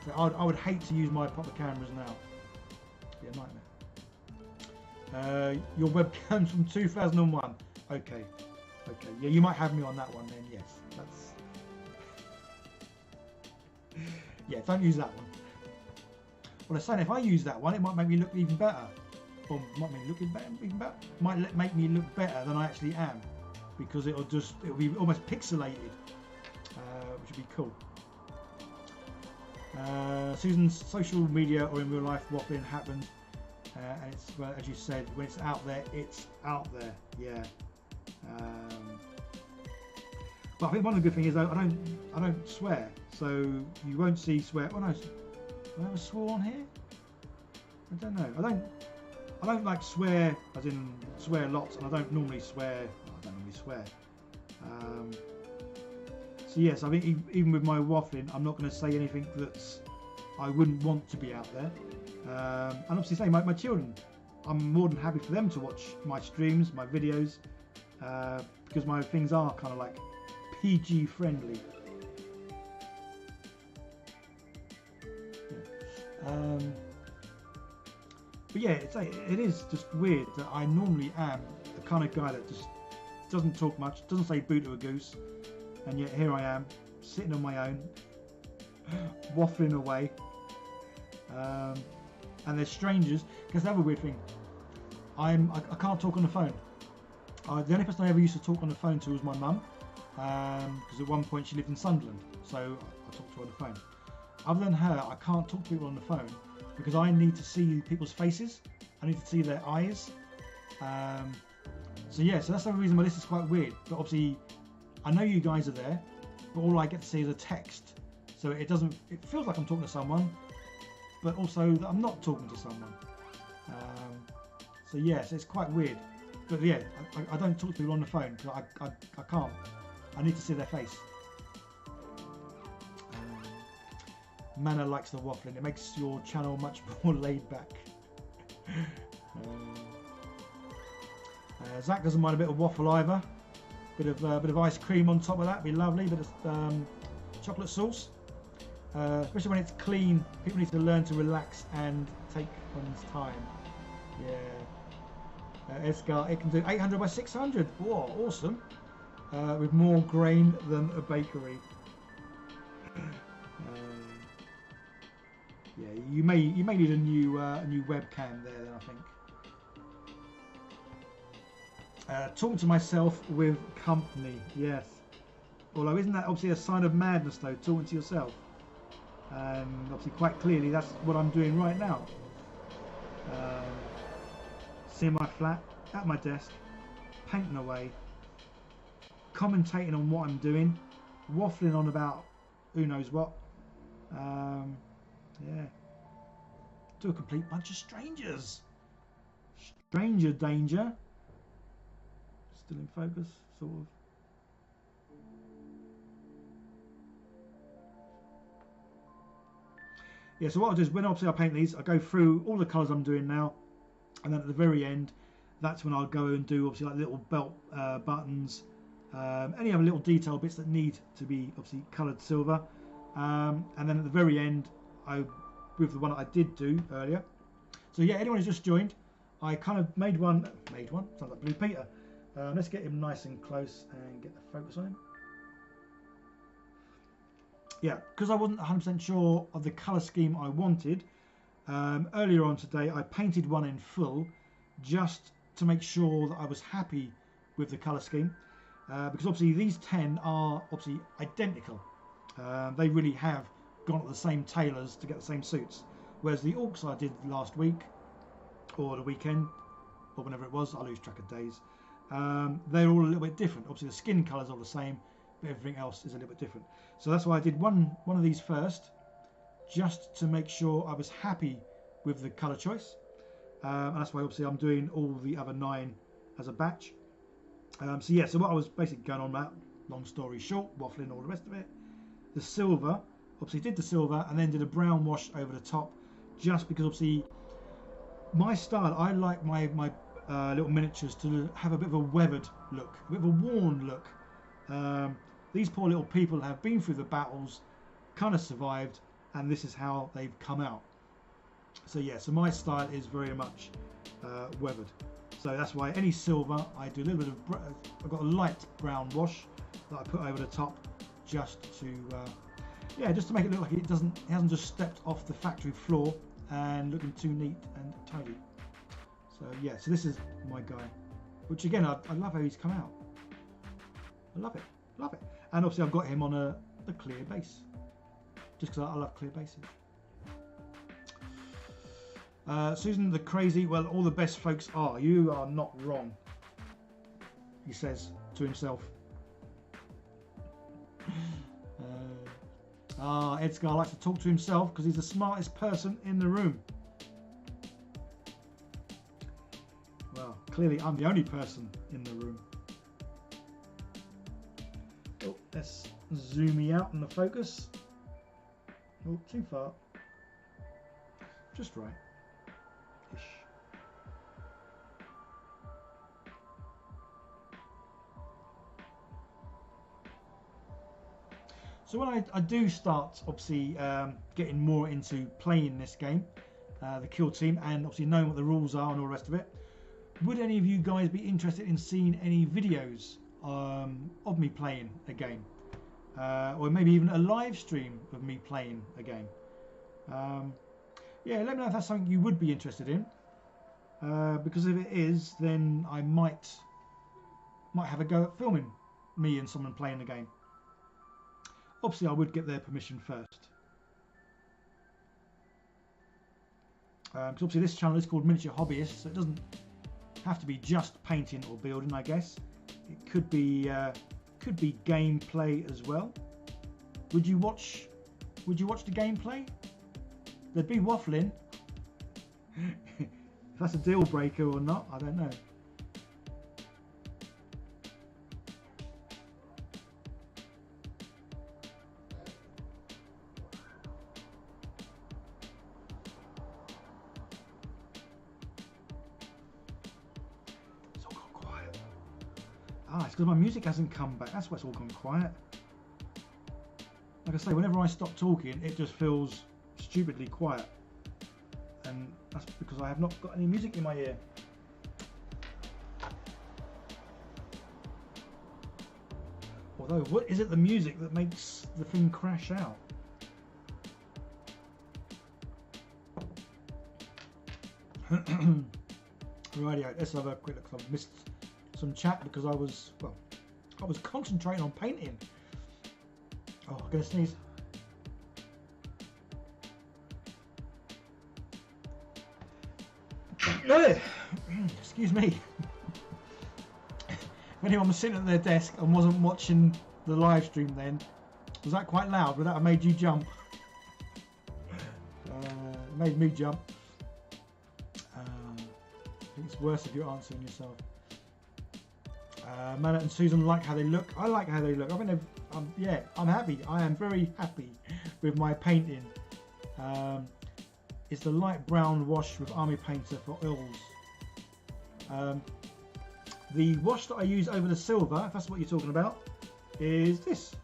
So I would hate to use my proper cameras now. It'd be a nightmare. Your webcam's from 2001. Okay. Okay, yeah, you might have me on that one then, yes. That's... yeah, don't use that one. Well, I'm saying if I use that one, it might make me look even better. Or might make me look even better. Might make me look better than I actually am. Because it'll be almost pixelated. Which would be cool. Susan's social media or in real life waffling happens. And it's, well, as you said, when it's out there, it's out there. Yeah. But I think one of the good things is I don't swear, so you won't see swear. Oh no, have I ever swore on here? I don't know. I don't like swear as in swear lots, and I don't normally swear. I don't normally swear. So yes, I think even with my waffling, I'm not going to say anything that's I wouldn't want to be out there. And obviously, say my children, I'm more than happy for them to watch my streams, my videos, because my things are kind of like PG friendly. Yeah. But yeah, it is just weird that I normally am the kind of guy that just doesn't talk much, doesn't say boo to a goose, and yet here I am, sitting on my own, waffling away. And there's strangers, because the other weird thing, I can't talk on the phone. The only person I ever used to talk on the phone to was my mum, because at one point she lived in Sunderland, so I talked to her on the phone. Other than her, I can't talk to people on the phone because I need to see people's faces. I need to see their eyes. So yeah, so that's the reason why this is quite weird. But obviously, I know you guys are there, but all I get to see is a text. So it feels like I'm talking to someone, but also that I'm not talking to someone. So yes, it's quite weird. But yeah, I don't talk to people on the phone because I can't. I need to see their face. Manna likes the waffling. It makes your channel much more laid back. Zach doesn't mind a bit of waffle either. Bit of ice cream on top of that, be lovely. Bit of chocolate sauce. especially when it's clean. People need to learn to relax and take one's time. Yeah. Edgar, it can do 800 by 600. Whoa, awesome. With more grain than a bakery. Yeah, you may need a new webcam there then, I think. Talking to myself with company, yes. Although isn't that obviously a sign of madness though, talking to yourself? And obviously quite clearly that's what I'm doing right now. Sitting in my flat, at my desk, painting away, commentating on what I'm doing, waffling on about who knows what. Yeah. To a complete bunch of strangers. Stranger danger. Still in focus, sort of. Yeah, so what I'll do is when obviously I paint these, I go through all the colours I'm doing now, and then at the very end, that's when I'll go and do obviously like little belt buttons, any other little detail bits that need to be obviously coloured silver, and then at the very end, with the one that I did do earlier. So yeah, anyone who's just joined, I kind of made one, sounds like Blue Peter. Let's get him nice and close and get the focus on him. Yeah, because I wasn't 100% sure of the colour scheme I wanted, earlier on today I painted one in full just to make sure that I was happy with the colour scheme, because obviously these 10 are obviously identical. They really have gone to the same tailors to get the same suits, whereas the orcs I did last week or the weekend or whenever it was, I lose track of days, they're all a little bit different. Obviously the skin colours are the same, but everything else is a little bit different. So that's why I did one of these first, just to make sure I was happy with the colour choice, and that's why obviously I'm doing all the other 9 as a batch. So yeah, so what I was basically going on about, long story short, waffling all the rest of it, the silver, obviously did the silver and then did a brown wash over the top, just because obviously my style, I like my little miniatures to have a bit of a weathered look, a bit of a worn look. These poor little people have been through the battles, kind of survived, and this is how they've come out. So yeah, so my style is very much weathered. So that's why any silver, I do a little bit of, I've got a light brown wash that I put over the top, just to, yeah, just to make it look like it hasn't just stepped off the factory floor and looking too neat and tidy. So yeah, so this is my guy, which again, I love how he's come out. I love it, love it. And obviously I've got him on a clear base, just because I love clear bases. Susan the Crazy, well, all the best folks are. You are not wrong, he says to himself. Edgar likes to talk to himself because he's the smartest person in the room. Well, clearly I'm the only person in the room. Oh, let's zoom me out in the focus. Oh, too far. Just right. Ish. So when I do start, obviously, getting more into playing this game, the Kill Team, and obviously knowing what the rules are and all the rest of it, would any of you guys be interested in seeing any videos of me playing a game? Or maybe even a live stream of me playing a game? Yeah, let me know if that's something you would be interested in. Because if it is, then I might have a go at filming me and someone playing the game. Obviously, I would get their permission first. Because obviously this channel is called Miniature Hobbyist, so it doesn't have to be just painting or building, I guess. It could be gameplay as well. Would you watch the gameplay? There'd be waffling. If that's a deal breaker or not, I don't know. It's all gone quiet. Ah, it's because my music hasn't come back. That's why it's all gone quiet. like I say, whenever I stop talking, it just feels stupidly quiet, and that's because I have not got any music in my ear. Although, what is it the music that makes the thing crash out? Rightio, let's have a quick look. I've missed some chat because I was concentrating on painting. Oh, I'm gonna sneeze. Excuse me. If anyone was sitting at their desk and wasn't watching the live stream then, was that quite loud? Would that have made you jump? It made me jump. I think it's worse if you're answering yourself. Manette and Susan like how they look. I like how they look. I think yeah, I'm happy. I am very happy with my painting. It's the light brown wash with Army Painter for oils. The wash that I use over the silver, if that's what you're talking about, is this.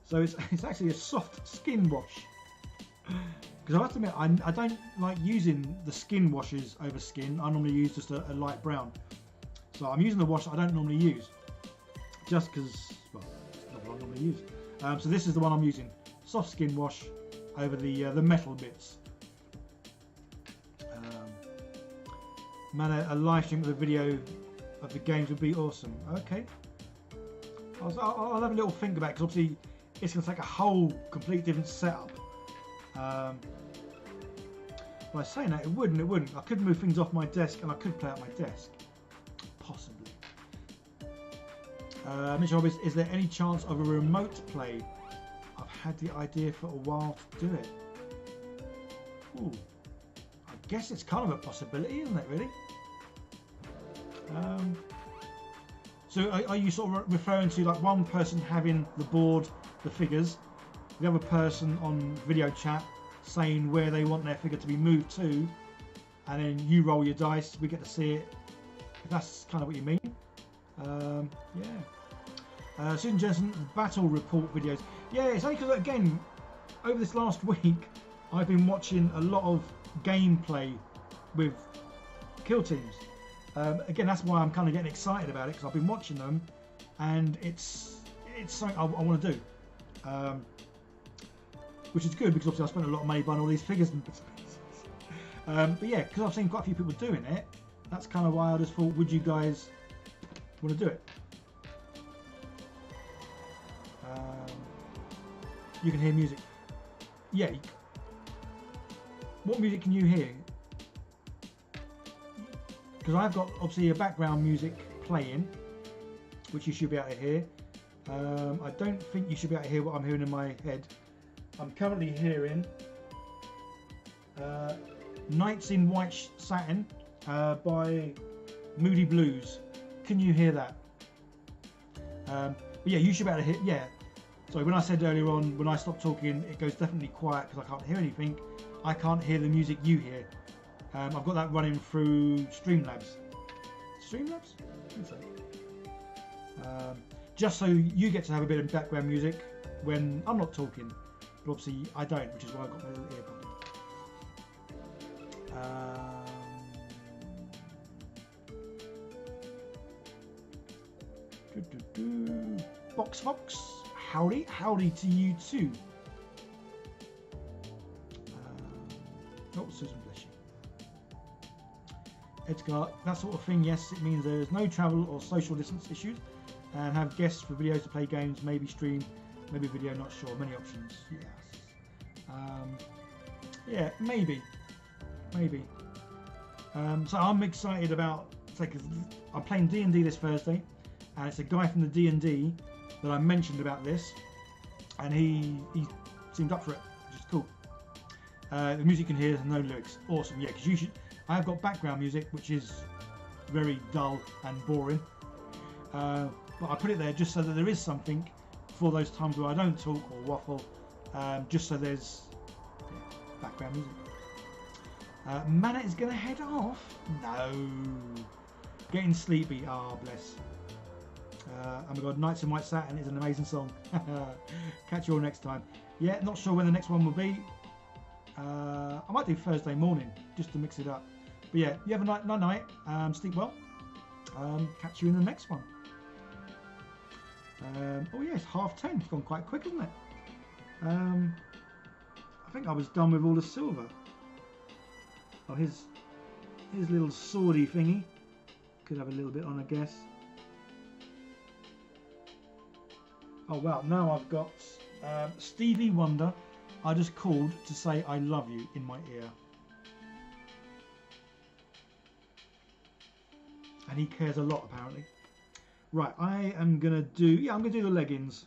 So it's actually a soft skin wash. Because I have to admit, I don't like using the skin washes over skin. I normally use just a light brown. So I'm using the wash that I don't normally use. Just because, well, it's not what I normally use. So this is the one I'm using. Soft skin wash over the metal bits. Man, a live stream of the video of the games would be awesome. Okay. I'll have a little think about it, because obviously it's going to take a whole complete different setup. By saying that, it wouldn't. I could move things off my desk and I could play at my desk. Possibly. Mitchell, is there any chance of a remote play? I've had the idea for a while to do it. Ooh. I guess it's kind of a possibility, isn't it, really? So are you sort of referring to like one person having the board, the figures, the other person on video chat saying where they want their figure to be moved to, and then you roll your dice, we get to see it? If that's kind of what you mean. Yeah. Susan Jensen, battle report videos. Yeah, it's only because, again, over this last week, I've been watching a lot of gameplay with kill teams. Again, that's why I'm kind of getting excited about it, because I've been watching them, and it's something I want to do. Which is good, because obviously I spent a lot of money buying all these figures and bits and pieces. But yeah, because I've seen quite a few people doing it, that's kind of why I just thought, would you guys want to do it? You can hear music. Yeah. What music can you hear? Because I've got obviously a background music playing, which you should be able to hear. I don't think you should be able to hear what I'm hearing in my head. I'm currently hearing Nights in White Satin by Moody Blues. Can you hear that? But yeah, you should be able to hear. Yeah. So when I said earlier on, when I stop talking, it goes definitely quiet because I can't hear anything. I can't hear the music you hear. I've got that running through Streamlabs. Streamlabs? I think so. Just so you get to have a bit of background music when I'm not talking. But obviously I don't, which is why I've got my little earbud. Box Fox, howdy to you too. Oh, Susan, bless you. Edgar, that sort of thing, yes, it means there's no travel or social distance issues, and have guests for videos to play games, maybe stream, maybe video, not sure, many options, yes. Yeah, maybe. So I'm excited about, because I'm playing D&D this Thursday, and it's a guy from the D&D that I mentioned about this, and he seemed up for it, which is cool. The music you can hear, no lyrics. Awesome, yeah, because you should. I have got background music, which is very dull and boring. But I put it there just so that there is something for those times where I don't talk or waffle, just so there's background music. Mana is going to head off? No. Getting sleepy, ah, bless. And we've got Nights in White Satin is an amazing song. Catch you all next time. Yeah, not sure when the next one will be. I might do Thursday morning just to mix it up. But yeah, you have a night. Sleep well. Catch you in the next one. Oh yeah, it's 10:30. It's gone quite quick, isn't it? I think I was done with all the silver. Oh, his little swordy thingy. Could have a little bit on, I guess. Oh wow, now I've got Stevie Wonder. I just called to say I love you in my ear. And he cares a lot, apparently. Right, I am going to do... Yeah, I'm going to do the leggings.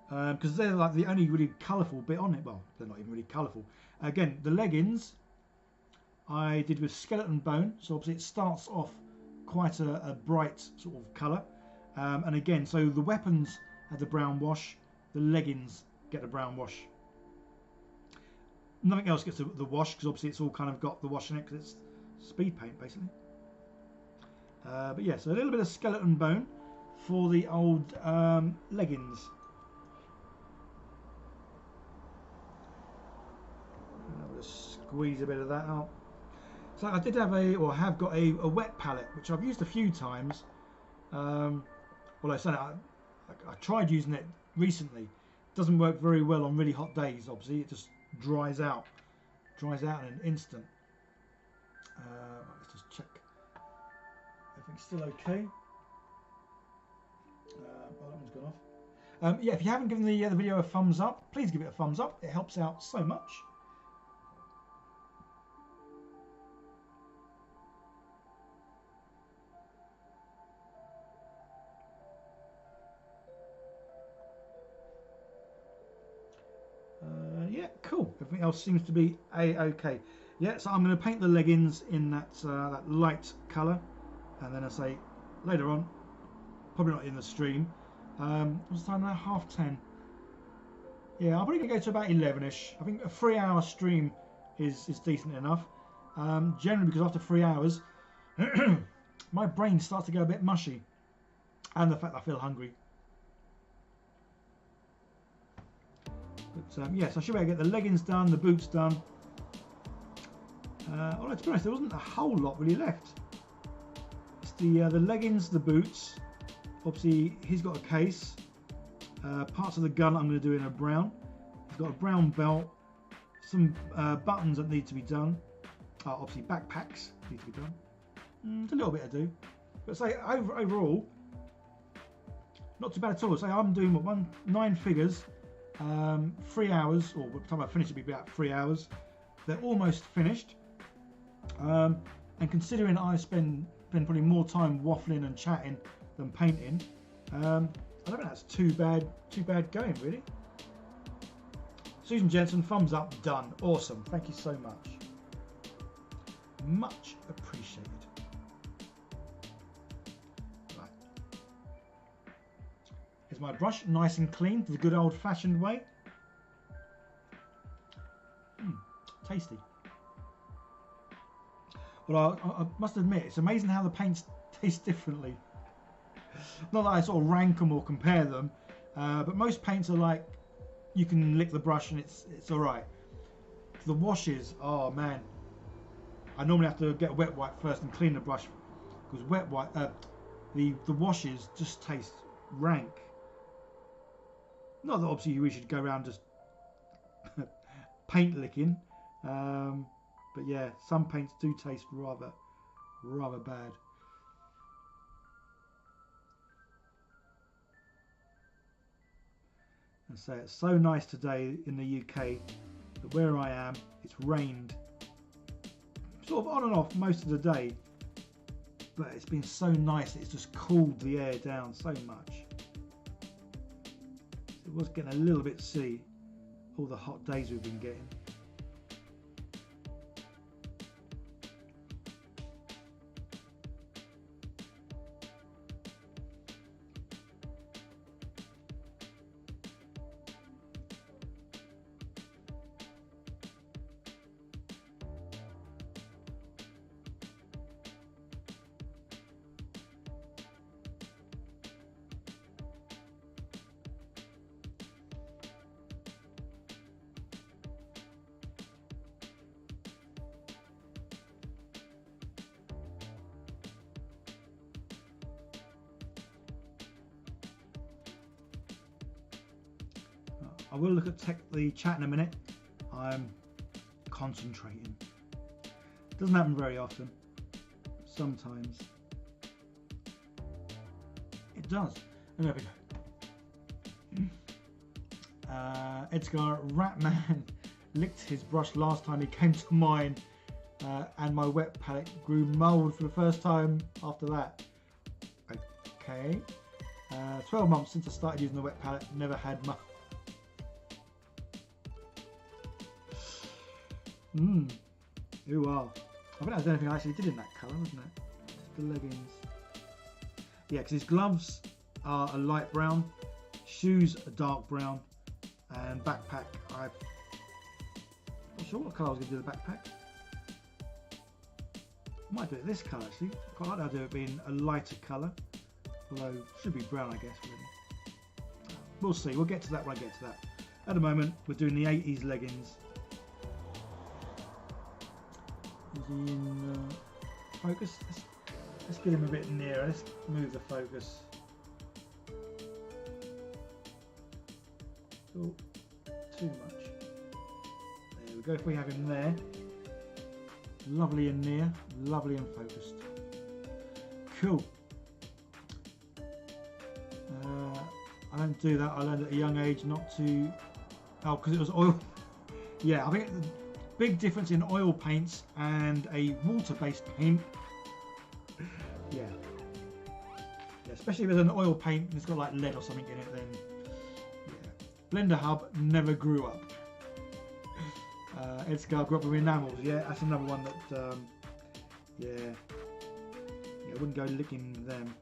Because they're like the only really colourful bit on it. Well, they're not even really colourful. Again, the leggings I did with skeleton bone. So obviously it starts off quite a bright sort of colour. And again, so the weapons had the brown wash. The leggings get the brown wash. Nothing else gets the wash, because obviously it's all kind of got the wash in it, because it's speed paint, basically. But yeah, so a little bit of skeleton bone for the old leggings. I'll just squeeze a bit of that out. So I did have have got a wet palette, which I've used a few times. Well, I said I tried using it recently. It doesn't work very well on really hot days. Obviously, it just dries out in an instant. Let's just check. Everything's still okay. Oh, that one's gone off. Yeah, if you haven't given the video a thumbs up, please give it a thumbs up. It helps out so much. Yeah, cool. Everything else seems to be a-okay. Yeah, so I'm going to paint the leggings in that light colour, and then I say later on, probably not in the stream. What's the time now? 10:30. Yeah, I'm probably going to go to about 11ish. I think a 3-hour stream is decent enough. Generally, because after 3 hours, my brain starts to go a bit mushy, and the fact I feel hungry. But yes, I should be able to get the leggings done, the boots done. Although to be honest, there wasn't a whole lot really left. It's the leggings, the boots. Obviously, he's got a case. Parts of the gun I'm going to do in a brown. He's got a brown belt. Some buttons that need to be done. Obviously, backpacks need to be done. It's a little bit to do. But say overall, not too bad at all. Say I'm doing 9 figures. 3 hours, or by the time I finish it'll be about 3 hours. They're almost finished, and considering I spend probably more time waffling and chatting than painting, I don't think that's too bad going, really. Susan Jensen, thumbs up, done, awesome, thank you so much appreciated. Here's my brush, nice and clean, the good old-fashioned way. Tasty. But I must admit, it's amazing how the paints taste differently. Not that I sort of rank them or compare them, but most paints are like, you can lick the brush and it's alright. The washes, oh man. I normally have to get a wet wipe first and clean the brush, because wet wipe, the washes just taste rank. Not that obviously we should go around just paint licking, but yeah, some paints do taste rather bad. And so it's so nice today in the UK that where I am, it's rained sort of on and off most of the day, but it's been so nice that it's just cooled the air down so much. It was getting a little bit silly, all the hot days we've been getting. I will look at the chat in a minute. I'm concentrating. Doesn't happen very often. Sometimes it does. And there we go. Edgar Ratman licked his brush last time he came to mine, and my wet palette grew mould for the first time after that. Okay. 12 months since I started using the wet palette, never had mould. Ooh, wow. I think that was the only thing I actually did in that colour, wasn't it? Just the leggings. Yeah, because his gloves are a light brown, shoes a dark brown, and backpack, I'm not sure what colour I was going to do the backpack. Might do it this colour actually. I quite like the idea of it being a lighter colour, although it should be brown I guess really. We'll see, we'll get to that when I get to that. At the moment we're doing the 80s leggings. Is he in focus? Let's get him a bit nearer, let's move the focus. Oh, too much. There we go, if we have him there. Lovely and near, lovely and focused. Cool. I don't do that, I learned at a young age not to... Oh, because it was oil. Yeah, I think the big difference in oil paints and a water-based paint. Yeah. Especially if there's an oil paint and it's got like lead or something in it, then yeah. Blender Hub never grew up. Edgar grew up with enamels. Yeah, that's another one that yeah, I wouldn't go licking them.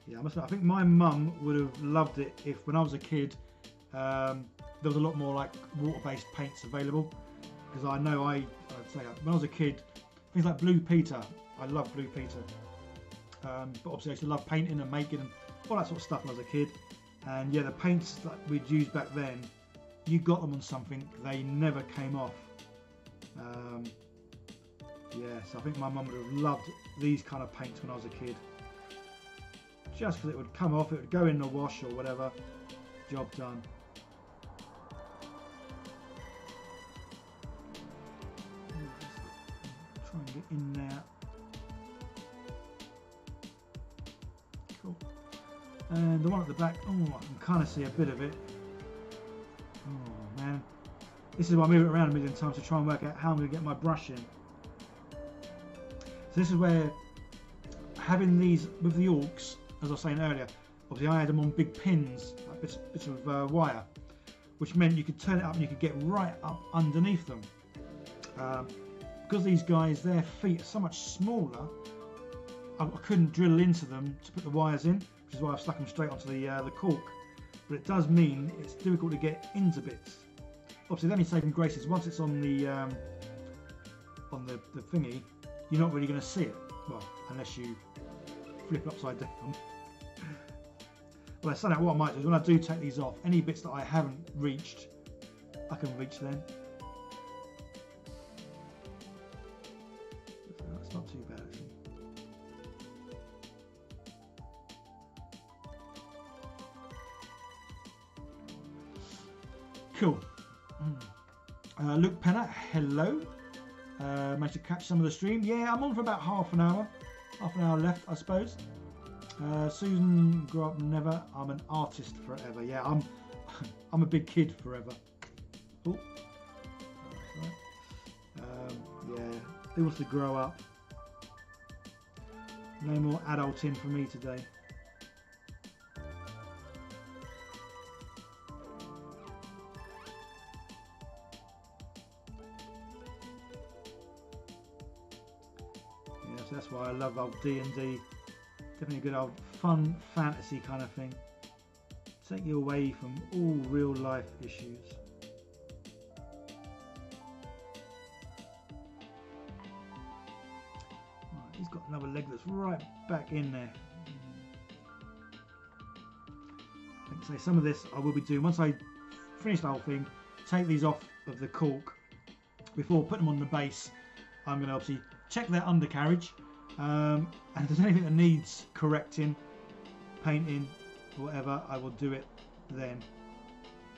Yeah, I think my mum would have loved it if when I was a kid there was a lot more like water-based paints available, because I know I'd say when I was a kid things like Blue Peter, I loved Blue Peter, but obviously I used to love painting and making and all that sort of stuff when I was a kid. And yeah, the paints that we'd used back then, you got them on something, they never came off. Yeah, so I think my mum would have loved these kind of paints when I was a kid, just because it would come off, it would go in the wash or whatever, job done. Try and get in there. Cool. And the one at the back, oh, I can kind of see a bit of it. Oh man, this is why I move it around a million times to try and work out how I'm going to get my brush in. So this is where having these with the Orcs, as I was saying earlier, obviously I had them on big pins, like bits of wire, which meant you could turn it up and you could get right up underneath them. Because these guys, their feet are so much smaller, I couldn't drill into them to put the wires in, which is why I've stuck them straight onto the cork. But it does mean it's difficult to get into bits. Obviously the only saving grace is once it's on the thingy, you're not really going to see it. Well, unless you flip it upside down. Well, I said that what I might do is when I do take these off, any bits that I haven't reached, I can reach then. That's not too bad actually. Cool. Luke Penner, hello. Managed to catch some of the stream. Yeah, I'm on for about half an hour left, I suppose. Susan grew up never. I'm an artist forever. Yeah, I'm a big kid forever. Oh, yeah. Who wants to grow up? No more adulting for me today. So that's why I love old D&D. Definitely a good old fun fantasy kind of thing. Take you away from all real life issues. Right, he's got another leg that's right back in there. Like I say, some of this I will be doing once I finish the whole thing. Take these off of the cork before putting them on the base. I'm going to obviously check their undercarriage, And if there's anything that needs correcting, painting, or whatever, I will do it then.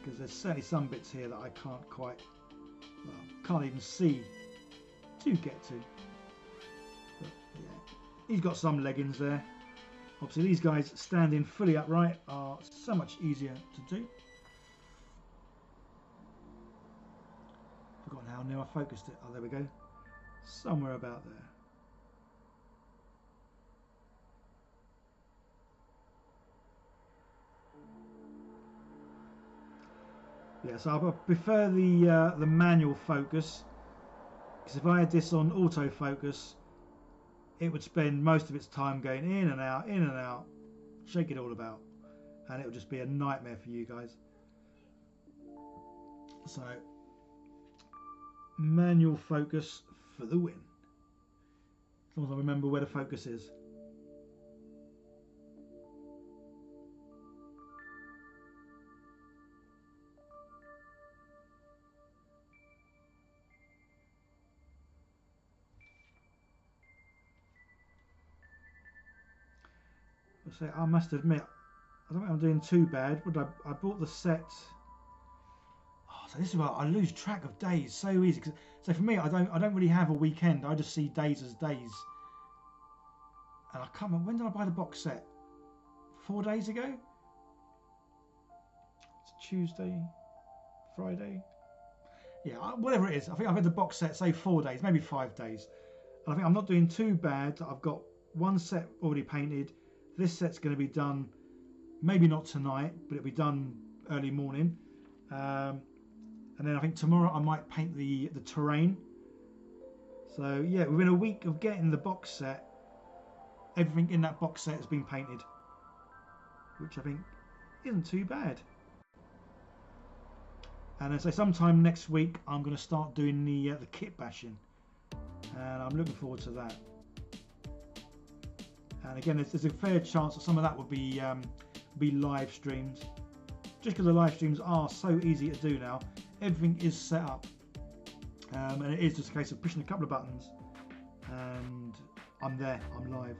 Because there's certainly some bits here that I can't quite, well, can't even see to get to. But yeah, he's got some leggings there. Obviously these guys standing fully upright are so much easier to do. Forgotten how near I focused it. Oh, there we go. Somewhere about there. Yeah, so I prefer the manual focus, because if I had this on autofocus, it would spend most of its time going in and out, shake it all about, and it would just be a nightmare for you guys. So, manual focus for the win. As long as I remember where the focus is. I must admit, I don't think I'm doing too bad, but I bought the set. Oh, so this is where I lose track of days so easy. So for me, I don't really have a weekend. I just see days as days. And I can't remember, when did I buy the box set? 4 days ago? It's Tuesday, Friday. Yeah, whatever it is. I think I've had the box set, say 4 days, maybe 5 days. And I think I'm not doing too bad. I've got one set already painted. This set's going to be done, maybe not tonight, but it'll be done early morning. And then I think tomorrow I might paint the terrain. So yeah, within a week of getting the box set, everything in that box set has been painted, which I think isn't too bad. And as I say, sometime next week I'm going to start doing the kit bashing, and I'm looking forward to that. And again, there's a fair chance that some of that will be live streams, just because the live streams are so easy to do now. Everything is set up, and it is just a case of pushing a couple of buttons, and I'm there. I'm live.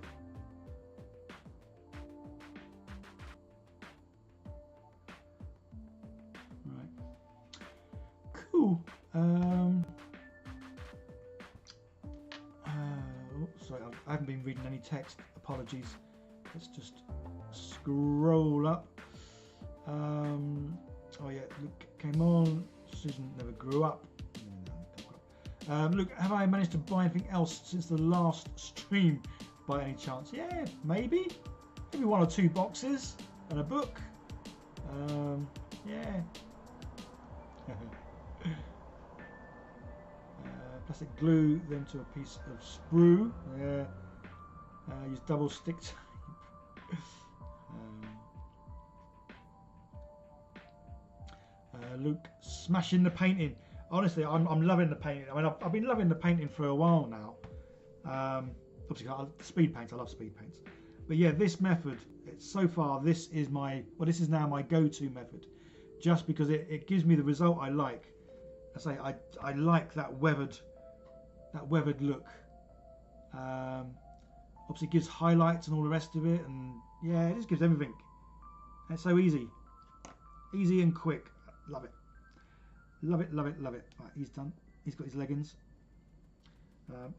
Right. Cool. Sorry, I haven't been reading any text. Apologies. Let's just scroll up. Oh yeah, Luke came on. Susan never grew up. Look, have I managed to buy anything else since the last stream by any chance? Yeah, maybe 1 or 2 boxes and a book. Yeah. Plastic glue them to a piece of sprue. Yeah. Use double stick tape. Luke smashing the painting. Honestly, I'm loving the painting. I mean, I've been loving the painting for a while now. Obviously, speed paints. I love speed paints. But yeah, this method. So far, this is now my go-to method, just because it gives me the result I like. I like that weathered look. Obviously it gives highlights and all the rest of it, and yeah, it just gives everything. And it's so easy and quick. Love it, love it, love it, love it. Right, he's done. He's got his leggings. Old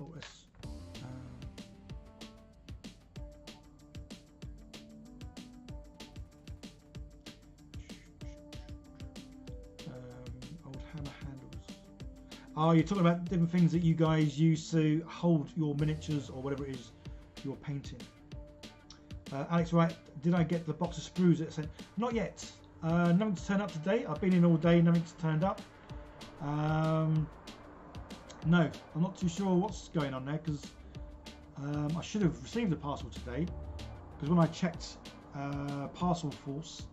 hammer handles. Oh, you're talking about different things that you guys use to hold your miniatures or whatever it is you're painting. Alex, right, did I get the box of sprues that sent? Not yet. Nothing's turned up today. I've been in all day, nothing's turned up. No, I'm not too sure what's going on there, because I should have received the parcel today, because when I checked Parcel Force,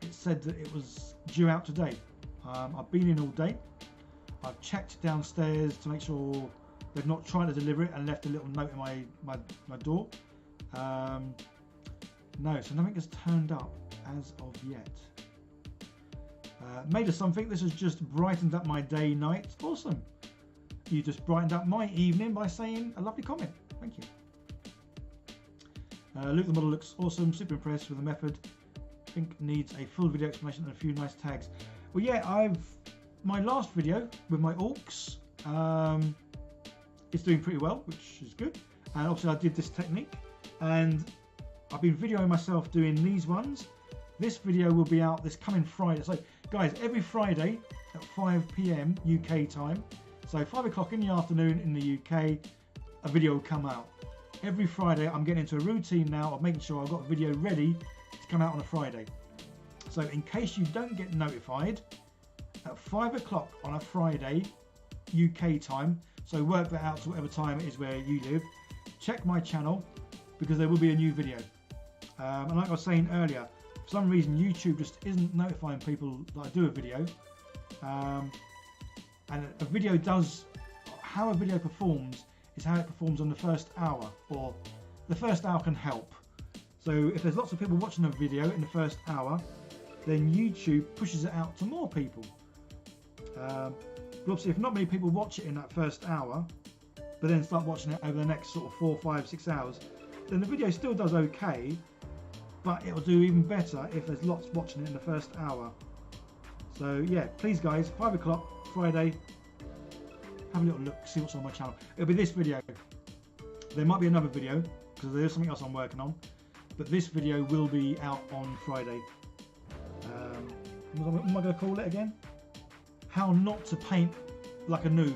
it said that it was due out today. I've been in all day. I've checked downstairs to make sure they've not tried to deliver it and left a little note in my door. No, so nothing has turned up as of yet. Made of something. This has just brightened up my day, night. Awesome. You just brightened up my evening by saying a lovely comment. Thank you. Luke the model looks awesome, super impressed with the method. I think needs a full video explanation and a few nice tags. Well, yeah, my last video with my orcs, it's doing pretty well, which is good. And obviously I did this technique, and I've been videoing myself doing these ones. This video will be out this coming Friday. So guys, every Friday at 5 PM UK time, so 5 o'clock in the afternoon in the UK, a video will come out. Every Friday I'm getting into a routine now of making sure I've got a video ready to come out on a Friday. So in case you don't get notified, at 5 o'clock on a Friday UK time, so work that out to whatever time it is where you live, check my channel because there will be a new video. And like I was saying earlier, for some reason YouTube just isn't notifying people that I do a video. And a video does, how a video performs is how it performs on the first hour, or the first hour can help. So if there's lots of people watching a video in the first hour, then YouTube pushes it out to more people. But obviously if not many people watch it in that first hour, but then start watching it over the next sort of 4, 5, 6 hours, then the video still does okay, but it'll do even better if there's lots watching it in the first hour. So yeah, please guys, 5 o'clock Friday, have a little look, see what's on my channel. It'll be this video. There might be another video because there's something else I'm working on, but this video will be out on Friday. What am I going to call it again? How not to paint like a noob,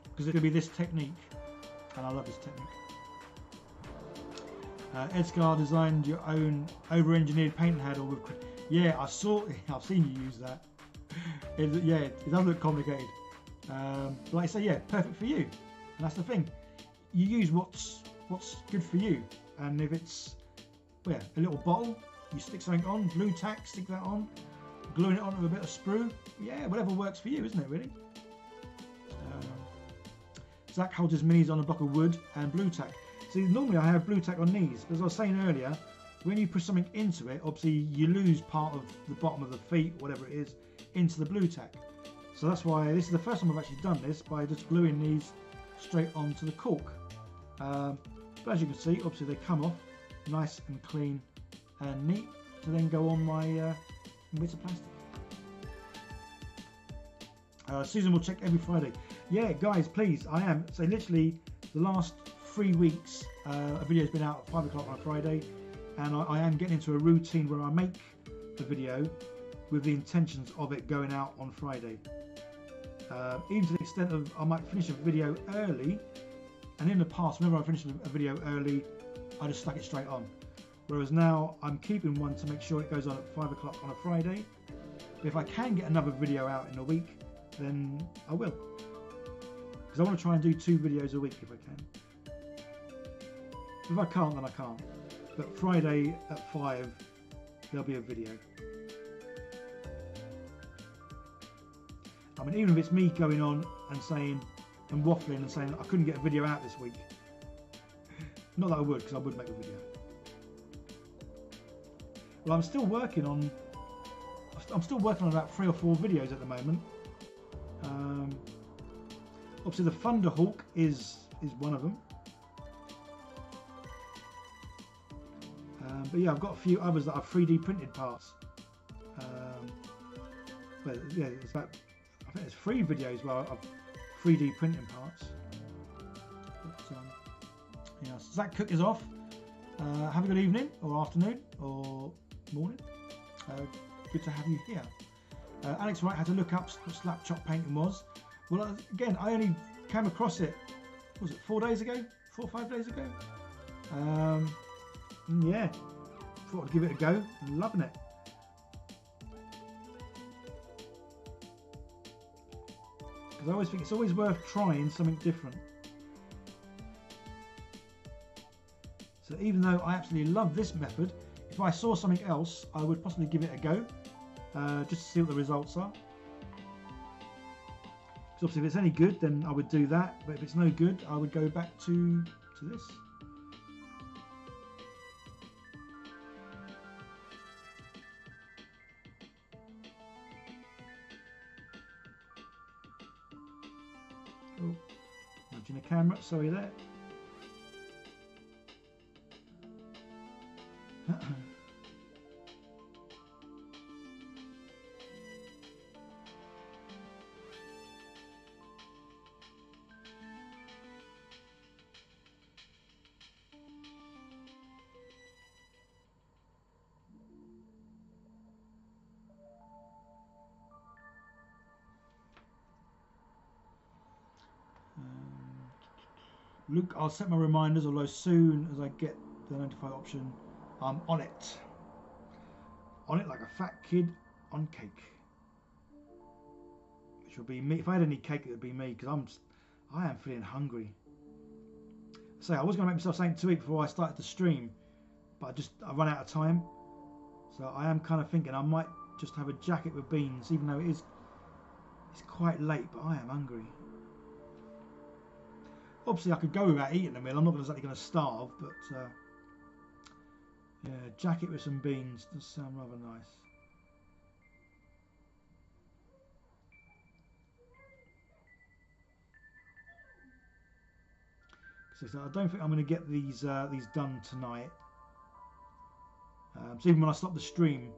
because it's going to be this technique, and I love this technique. Edgar designed your own over-engineered paint handle with. Yeah, I've seen you use that. Yeah, it does look complicated. But like I say, yeah, perfect for you. And that's the thing. You use what's good for you. And if it's a little bottle, you stick something on, blue tack, stick that on, gluing it on with a bit of sprue. Yeah, whatever works for you, isn't it? Really. Zach holds his minis on a block of wood and blue tack. See, normally I have blue tack on these, but as I was saying earlier, when you push something into it, obviously you lose part of the bottom of the feet, whatever it is, into the blue tack. So that's why this is the first time I've actually done this, by just gluing these straight onto the cork. But as you can see, obviously they come off nice and clean and neat to then go on my bits of plastic. Susan will check every Friday. Yeah, guys, please, I am. So literally the last 3 weeks, a video's been out at 5 o'clock on a Friday, and I am getting into a routine where I make the video with the intentions of it going out on Friday. Even to the extent of I might finish a video early, and in the past, whenever I finish a video early, I just stuck it straight on. Whereas now I'm keeping one to make sure it goes on at 5 o'clock on a Friday. But if I can get another video out in a week, then I will. Because I want to try and do 2 videos a week if I can. If I can't, then I can't. But Friday at 5, there'll be a video. I mean, even if it's me going on and saying, and waffling and saying I couldn't get a video out this week. Not that I would, because I would make a video. Well, I'm still working on about 3 or 4 videos at the moment. Obviously the Thunderhawk is one of them. But yeah, I've got a few others that are 3D printed parts. But yeah, it's about, I think there's 3 videos where I've 3D printing parts. But, yeah, so Zach Cook is off. Have a good evening, or afternoon, or morning. Good to have you here. Alex Wright had to look up what slap chop painting was. Well, again, I only came across it, what was it, 4 days ago? 4 or 5 days ago? Yeah, thought I'd give it a go. I'm loving it. Because I always think it's always worth trying something different. So even though I absolutely love this method, if I saw something else, I would possibly give it a go, just to see what the results are. Because obviously if it's any good, then I would do that, but if it's no good, I would go back to this. Oh, nudging the camera, sorry there. Luke, I'll set my reminders, although soon as I get the notify option, I'm on it. On it like a fat kid on cake. Which will be me. If I had any cake, it would be me, because I am feeling hungry. So I was going to make myself something to eat before I started to stream, but I run out of time. So I am kind of thinking I might just have a jacket with beans, even though it's quite late, but I am hungry. Obviously I could go without eating a meal. I'm not exactly going to starve, but yeah, jacket with some beans does sound rather nice. So I don't think I'm going to get these done tonight. So even when I stop the stream,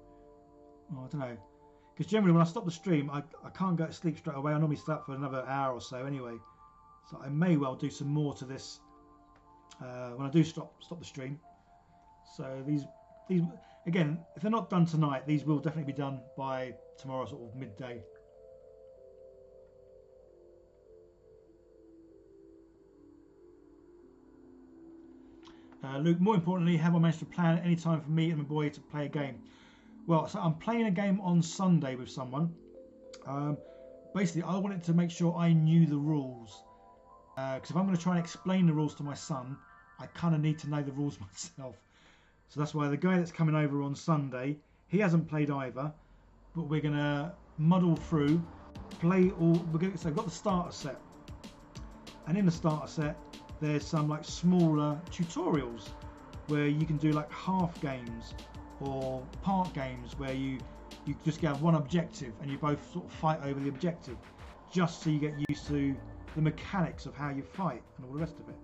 well, I don't know, because generally when I stop the stream, I can't go to sleep straight away. I normally stay up for another hour or so anyway. So I may well do some more to this when I do stop the stream. So these again, if they're not done tonight, these will definitely be done by tomorrow, sort of midday. Luke, more importantly, have I managed to plan any time for me and my boy to play a game? Well, so I'm playing a game on Sunday with someone. Basically, I wanted to make sure I knew the rules. Because if I'm going to try and explain the rules to my son, I kind of need to know the rules myself. So that's why the guy that's coming over on Sunday, he hasn't played either. But we're going to muddle through, play all... So we've got the starter set. And in the starter set, there's some like smaller tutorials where you can do like half games or part games where you just have one objective and you both sort of fight over the objective, just so you get used to the mechanics of how you fight and all the rest of it.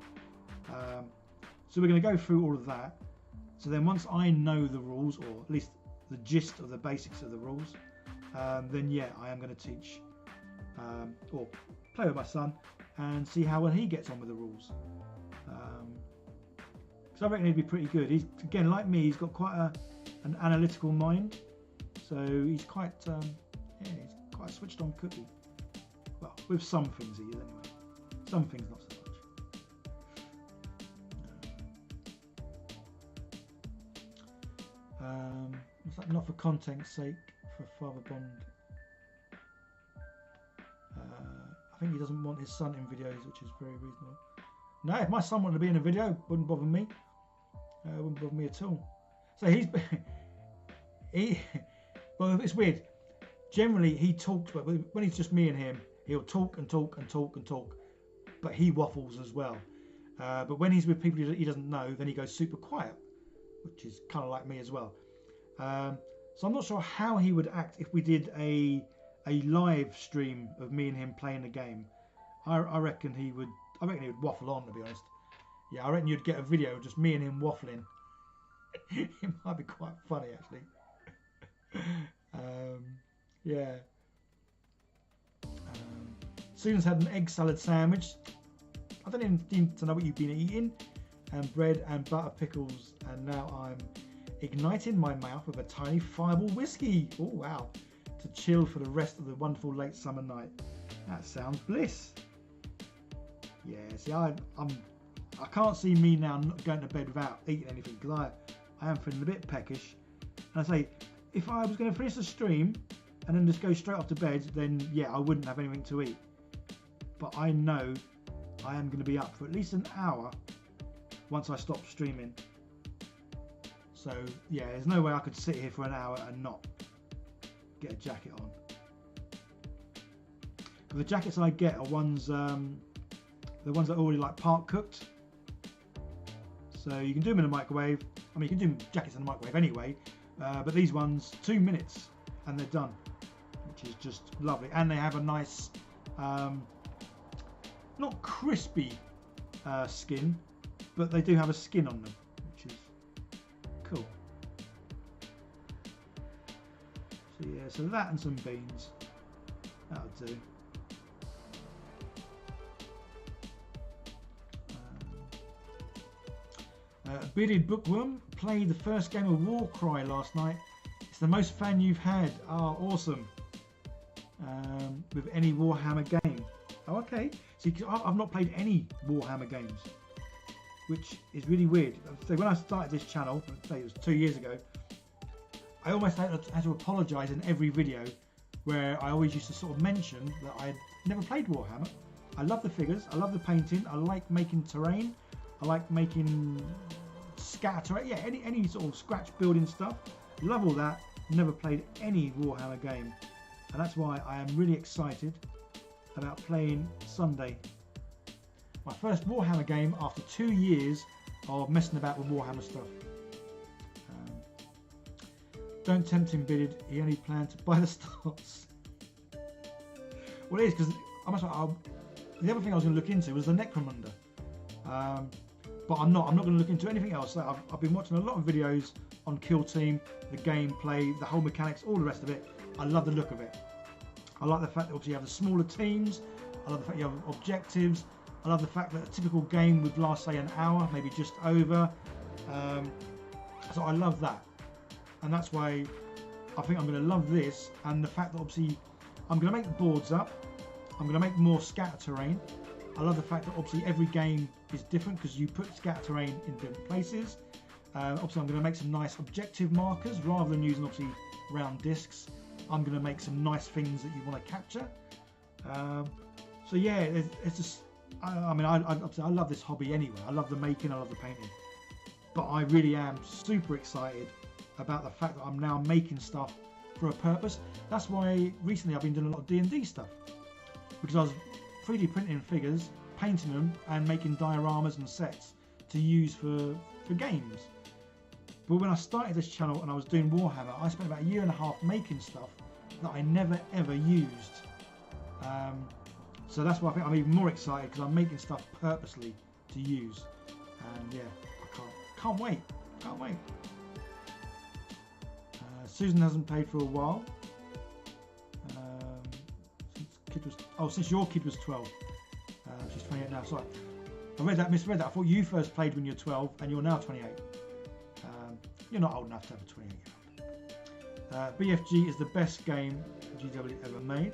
So we're going to go through all of that. So then once I know the rules, or at least the gist of the basics of the rules, then yeah, I am going to teach or play with my son and see how well he gets on with the rules. So I reckon he'd be pretty good. He's, again, like me, he's got quite an analytical mind, so he's quite yeah, he's quite a switched on cookie. Well, with some things he is anyway. Some things not so much. What's that? Not for content's sake, for Father Bond. I think he doesn't want his son in videos, which is very reasonable. No, if my son wanted to be in a video, wouldn't bother me. Wouldn't bother me at all. So well, it's weird. Generally, he talks, but when it's just me and him, he'll talk and talk and talk and talk, but he waffles as well. But when he's with people he doesn't know, then he goes super quiet, which is kind of like me as well. So I'm not sure how he would act if we did a live stream of me and him playing the game. I reckon he would waffle on, to be honest. Yeah, I reckon you'd get a video of just me and him waffling. It might be quite funny, actually. Yeah. Susan's had an egg salad sandwich. I don't even need to know what you've been eating. And bread and butter pickles. And now I'm igniting my mouth with a tiny fireball whiskey. Oh, wow. To chill for the rest of the wonderful late summer night. That sounds bliss. Yeah, see, I can't see me now not going to bed without eating anything, because I am feeling a bit peckish. And I say, if I was going to finish the stream and then just go straight off to bed, then yeah, I wouldn't have anything to eat. But I know I am going to be up for at least an hour once I stop streaming. So yeah, there's no way I could sit here for an hour and not get a jacket on. But the jackets I get are ones, the ones that are already like part cooked. So you can do them in a microwave. I mean, you can do jackets in a microwave anyway, but these ones, 2 minutes and they're done, which is just lovely. And they have a nice, not crispy skin, but they do have a skin on them, which is cool. So yeah, so that and some beans, that'll do. Bearded Bookworm played the first game of Warcry last night. It's the most fun you've had. Oh, awesome. With any Warhammer game. Oh, okay. See, I've not played any Warhammer games, which is really weird. So when I started this channel, say it was 2 years ago, I almost had to apologise in every video where I always used to sort of mention that I had never played Warhammer. I love the figures, I love the painting, I like making terrain, I like making scatter, yeah, any sort of scratch building stuff. Love all that. Never played any Warhammer game, and that's why I am really excited about playing Sunday. My first Warhammer game after 2 years of messing about with Warhammer stuff. Don't tempt him, Bidded. He only planned to buy the stars. Well, it is, because the other thing I was going to look into was the Necromunda. But I'm not going to look into anything else. I've been watching a lot of videos on Kill Team, the gameplay, the whole mechanics, all the rest of it. I love the look of it. I like the fact that obviously you have the smaller teams. I love the fact you have objectives. I love the fact that a typical game would last, say, an hour, maybe just over. So I love that. And that's why I think I'm going to love this. And the fact that obviously I'm going to make the boards up. I'm going to make more scatter terrain. I love the fact that obviously every game is different because you put scatter terrain in different places. Obviously I'm going to make some nice objective markers rather than using obviously round discs. I'm going to make some nice things that you want to capture. So yeah, it's just, I mean, I love this hobby anyway. I love the making, I love the painting. But I really am super excited about the fact that I'm now making stuff for a purpose. That's why recently I've been doing a lot of D&D stuff, because I was 3D printing figures, painting them and making dioramas and sets to use for games. But when I started this channel and I was doing Warhammer, I spent about 1.5 years making stuff that I never ever used. So that's why I think I'm even more excited, because I'm making stuff purposely to use. And yeah, I can't wait. Susan hasn't played for a while. Since your kid was 12. She's 28 now. Sorry, I misread that. I thought you first played when you're 12 and you're now 28. You're not old enough to have a 28 year old. BFG is the best game GW ever made.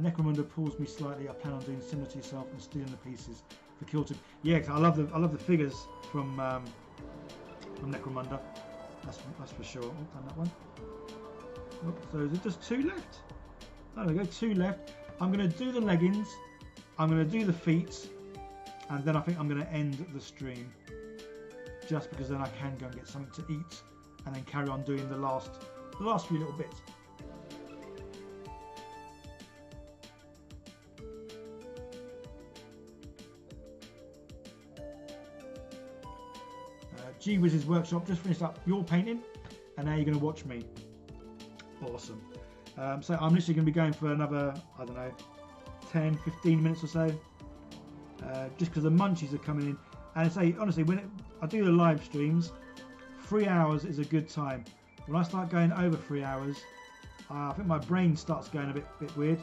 Necromunda pulls me slightly. I plan on doing similar to yourself and stealing the pieces for Kill Team. Yeah, cause I love the figures from Necromunda. That's for sure. Oh, done that one. Oh, so is it just 2 left? There we go, 2 left. I'm going to do the leggings, I'm going to do the feet, and then I think I'm going to end the stream, just because then I can go and get something to eat and then carry on doing the last few little bits. G-Wiz's Workshop just finished up your painting, and now you're going to watch me. Awesome. So I'm literally going to be going for another, I don't know, 10, 15 minutes or so, just because the munchies are coming in. And I say, honestly, when I do the live streams, 3 hours is a good time. When I start going over 3 hours, I think my brain starts going a bit weird.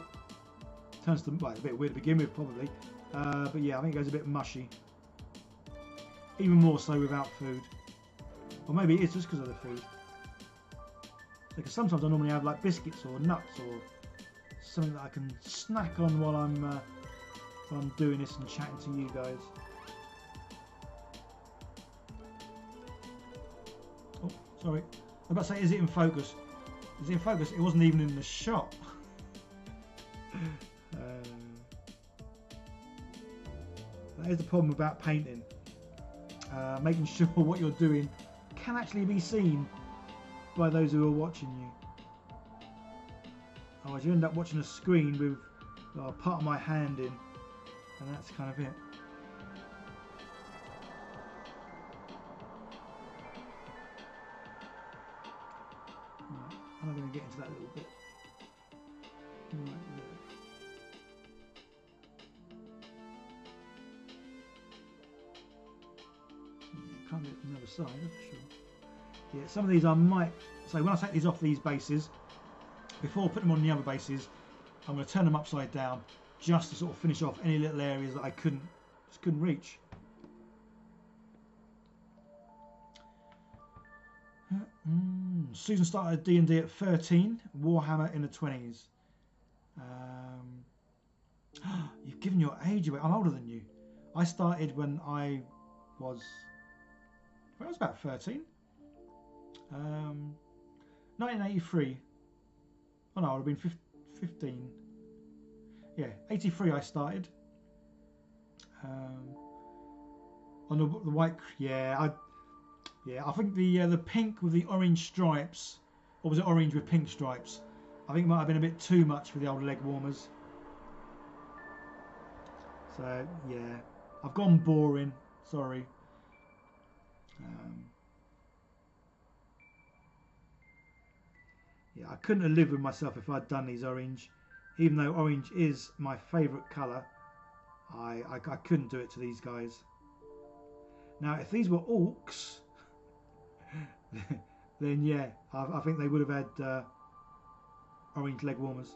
Turns to, well, a bit weird to begin with, probably. But yeah, I think it goes a bit mushy. Even more so without food. Or maybe it's just because of the food. Because sometimes I normally have like biscuits or nuts or something that I can snack on while I'm doing this and chatting to you guys. Oh, sorry. I was about to say, is it in focus? Is it in focus? It wasn't even in the shot. That is the problem about painting. Making sure what you're doing can actually be seen by those who are watching you. Otherwise you end up watching a screen with part of my hand in, and that's kind of it. Right, I'm going to get into that a little bit. Right there. Can't get from the other side, that's for sure. Yeah, some of these I might, so when I take these off these bases, before putting them on the other bases, I'm going to turn them upside down just to sort of finish off any little areas that I just couldn't reach. Susan started D&D at 13, Warhammer in the 20s. giving your age away. I'm older than you. I started when I was about 13. 1983. Oh no, I would have been 15. Yeah, 83 I started. On the white, yeah, I think the pink with the orange stripes, or was it orange with pink stripes? I think it might have been a bit too much for the old leg warmers. So yeah, I've gone boring. Sorry. Yeah, I couldn't have lived with myself if I'd done these orange. Even though orange is my favourite colour, I couldn't do it to these guys. Now, if these were orcs, then yeah, I think they would have had orange leg warmers.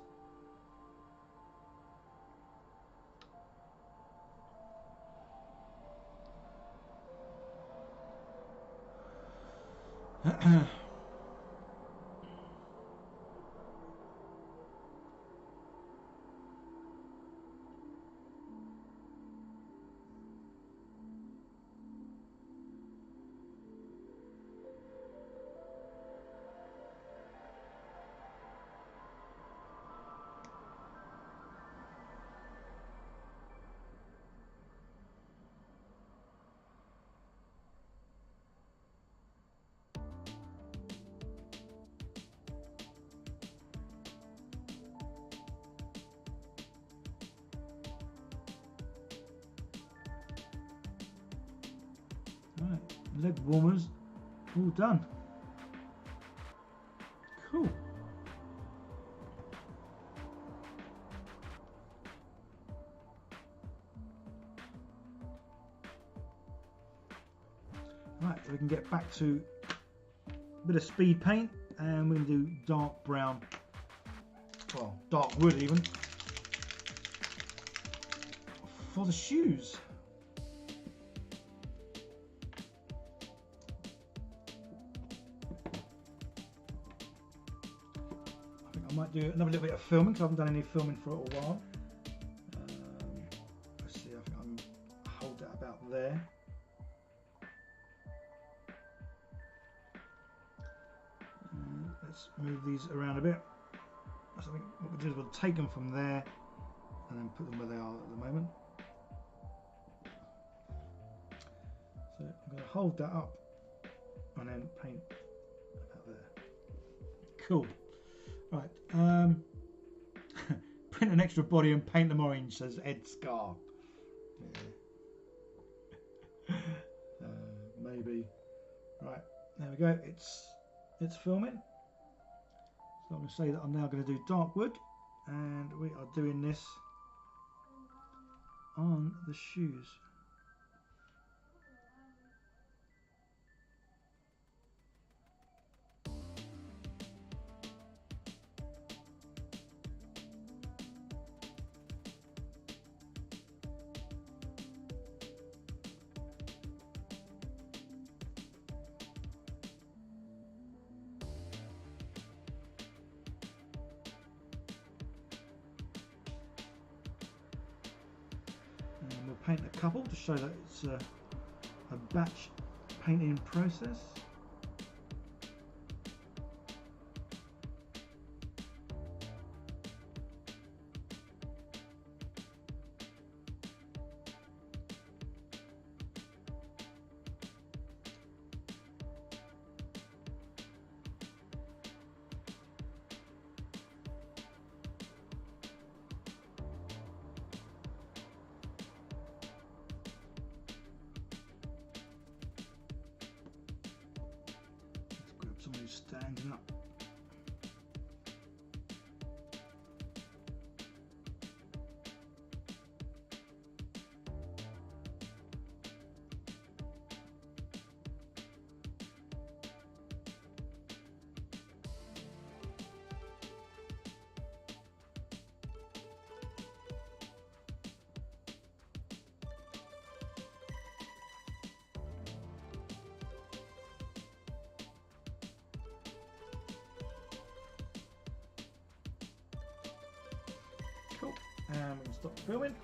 Right, leg warmers all done. Cool. Right, we can get back to a bit of speed paint, and we're going to do dark brown, well, dark wood even, for the shoes. I might do another little bit of filming because I haven't done any filming for a little while. Let's see, I think I'm hold that about there. Let's move these around a bit. So I think what we'll do is we'll take them from there and then put them where they are at the moment. So I'm going to hold that up and then paint about there. Cool. Right, print an extra body and paint them orange, says Ed Scar. Yeah. Maybe. Right, there we go. It's filming. So I'm going to say that I'm now going to do dark wood, and we are doing this on the shoes. And we'll paint a couple to show that it's a batch painting process. Somebody who's standing up. Cool. And we can stop filming.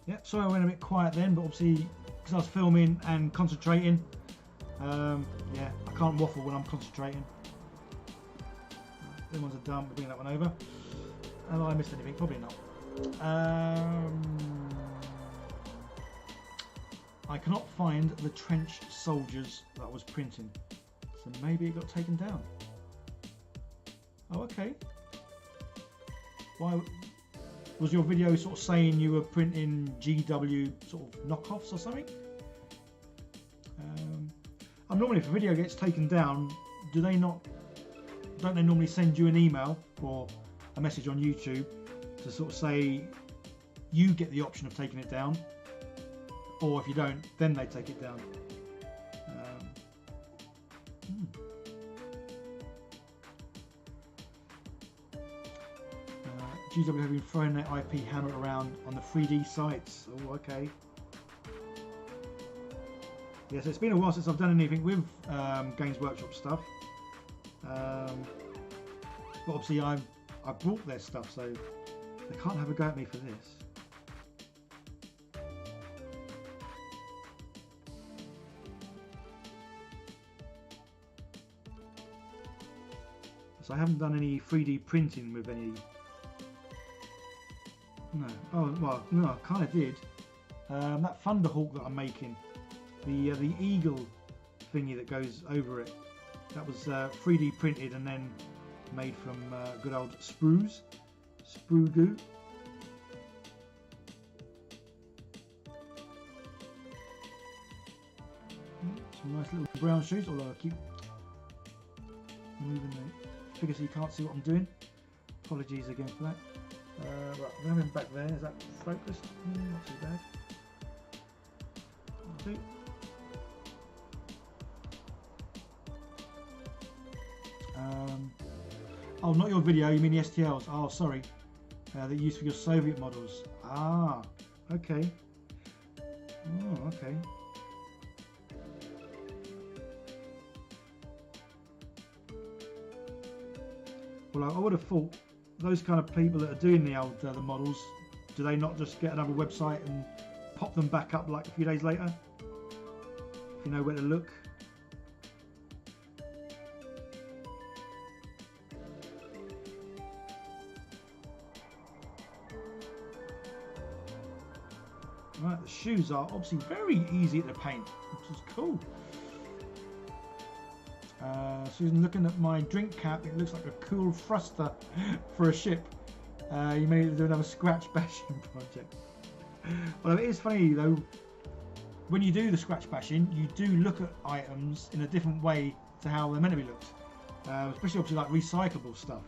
Yeah, sorry I went a bit quiet then, but obviously because I was filming and concentrating. Yeah, I can't waffle when I'm concentrating. Them ones are done. We'll bring that one over. Have I missed anything? Probably not. I cannot find the trench soldiers that I was printing, so maybe it got taken down. Oh, okay. Why was your video sort of saying you were printing GW sort of knockoffs or something? Normally if a video gets taken down, don't they normally send you an email or a message on YouTube to sort of say you get the option of taking it down, or if you don't, then they take it down? GW have been throwing their IP hammer around on the 3D sites. Oh, okay. Yes, it's been a while since I've done anything with Games Workshop stuff. But obviously I brought their stuff, so they can't have a go at me for this. So I haven't done any 3D printing with any. No. Oh well, no, I kind of did. That Thunderhawk that I'm making, the eagle thingy that goes over it, that was 3D printed and then made from good old sprue goo. Some nice little brown shoes, although I keep moving the figure so you can't see what I'm doing. Apologies again for that. Right, we have him back there. Is that focused? Not too bad. Two. Oh, not your video. You mean the STLs? Oh, sorry. That you used for your Soviet models. Ah, okay. Oh, okay. Well, I would have thought those kind of people that are doing the old the models, do they not just get another website and pop them back up like a few days later? If you know where to look. Right, the shoes are obviously very easy to paint, which is cool. Susan, looking at my drink cap, it looks like a cool thruster for a ship. You may do another scratch bashing project. Well, it is funny though, when you do the scratch bashing, you do look at items in a different way to how they're meant to be looked. Especially obviously like recyclable stuff.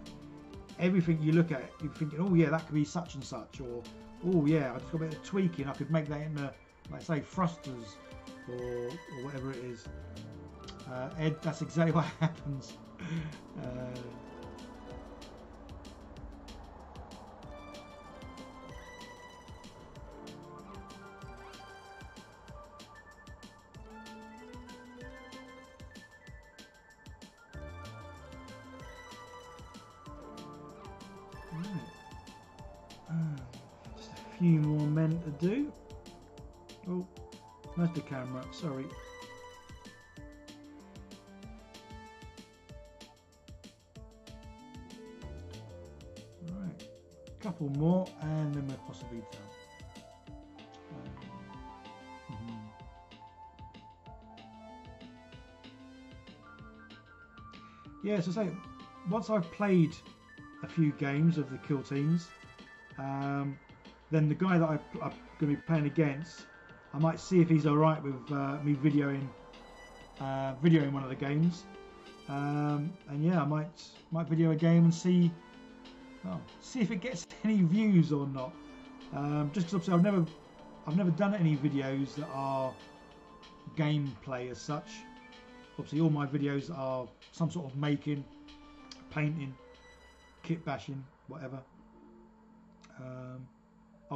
Everything you look at, you're thinking, oh yeah, that could be such and such, or oh yeah, I just got a bit of tweaking, I could make that into, like say, thrusters or whatever it is. Ed, that's exactly what happens. Just a few more men to do. Oh, that's the camera, sorry. Couple more and then we're possibly done. Yeah, so say once I've played a few games of the Kill Teams, then the guy that I'm going to be playing against, I might see if he's alright with me videoing one of the games, and yeah, I might video a game and see if it gets any views or not. Just because obviously I've never done any videos that are gameplay as such. Obviously all my videos are some sort of making, painting, kit bashing, whatever.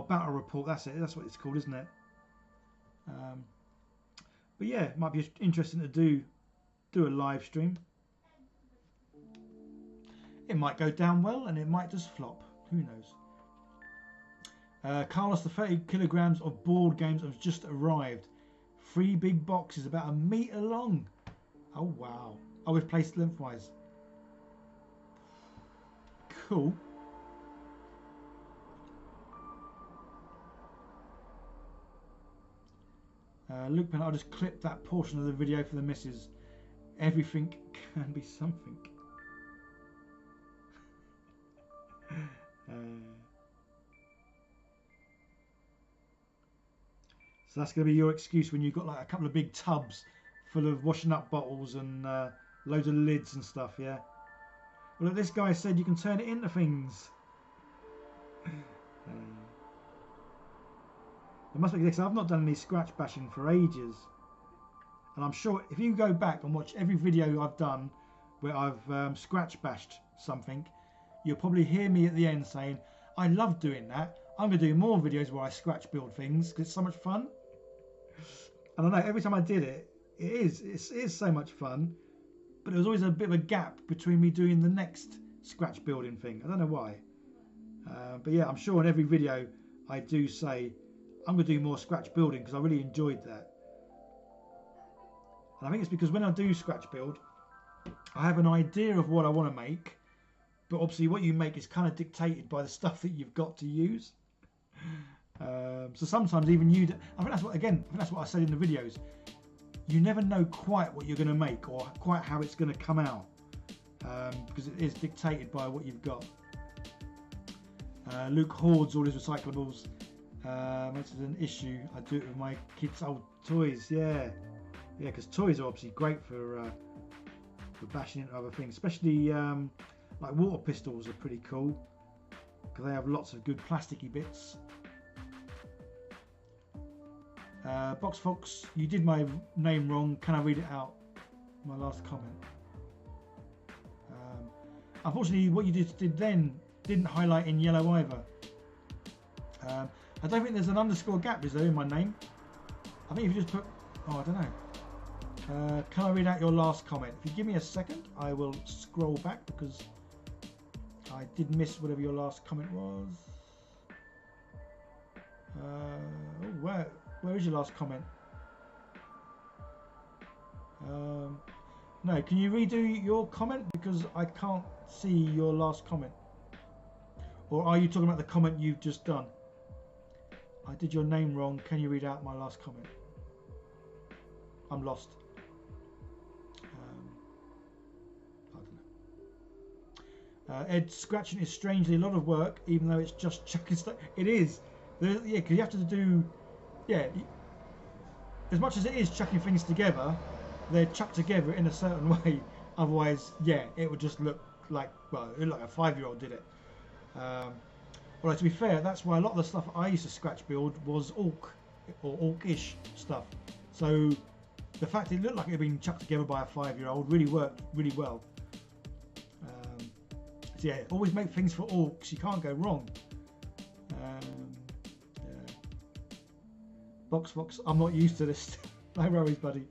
Battle report, that's it, that's what it's called, isn't it? But yeah, it might be interesting to do a live stream. It might go down well and it might just flop, who knows. Carlos, the 30 kilograms of board games have just arrived. 3 big boxes about 1 metre long. Oh wow. Oh, we've placed lengthwise. Cool. Luke Penn, I'll just clip that portion of the video for the missus. Everything can be something. So that's going to be your excuse when you've got like a couple of big tubs full of washing up bottles and loads of lids and stuff, yeah? Well, look, this guy said you can turn it into things. It must be because I've not done any scratch bashing for ages. And I'm sure if you go back and watch every video I've done where I've scratch bashed something, you'll probably hear me at the end saying, I love doing that. I'm going to do more videos where I scratch build things because it's so much fun. And I know every time I did it, it is so much fun. But there was always a bit of a gap between me doing the next scratch building thing. I don't know why. But yeah, I'm sure in every video I do say, I'm going to do more scratch building because I really enjoyed that. And I think it's because when I do scratch build, I have an idea of what I want to make. But obviously what you make is kind of dictated by the stuff that you've got to use. So sometimes even you, I think that's what I said in the videos. You never know quite what you're going to make or quite how it's going to come out. Because it is dictated by what you've got. Luke hoards all his recyclables. That's an issue. I do it with my kids' old toys. Yeah, because toys are obviously great for bashing into other things, especially like water pistols are pretty cool because they have lots of good plasticky bits. Box Fox, you did my name wrong. Can I read it out? My last comment. Unfortunately, what you just did then didn't highlight in yellow either. I don't think there's an underscore gap, is there, in my name? I think if you just put... Oh, I don't know. Can I read out your last comment? If you give me a second, I will scroll back because I did miss whatever your last comment was. Oh, where is your last comment? No, can you redo your comment? Because I can't see your last comment. Or are you talking about the comment you've just done? I did your name wrong. Can you read out my last comment? I'm lost. I don't know. Ed, scratching is strangely a lot of work, even though it's just chucking stuff. It is. Yeah, because you have to do... Yeah. As much as it is chucking things together, they're chucked together in a certain way. Otherwise, yeah, it would just look like... Well, it looked like a 5-year-old did it. Although to be fair, that's why a lot of the stuff I used to scratch build was Orc or Orc-ish stuff. So the fact it looked like it had been chucked together by a 5-year-old really worked really well. So yeah, always make things for Orcs. You can't go wrong. Yeah. Box Fox, I'm not used to this. No worries, buddy.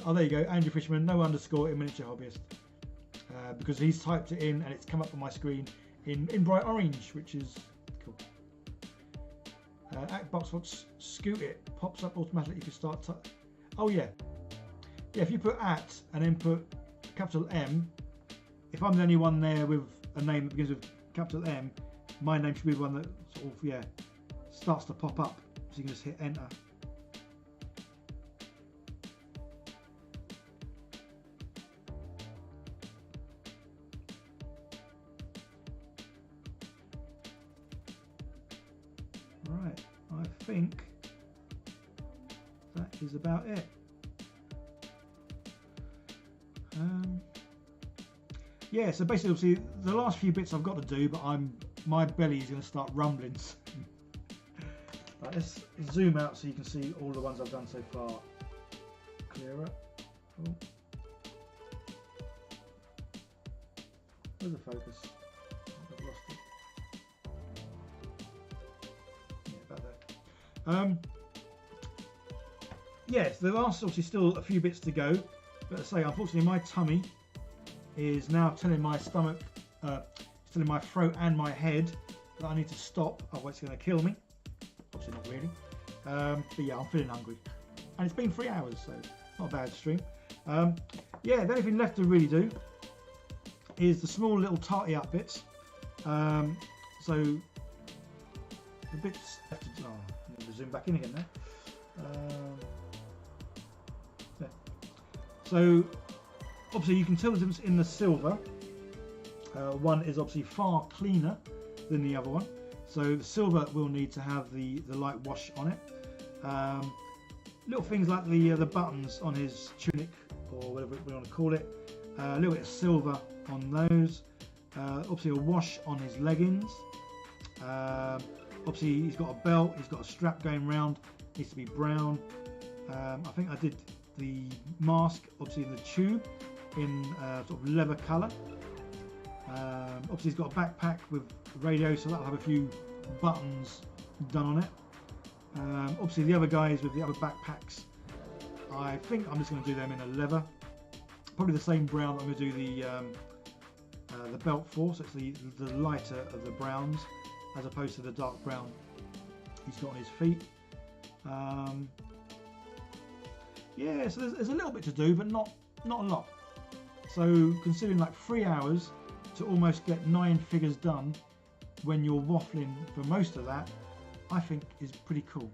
Oh, there you go, Andrew Fisherman. No underscore in miniature hobbyist. Because he's typed it in and it's come up on my screen in bright orange, which is cool. At Box Fox, scoot it, pops up automatically if you start. Oh yeah, if you put at and then put capital M, if I'm the only one there with a name that begins with capital M, my name should be the one that sort of starts to pop up. So you can just hit enter. Right, I think that is about it. Yeah, so basically, obviously, the last few bits I've got to do, but my belly is going to start rumbling. Right, let's zoom out so you can see all the ones I've done so far. Clearer. Oh. Where's the focus? I've lost it. Yeah, about there. Yes, there are obviously still a few bits to go, but as I say, unfortunately, my tummy is now telling my stomach, telling my throat and my head that I need to stop, otherwise it's going to kill me. Obviously not really. But yeah, I'm feeling hungry. And it's been 3 hours, so not a bad stream. Yeah, the only thing left to really do is the small little tarty up bits. So the bits left to, oh, I'm going to zoom back in again now. There. So obviously you can tell the difference in the silver. One is obviously far cleaner than the other one. So the silver will need to have the light wash on it. Little things like the buttons on his tunic, or whatever we want to call it. A little bit of silver on those. Obviously a wash on his leggings. Obviously he's got a belt, he's got a strap going round, needs to be brown. I think I did the mask, obviously in the tube, in sort of leather colour. Obviously he's got a backpack with radio, so that'll have a few buttons done on it. Obviously the other guys with the other backpacks, I think I'm just going to do them in a leather, probably the same brown that I'm going to do the belt for, so it's the lighter of the browns as opposed to the dark brown he's got on his feet. Yeah, so there's a little bit to do, but not a lot. So considering like 3 hours to almost get 9 figures done when you're waffling for most of that, I think is pretty cool.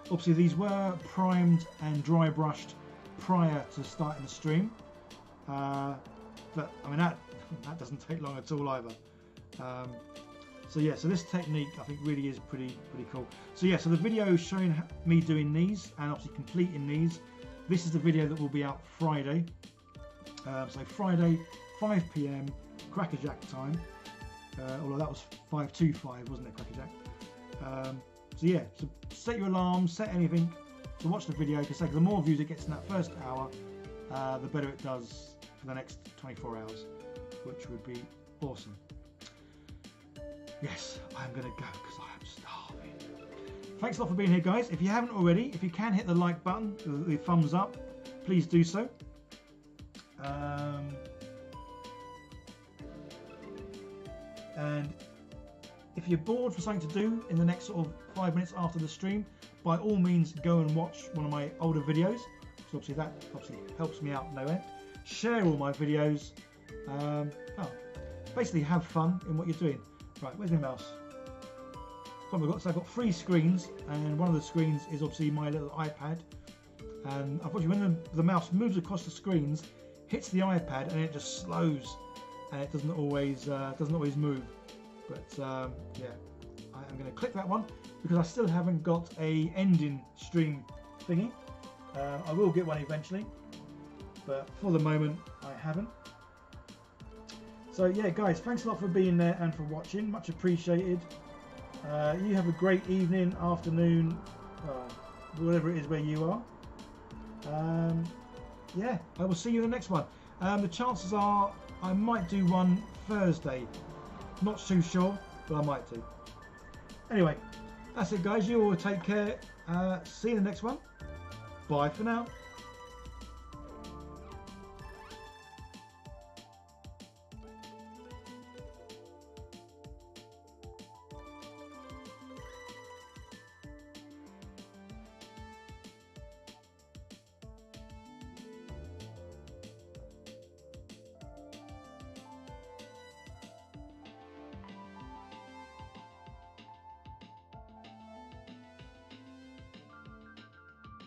Obviously these were primed and dry brushed prior to starting the stream, but I mean that doesn't take long at all either. So yeah, so this technique I think really is pretty cool. So yeah, so the video showing me doing these and obviously completing these, this is the video that will be out Friday. So Friday 5 PM Crackerjack time, although that was 5:25, wasn't it, Crackerjack? So yeah, so set your alarm, set anything to watch the video, because the more views it gets in that first hour, the better it does for the next 24 hours, which would be awesome. Yes, I'm going to go because I am starving. Thanks a lot for being here, guys. If you haven't already, if you can hit the like button, the thumbs up, please do so. And if you're bored for something to do in the next sort of 5 minutes after the stream, by all means go and watch one of my older videos. So obviously that helps me out no end. Share all my videos. Basically have fun in what you're doing. Right, where's my mouse? So I've got 3 screens, and one of the screens is obviously my little iPad. And unfortunately, when the mouse moves across the screens, hits the iPad, and it just slows, and it doesn't always move. But yeah, I'm going to click that one because I still haven't got a ending stream thingy. I will get one eventually, but for the moment I haven't. So yeah, guys, thanks a lot for being there and for watching. Much appreciated. You have a great evening, afternoon, whatever it is where you are. Yeah, I will see you in the next one. The chances are I might do one Thursday. Not too sure, but I might do. Anyway, that's it, guys. You all take care. See you in the next one. Bye for now.